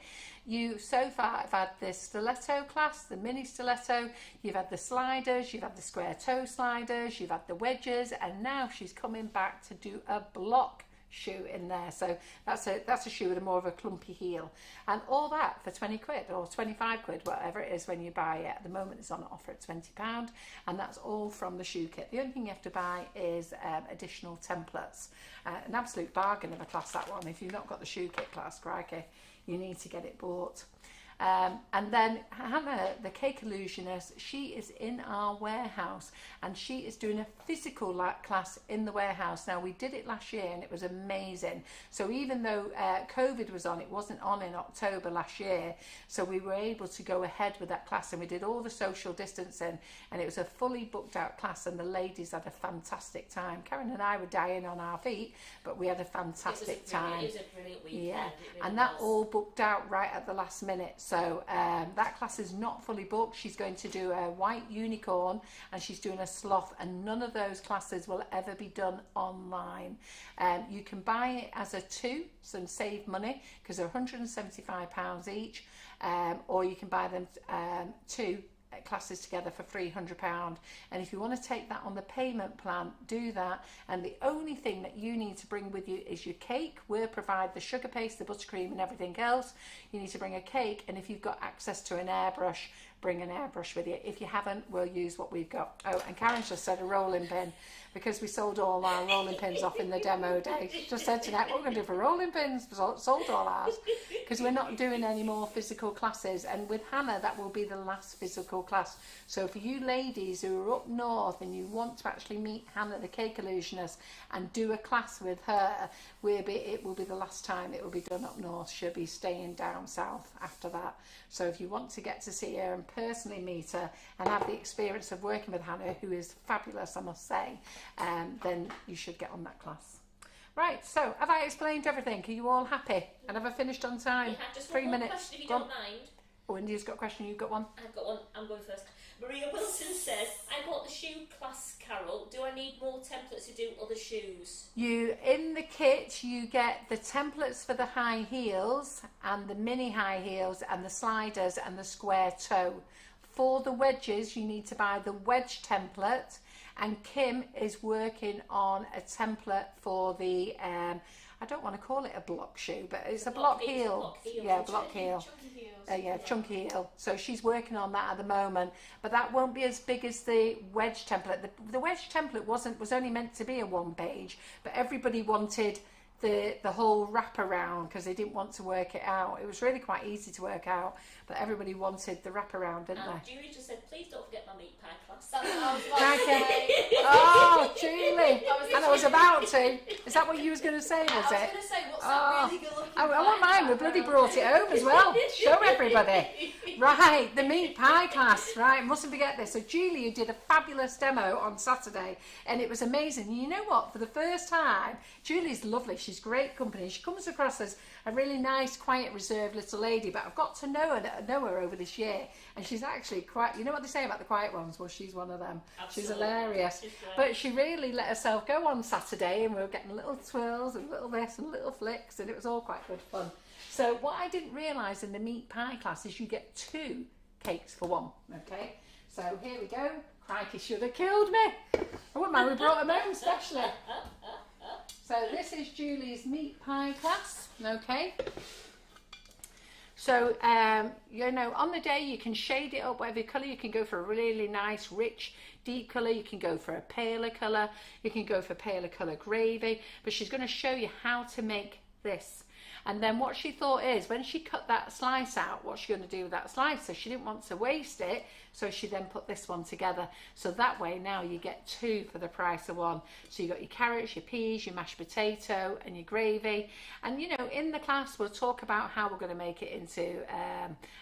You so far have had the stiletto class, the mini stiletto, you've had the sliders, you've had the square toe sliders, you've had the wedges, and now she's coming back to do a block shoe in there. So that's a shoe with a more of a clumpy heel, and all that for 20 quid or 25 quid, whatever it is when you buy it. At the moment it's on offer at £20, and that's all from the shoe kit. The only thing you have to buy is additional templates. An absolute bargain of a class, that one. If you've not got the shoe kit class, crikey, you need to get it bought. And then Hannah, the cake illusionist, she is in our warehouse, and she is doing a physical class in the warehouse. Now, we did it last year and it was amazing. So even though COVID was on, it wasn't on in October last year, so we were able to go ahead with that class, and we did all the social distancing, and it was a fully booked out class, and the ladies had a fantastic time. Karen and I were dying on our feet, but we had a fantastic time. It was a brilliant weekend. Yeah, really and that was. all booked out right at the last minute. So that class is not fully booked. She's going to do a white unicorn, and she's doing a sloth, and none of those classes will ever be done online. You can buy it as a two, so save money, because they're £175 each, or you can buy them two classes together for £300. And if you want to take that on the payment plan, do that. And the only thing that you need to bring with you is your cake. We'll provide the sugar paste, the buttercream, and everything else. You need to bring a cake, and if you've got access to an airbrush, bring an airbrush with you. If you haven't, we'll use what we've got. Oh, and Karen's just said a rolling pin, because we sold all our rolling pins off in the demo day. She just said tonight, what we're going to do for rolling pins? We sold all ours, because we're not doing any more physical classes. And with Hannah, that will be the last physical class. So for you ladies who are up north and you want to actually meet Hannah, the cake illusionist, and do a class with her, it will be the last time it will be done up north. She'll be staying down south after that. So if you want to get to see her and personally meet her and have the experience of working with Hannah, who is fabulous, I must say, then you should get on that class. Right, so have I explained everything? Are you all happy? And have I finished on time? We have just 3 one more minutes. question, if you Go don't on. mind. Oh, India's got a question, you've got one? I've got one. I'm going first. Maria Wilson says, I bought the shoe class, Carol. Do I need more templates to do other shoes? In the kit, you get the templates for the high heels and the mini high heels and the sliders and the square toe. For the wedges, you need to buy the wedge template, and Kim is working on a template for the I don't want to call it a block shoe, but it's a block heel. Yeah, block heel. Chunky heels. Yeah, chunky heel. So she's working on that at the moment, but that won't be as big as the wedge template. The wedge template was only meant to be a one page, but everybody wanted the whole wrap around, because they didn't want to work it out. It was really quite easy to work out, but everybody wanted the wrap around, didn't they? Julie just said, please don't forget my meat pie class. That's what I was about to Okay. say. Oh, Julie! And I was about to. Is that what you was going to say, was I was it? going to say, what's that really good looking I want mine. We bloody brought it home as well. Show everybody. Right, the meat pie class. Right, mustn't forget this. So Julie did a fabulous demo on Saturday, and it was amazing. You know what? For the first time, Julie's lovely. She's great company. She comes across as a really nice, quiet, reserved little lady, but I've got to know her over this year, and she's actually quite, you know what they say about the quiet ones? Well, she's one of them. Absolutely. She's hilarious. She's great. But she really let herself go on Saturday, and we were getting little twirls and little this and little flicks, and it was all quite good fun. So what I didn't realise in the meat pie class is you get 2 cakes for one. Okay, so here we go. Crikey, should have killed me. I wouldn't mind, we brought them home specially. So this is Julie's meat pie class. Okay. So, you know, on the day you can shade it up whatever colour. You can go for a really nice, rich, deep colour. You can go for a paler colour. You can go for paler colour gravy. But she's going to show you how to make this. And then what she thought is, when she cut that slice out, what's she going to do with that slice? So she didn't want to waste it, so she then put this one together. So that way now you get 2 for the price of 1. So you got your carrots, your peas, your mashed potato, and your gravy. And you know, in the class we'll talk about how we're going to make it into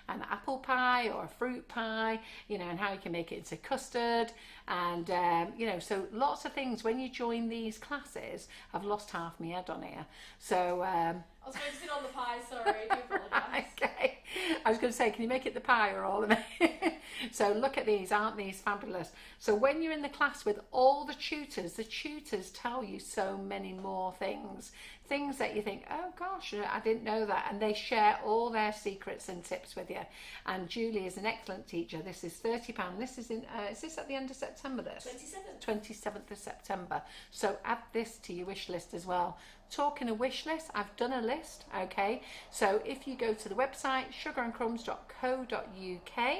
an apple pie or a fruit pie, you know, and how you can make it into custard. And you know, so lots of things. When you join these classes, I've lost half my head on here. So I was focusing on the pie, sorry, I do apologise. Okay. I was going to say, can you make it the pie or all of it? So look at these, aren't these fabulous? So when you're in the class with all the tutors tell you so many more things. Things that you think, oh gosh, I didn't know that. And they share all their secrets and tips with you. And Julie is an excellent teacher. This is £30. This is is this at the end of September, this? 27th of September. So add this to your wish list as well. Talking a wish list, I've done a list, okay? So if you go to the website, sugarandcrumbs.co.uk,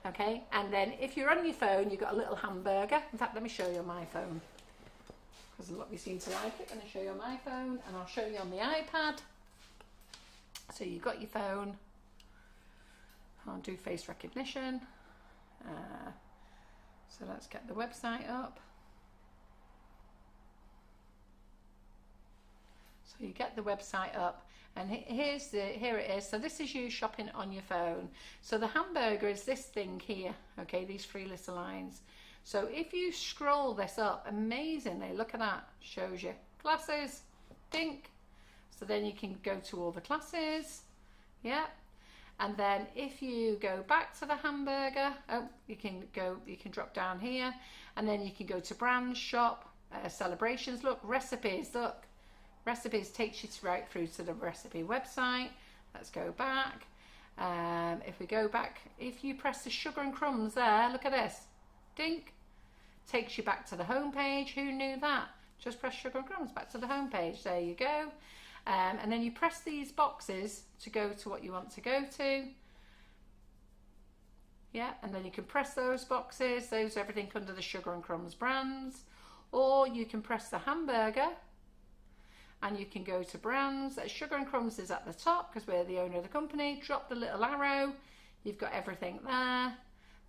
okay? And then if you're on your phone, you've got a little hamburger. In fact, let me show you on my phone, because a lot of you seem to like it. I'm going to show you on my phone, and I'll show you on the iPad. So you've got your phone. I'll do face recognition. So let's get the website up. So you get the website up, and here it is. So this is you shopping on your phone. So the hamburger is this thing here, okay, these three little lines. So if you scroll this up, amazingly, look at that, shows you classes, dink. So then you can go to all the classes, yeah. And then if you go back to the hamburger, you can drop down here, and then you can go to brands, shop, celebrations, look, recipes, look. Recipes takes you right through to the recipe website. Let's go back. If we go back, if you press the Sugar and Crumbs there, look at this. Dink. Takes you back to the home page. Who knew that? Just press Sugar and Crumbs back to the home page. There you go. And then you press these boxes to go to what you want to go to. Yeah, and then you can press those boxes. Those are everything under the Sugar and Crumbs brands. Or you can press the hamburger, and you can go to brands. Sugar and Crumbs is at the top because we're the owner of the company. Drop the little arrow. You've got everything there.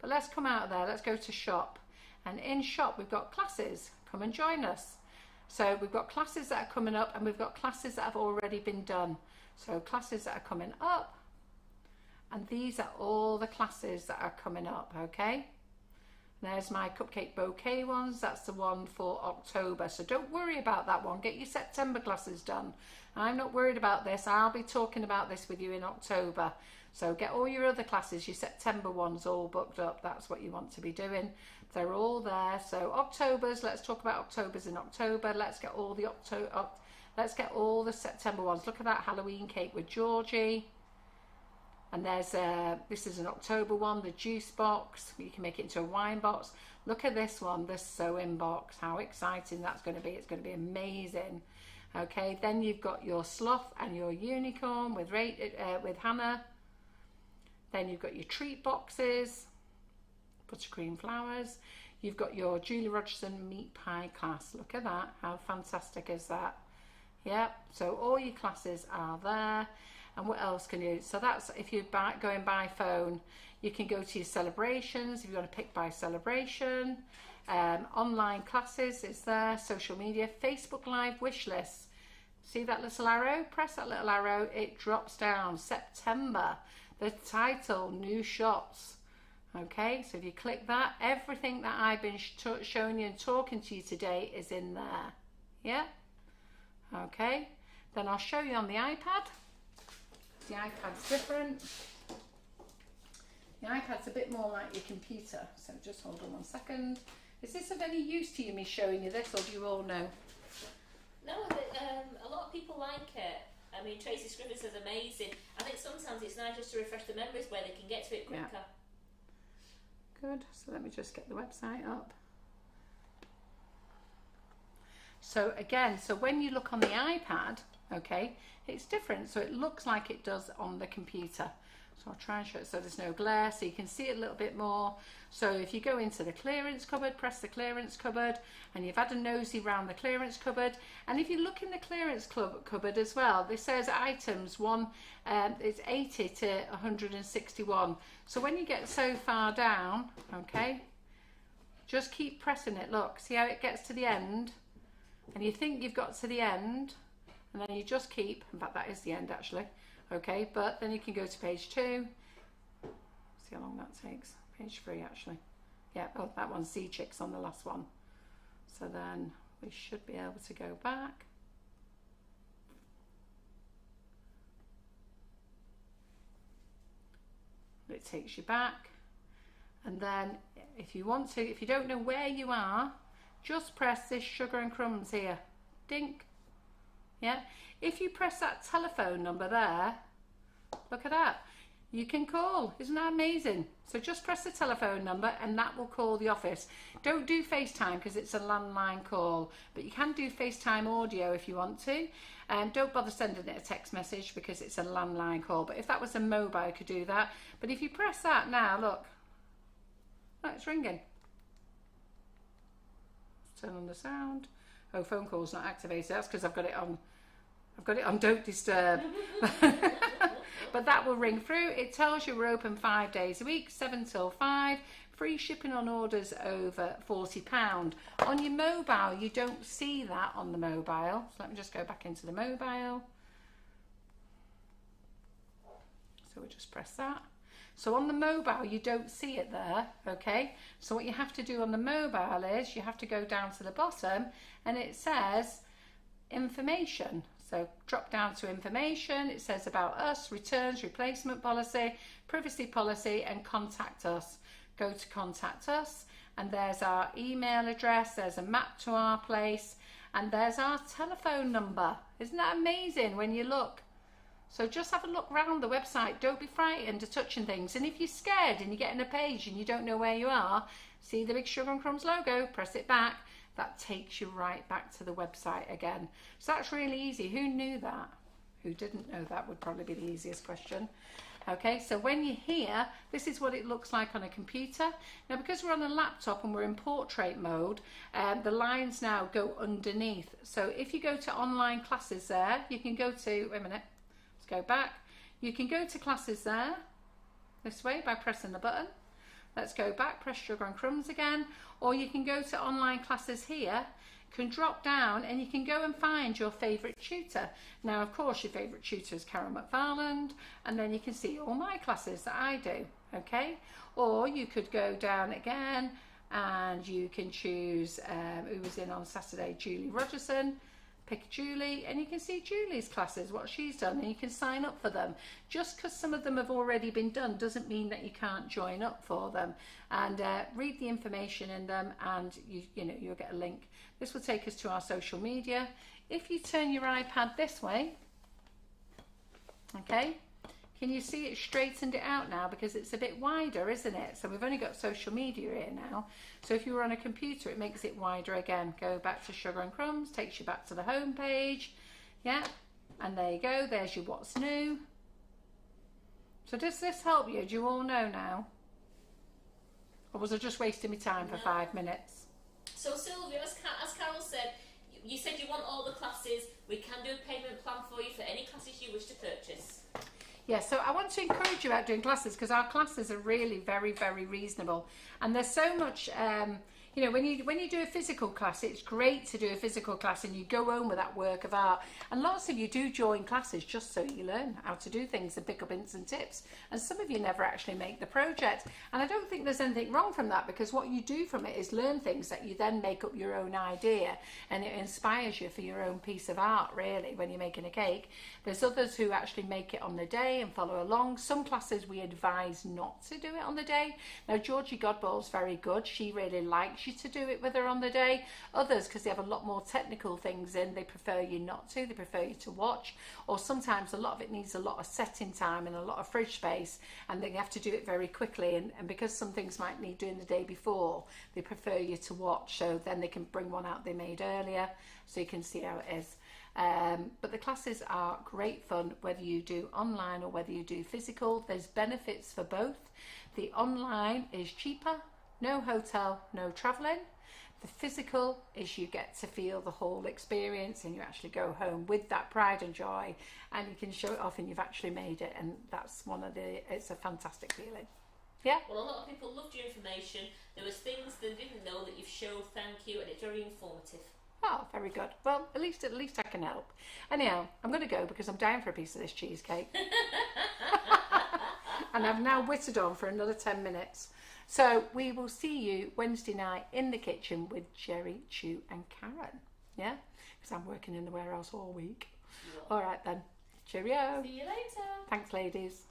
But let's come out of there. Let's go to shop. And in shop, we've got classes. Come and join us. So we've got classes that are coming up, and we've got classes that have already been done. So classes that are coming up. And these are all the classes that are coming up, okay? There's my cupcake bouquet ones. That's the one for October. So don't worry about that one. Get your September classes done. I'm not worried about this. I'll be talking about this with you in October. So get all your other classes, your September ones all booked up. That's what you want to be doing. They're all there. So October's, let's talk about October's in October. Let's get all the September ones. Look at that Halloween cake with Georgie. And there's this is an October one, the juice box. You can make it into a wine box. Look at this one, the sewing box. How exciting that's going to be. It's going to be amazing. Okay, then you've got your sloth and your unicorn with Hannah. Then you've got your treat boxes, buttercream flowers. You've got your Julie Rogerson meat pie class. Look at that. How fantastic is that? Yeah, so all your classes are there. And what else can you, so that's if you're going by phone, you can go to your celebrations if you want to pick by celebration. Online classes is there, social media, Facebook Live wish lists. See that little arrow? Press that little arrow, it drops down. September, the title, new shots. Okay, so if you click that, everything that I've been showing you and talking to you today is in there. Yeah? Okay, then I'll show you on the iPad. The iPad's different. The iPad's a bit more like your computer, so just hold on 1 second. Is this of any use to you, me showing you this, or do you all know? No, a lot of people like it. I mean, Tracy Scriven says amazing. I think sometimes it's nice just to refresh the memories where they can get to it quicker. Yeah. Good, so let me just get the website up. So again, so when you look on the iPad, okay, it's different. So it looks like it does on the computer. So I'll try and show it so there's no glare, so you can see it a little bit more. So if you go into the clearance cupboard, press the clearance cupboard, and you've had a nosy round the clearance cupboard. And if you look in the clearance cupboard as well, this says items it's 80 to 161. So when you get so far down, okay, just keep pressing it. Look, see how it gets to the end? And you think you've got to the end, and then you just keep, in fact that is the end actually, okay, but then you can go to page 2, see how long that takes, page 3 actually, yeah, oh that one's Sea Chicks on the last one, so then we should be able to go back, it takes you back. And then if you want to, if you don't know where you are, just press this Sugar and Crumbs here. Dink. Yeah. If you press that telephone number there, look at that. You can call. Isn't that amazing? So just press the telephone number and that will call the office. Don't do FaceTime because it's a landline call, but you can do FaceTime audio if you want to. Don't bother sending it a text message because it's a landline call. But if that was a mobile, you could do that. But if you press that now, look, it's ringing. Turn on the sound. Oh, phone call's not activated. That's because I've got it on. I've got it on Don't Disturb. But that will ring through. It tells you we're open 5 days a week, 7 till 5. Free shipping on orders over £40. On your mobile, you don't see that on the mobile. So let me just go back into the mobile. So we'll just press that. So on the mobile, you don't see it there, okay? So what you have to do on the mobile is you have to go down to the bottom and it says information. So drop down to information, it says about us, returns, replacement policy, privacy policy and contact us. Go to contact us and there's our email address, there's a map to our place and there's our telephone number. Isn't that amazing when you look? So just have a look around the website, don't be frightened of touching things, and if you're scared and you get in a page and you don't know where you are, see the big Sugar and Crumbs logo, press it back. That takes you right back to the website again. So that's really easy. Who knew that? Who didn't know that would probably be the easiest question. Okay, so when you're here, this is what it looks like on a computer. Now, because we're on a laptop and we're in portrait mode, the lines now go underneath. So if you go to online classes there, you can go to, wait a minute, let's go back. You can go to classes there, this way, by pressing the button. Let's go back, press Sugar and Crumbs again, or you can go to online classes here, can drop down and you can go and find your favourite tutor. Now, of course, your favourite tutor is Carol McFarland, and then you can see all my classes that I do, okay? Or you could go down again and you can choose who was in on Saturday, Julie Rogerson. Pick Julie and you can see Julie's classes, what she's done, and you can sign up for them. Just because some of them have already been done doesn't mean that you can't join up for them. And read the information in them and you'll get a link. This will take us to our social media. If you turn your iPad this way, okay, can you see it straightened it out now because it's a bit wider, isn't it? So we've only got social media here now. So if you were on a computer, it makes it wider again. Go back to Sugar and Crumbs, takes you back to the home page. Yeah, and there you go. There's your what's new. So does this help you? Do you all know now? Or was I just wasting my time for 5 minutes? So Sylvia, as Carol said, you said you want all the classes. We can do a payment plan for you for any classes you wish to purchase. Yeah, so I want to encourage you about doing classes because our classes are really very, very reasonable. And there's so much, when you do a physical class, it's great to do a physical class and you go home with that work of art. And lots of you do join classes just so you learn how to do things and pick up hints and tips. And some of you never actually make the project. And I don't think there's anything wrong from that because what you do from it is learn things that you then make up your own idea and it inspires you for your own piece of art, really, when you're making a cake. There's others who actually make it on the day and follow along. Some classes we advise not to do it on the day. Now, Georgie Godball's very good. She really likes you to do it with her on the day. Others, because they have a lot more technical things in, they prefer you not to. They prefer you to watch. Or sometimes a lot of it needs a lot of setting time and a lot of fridge space and they have to do it very quickly. And because some things might need doing the day before, they prefer you to watch. So then they can bring one out they made earlier so you can see how it is. But the classes are great fun whether you do online or whether you do physical. There's benefits for both. The online is cheaper, no hotel, no travelling. The physical is you get to feel the whole experience and you actually go home with that pride and joy and you can show it off and you've actually made it, and that's it's a fantastic feeling. Yeah. Well, a lot of people loved your information. There was things they didn't know that you've showed, thank you, and it's very informative. Oh, very good. Well, at least I can help. Anyhow, I'm going to go because I'm down for a piece of this cheesecake. And I've now whittled on for another 10 minutes. So we will see you Wednesday night in the kitchen with Jerry, Chu and Karen. Yeah? Because I'm working in the warehouse all week. Yeah. All right then. Cheerio. See you later. Thanks, ladies.